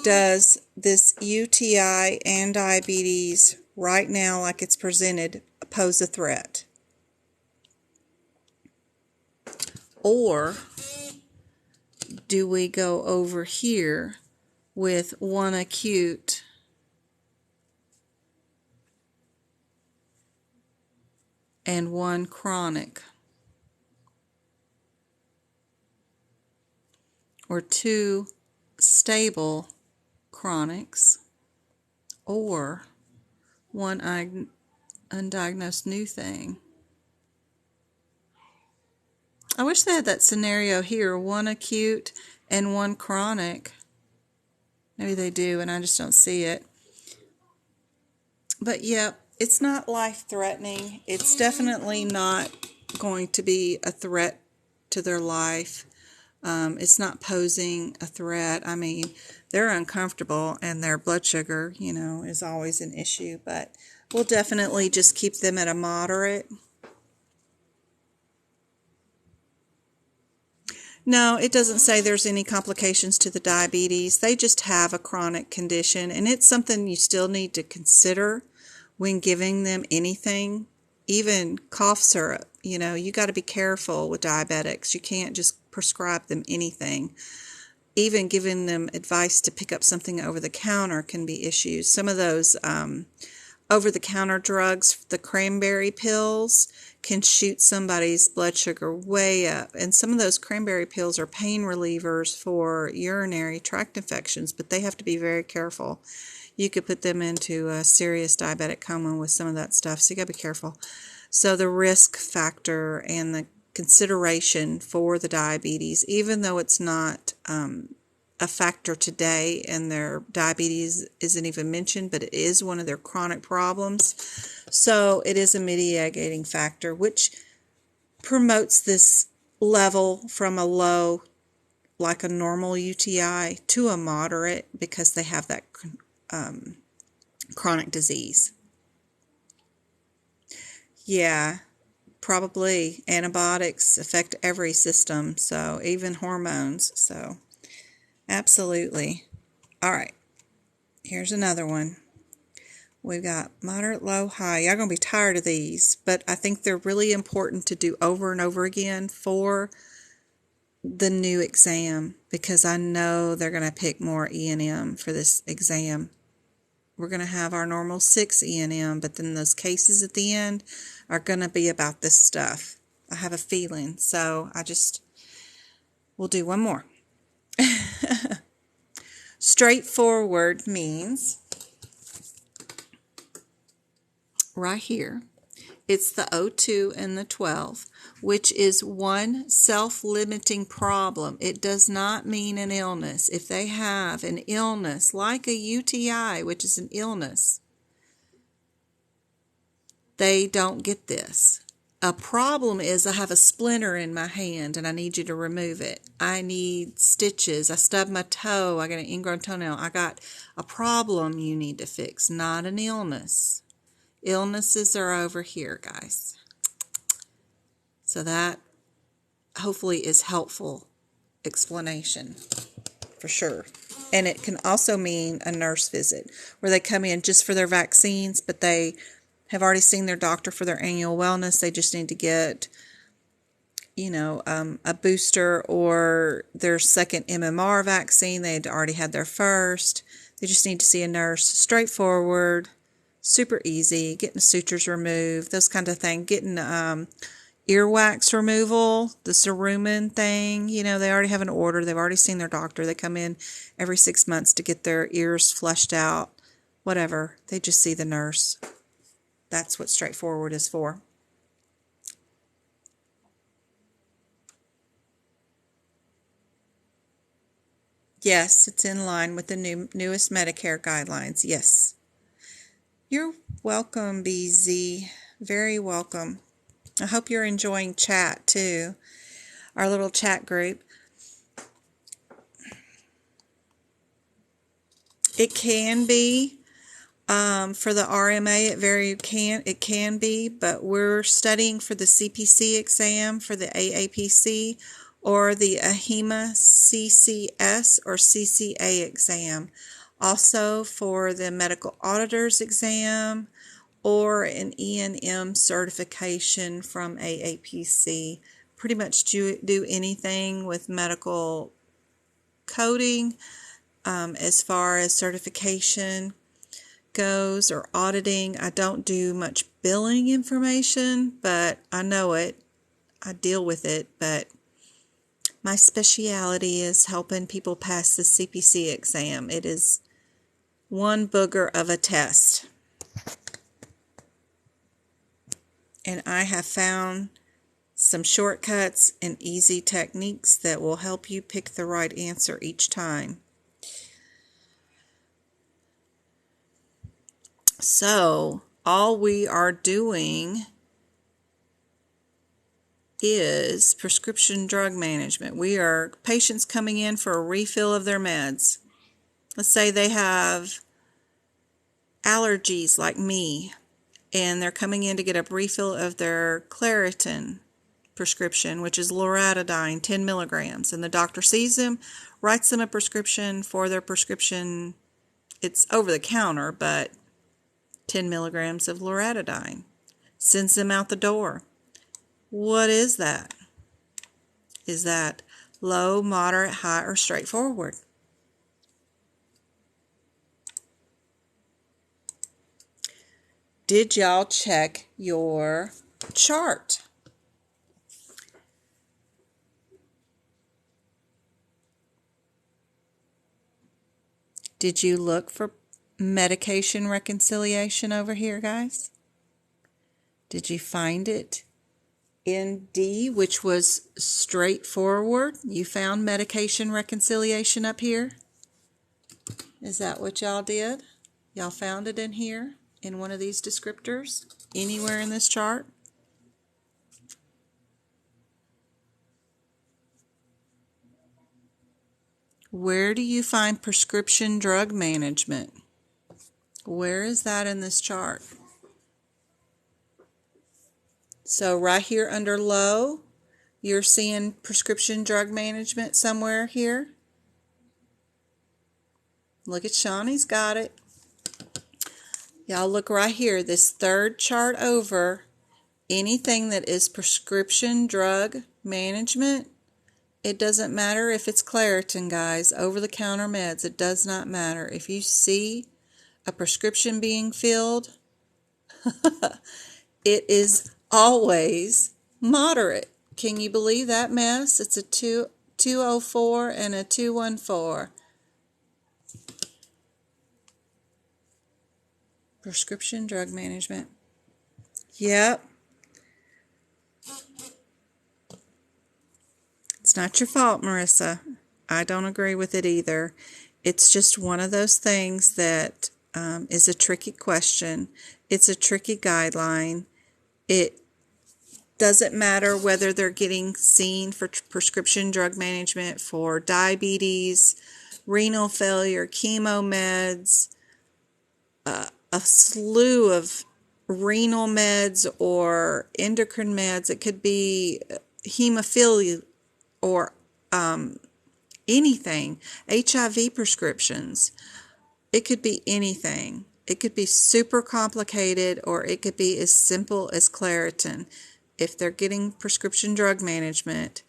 Does this UTI and diabetes right now, like it's presented, pose a threat? Or do we go over here with one acute and one chronic? Or two stable chronics, or one undiagnosed new thing. I wish they had that scenario here, one acute and one chronic. Maybe they do and I just don't see it. But yeah, it's not life-threatening. It's definitely not going to be a threat to their life. It's not posing a threat. I mean, they're uncomfortable and their blood sugar, is always an issue, but we'll definitely just keep them at a moderate. No, it doesn't say there's any complications to the diabetes. They just have a chronic condition, and it's something you still need to consider when giving them anything, even cough syrup. You got to be careful with diabetics. You can't just prescribe them anything. Even giving them advice to pick up something over the counter can be issues. Some of those over the counter drugs, the cranberry pills, can shoot somebody's blood sugar way up. And some of those cranberry pills are pain relievers for urinary tract infections, but they have to be very careful. You could put them into a serious diabetic coma with some of that stuff, so you got to be careful. So the risk factor and the consideration for the diabetes, even though it's not a factor today and their diabetes isn't even mentioned, but it is one of their chronic problems. So it is a mitigating factor, which promotes this level from a low, like a normal UTI, to a moderate because they have that chronic disease. Yeah, probably antibiotics affect every system, so even hormones. So absolutely. All right, here's another one. We've got moderate, low, high. Y'all going to be tired of these, but I think they're really important to do over and over again for the new exam because I know they're going to pick more E&M for this exam. We're going to have our normal 6 E&M, but then those cases at the end are going to be about this stuff. I have a feeling, so we'll do one more. Straightforward means right here, it's the 02 and the 12, which is one self-limiting problem. It does not mean an illness. If they have an illness like a UTI, which is an illness, they don't get this. A problem is I have a splinter in my hand and I need you to remove it. I need stitches. I stubbed my toe. I got an ingrown toenail. I got a problem you need to fix, not an illness. Illnesses are over here, guys. So that hopefully is helpful explanation for sure. And it can also mean a nurse visit where they come in just for their vaccines, but they have already seen their doctor for their annual wellness. They just need to get, a booster or their second MMR vaccine. They'd already had their first. They just need to see a nurse. Straightforward, super easy, getting the sutures removed, those kind of things. Getting earwax removal, the cerumen thing, they already have an order. They've already seen their doctor. They come in every 6 months to get their ears flushed out, whatever. They just see the nurse. That's what straightforward is for. Yes, it's in line with the newest Medicare guidelines. Yes. You're welcome, BZ. Very welcome. I hope you're enjoying chat too, our little chat group. It can be for the RMA. It can be, but we're studying for the CPC exam for the AAPC or the AHIMA CCS or CCA exam. Also for the medical auditor's exam or an E&M certification from AAPC. Pretty much do anything with medical coding as far as certification goes or auditing. I don't do much billing information, but I know it. I deal with it, but my specialty is helping people pass the CPC exam. It is one booger of a test. And I have found some shortcuts and easy techniques that will help you pick the right answer each time. So, all we are doing is prescription drug management. We are patients coming in for a refill of their meds. Let's say they have allergies like me, and they're coming in to get a refill of their Claritin prescription, which is loratadine, 10 milligrams. And the doctor sees them, writes them a prescription for their prescription. It's over the counter, but 10 milligrams of loratadine. Sends them out the door. What is that? Is that low, moderate, high, or straightforward? Did y'all check your chart? Did you look for medication reconciliation over here, guys? Did you find it in D, which was straightforward? You found medication reconciliation up here? Is that what y'all did? Y'all found it in here? In one of these descriptors? Anywhere in this chart? Where do you find prescription drug management? Where is that in this chart? So right here under low, you're seeing prescription drug management somewhere here. Look at Shawnee's got it. Y'all look right here, this third chart over, anything that is prescription drug management, it doesn't matter if it's Claritin, guys, over-the-counter meds, it does not matter. If you see a prescription being filled, it is always moderate. Can you believe that mess? It's a 204 and a 214. Prescription drug management. Yep. It's not your fault, Marissa. I don't agree with it either. It's just one of those things that is a tricky question. It's a tricky guideline. It doesn't matter whether they're getting seen for prescription drug management for diabetes, renal failure, chemo meds, a slew of renal meds or endocrine meds. It could be hemophilia or anything, HIV prescriptions. It could be anything. It could be super complicated, or it could be as simple as Claritin. If they're getting prescription drug management,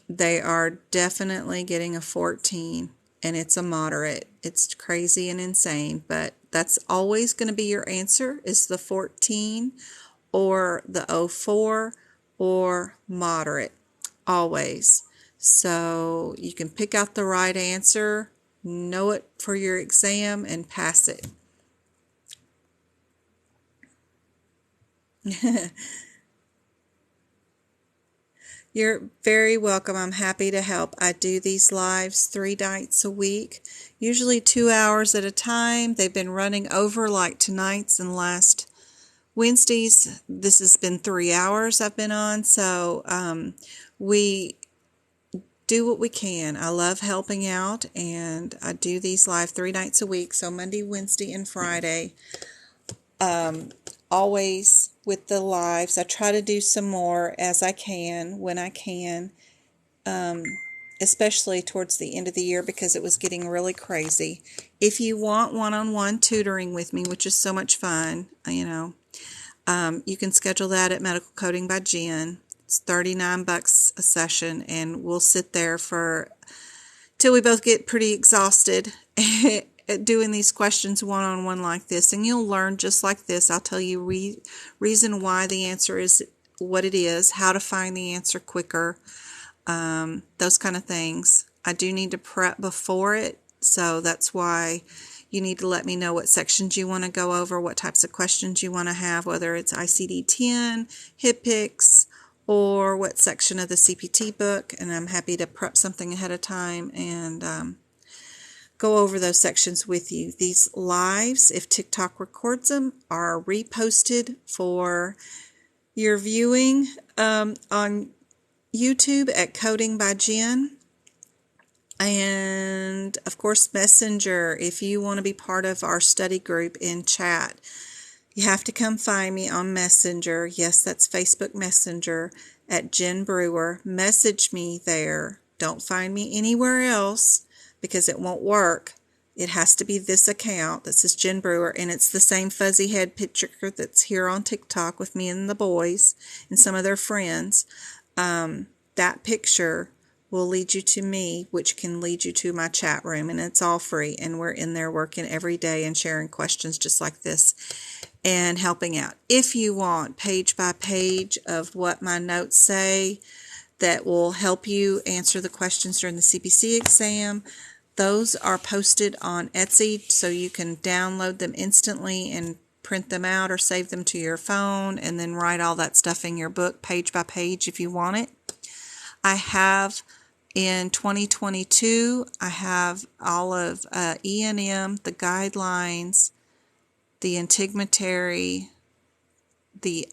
they are definitely getting a 14, and it's a moderate. It's crazy and insane, but that's always going to be your answer, is the 14 or the 04 or moderate, always. So you can pick out the right answer, know it for your exam, and pass it. You're very welcome. I'm happy to help. I do these lives 3 nights a week, usually 2 hours at a time. They've been running over, like tonight's and last Wednesdays. This has been 3 hours I've been on, so we do what we can. I love helping out, and I do these live 3 nights a week, so Monday, Wednesday, and Friday. Always with the lives. I try to do some more as I can, when I can, especially towards the end of the year, because it was getting really crazy. If you want one-on-one tutoring with me, which is so much fun, you can schedule that at Medical Coding by Jen. It's $39 a session, and we'll sit there till we both get pretty exhausted at doing these questions one-on-one like this. And you'll learn just like this. I'll tell you reason why the answer is what it is, how to find the answer quicker, those kind of things. I do need to prep before it, so that's why you need to let me know what sections you want to go over, what types of questions you want to have, whether it's ICD10, HIPICS, or what section of the CPT book, and I'm happy to prep something ahead of time and go over those sections with you. These lives, if TikTok records them, are reposted for your viewing on YouTube at Coding by Jen. And, of course, Messenger, if you want to be part of our study group in chat. You have to come find me on Messenger. Yes, that's Facebook Messenger at Jen Brewer. Message me there. Don't find me anywhere else, because it won't work. It has to be this account that says Jen Brewer, and it's the same fuzzy head picture that's here on TikTok with me and the boys and some of their friends. That picture will lead you to me, which can lead you to my chat room, and it's all free, and we're in there working every day and sharing questions just like this and helping out. If you want page by page of what my notes say that will help you answer the questions during the CPC exam, those are posted on Etsy, so you can download them instantly and print them out or save them to your phone and then write all that stuff in your book page by page if you want it. I have in 2022, I have all of E&M, the guidelines, the integumentary, the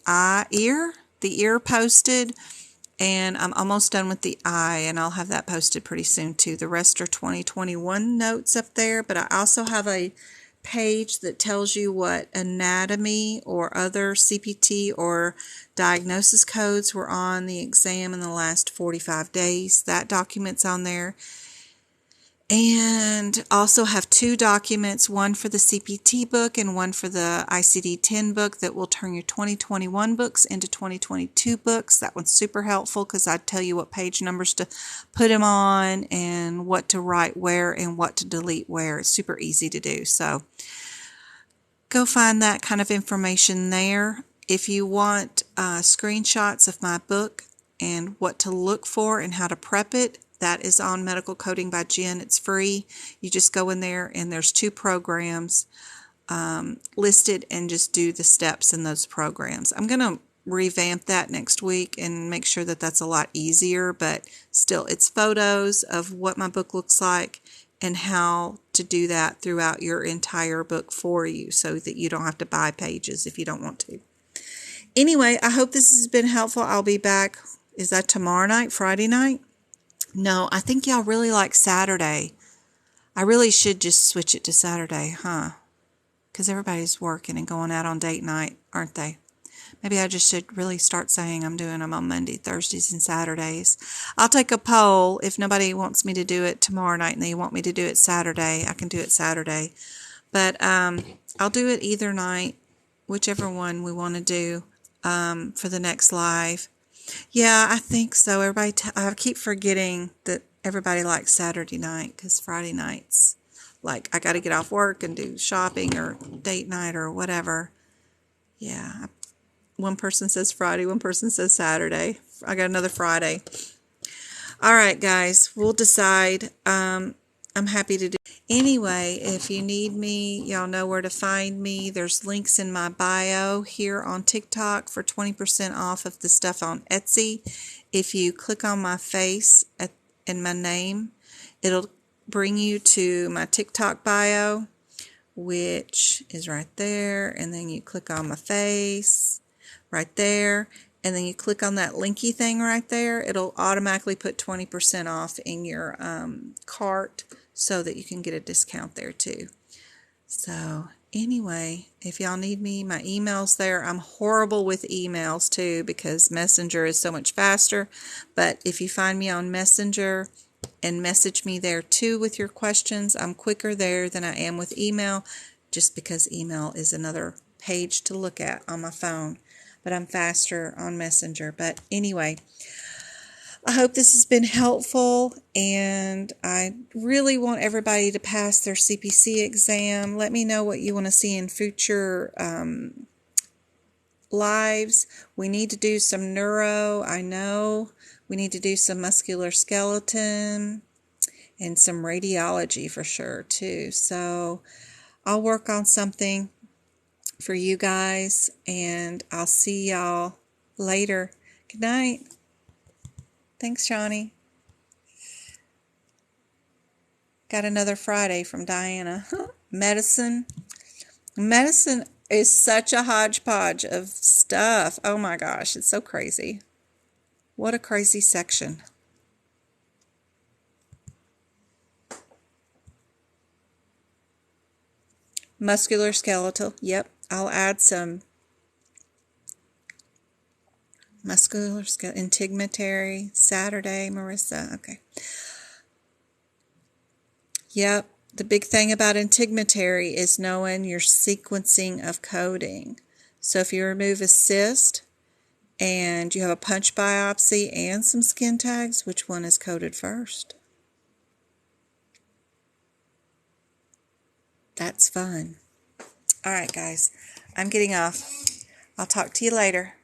ear posted, and I'm almost done with the eye, and I'll have that posted pretty soon too. The rest are 2021 notes up there, but I also have a page that tells you what anatomy or other CPT or diagnosis codes were on the exam in the last 45 days. That document's on there. And also have 2 documents, one for the CPT book and one for the ICD10 book, that will turn your 2021 books into 2022 books. That one's super helpful because I tell you what page numbers to put them on and what to write where and what to delete where. It's super easy to do. So go find that kind of information there. If you want screenshots of my book and what to look for and how to prep it, that is on Medical Coding by Jen. It's free. You just go in there and there's 2 programs listed, and just do the steps in those programs. I'm going to revamp that next week and make sure that that's a lot easier, but still, it's photos of what my book looks like and how to do that throughout your entire book for you, so that you don't have to buy pages if you don't want to. Anyway, I hope this has been helpful. I'll be back. Is that tomorrow night, Friday night? No, I think y'all really like Saturday. I really should just switch it to Saturday, huh? Because everybody's working and going out on date night, aren't they? Maybe I just should really start saying I'm doing them on Monday, Thursdays, and Saturdays. I'll take a poll. If nobody wants me to do it tomorrow night and they want me to do it Saturday, I can do it Saturday. But I'll do it either night, whichever one we want to do for the next live. Yeah, I think so. Everybody, I keep forgetting that everybody likes Saturday night because Friday nights, like, I got to get off work and do shopping or date night or whatever. Yeah. One person says Friday, one person says Saturday. I got another Friday. All right, guys, we'll decide. I'm happy to do. Anyway, if you need me, y'all know where to find me. There's links in my bio here on TikTok for 20% off of the stuff on Etsy. If you click on my face and my name, it'll bring you to my TikTok bio, which is right there. And then you click on my face right there. And then you click on that linky thing right there. It'll automatically put 20% off in your cart so that you can get a discount there too. So anyway, if y'all need me, my email's there. I'm horrible with emails too because Messenger is so much faster. But if you find me on Messenger and message me there too with your questions, I'm quicker there than I am with email, just because email is another page to look at on my phone. But I'm faster on Messenger. But anyway, I hope this has been helpful, and I really want everybody to pass their CPC exam. Let me know what you want to see in future lives. We need to do some neuro, I know. We need to do some muscular skeleton and some radiology for sure too. So I'll work on something for you guys, and I'll see y'all later. Good night. Thanks, Shawnee. Got another Friday from Diana. Medicine. Medicine is such a hodgepodge of stuff. Oh my gosh, it's so crazy. What a crazy section. Muscular skeletal. Yep. I'll add some muscular skeletal. Integumentary. Saturday, Marissa. Okay. Yep. The big thing about integumentary is knowing your sequencing of coding. So if you remove a cyst and you have a punch biopsy and some skin tags, which one is coded first? That's fun. All right, guys. I'm getting off. I'll talk to you later.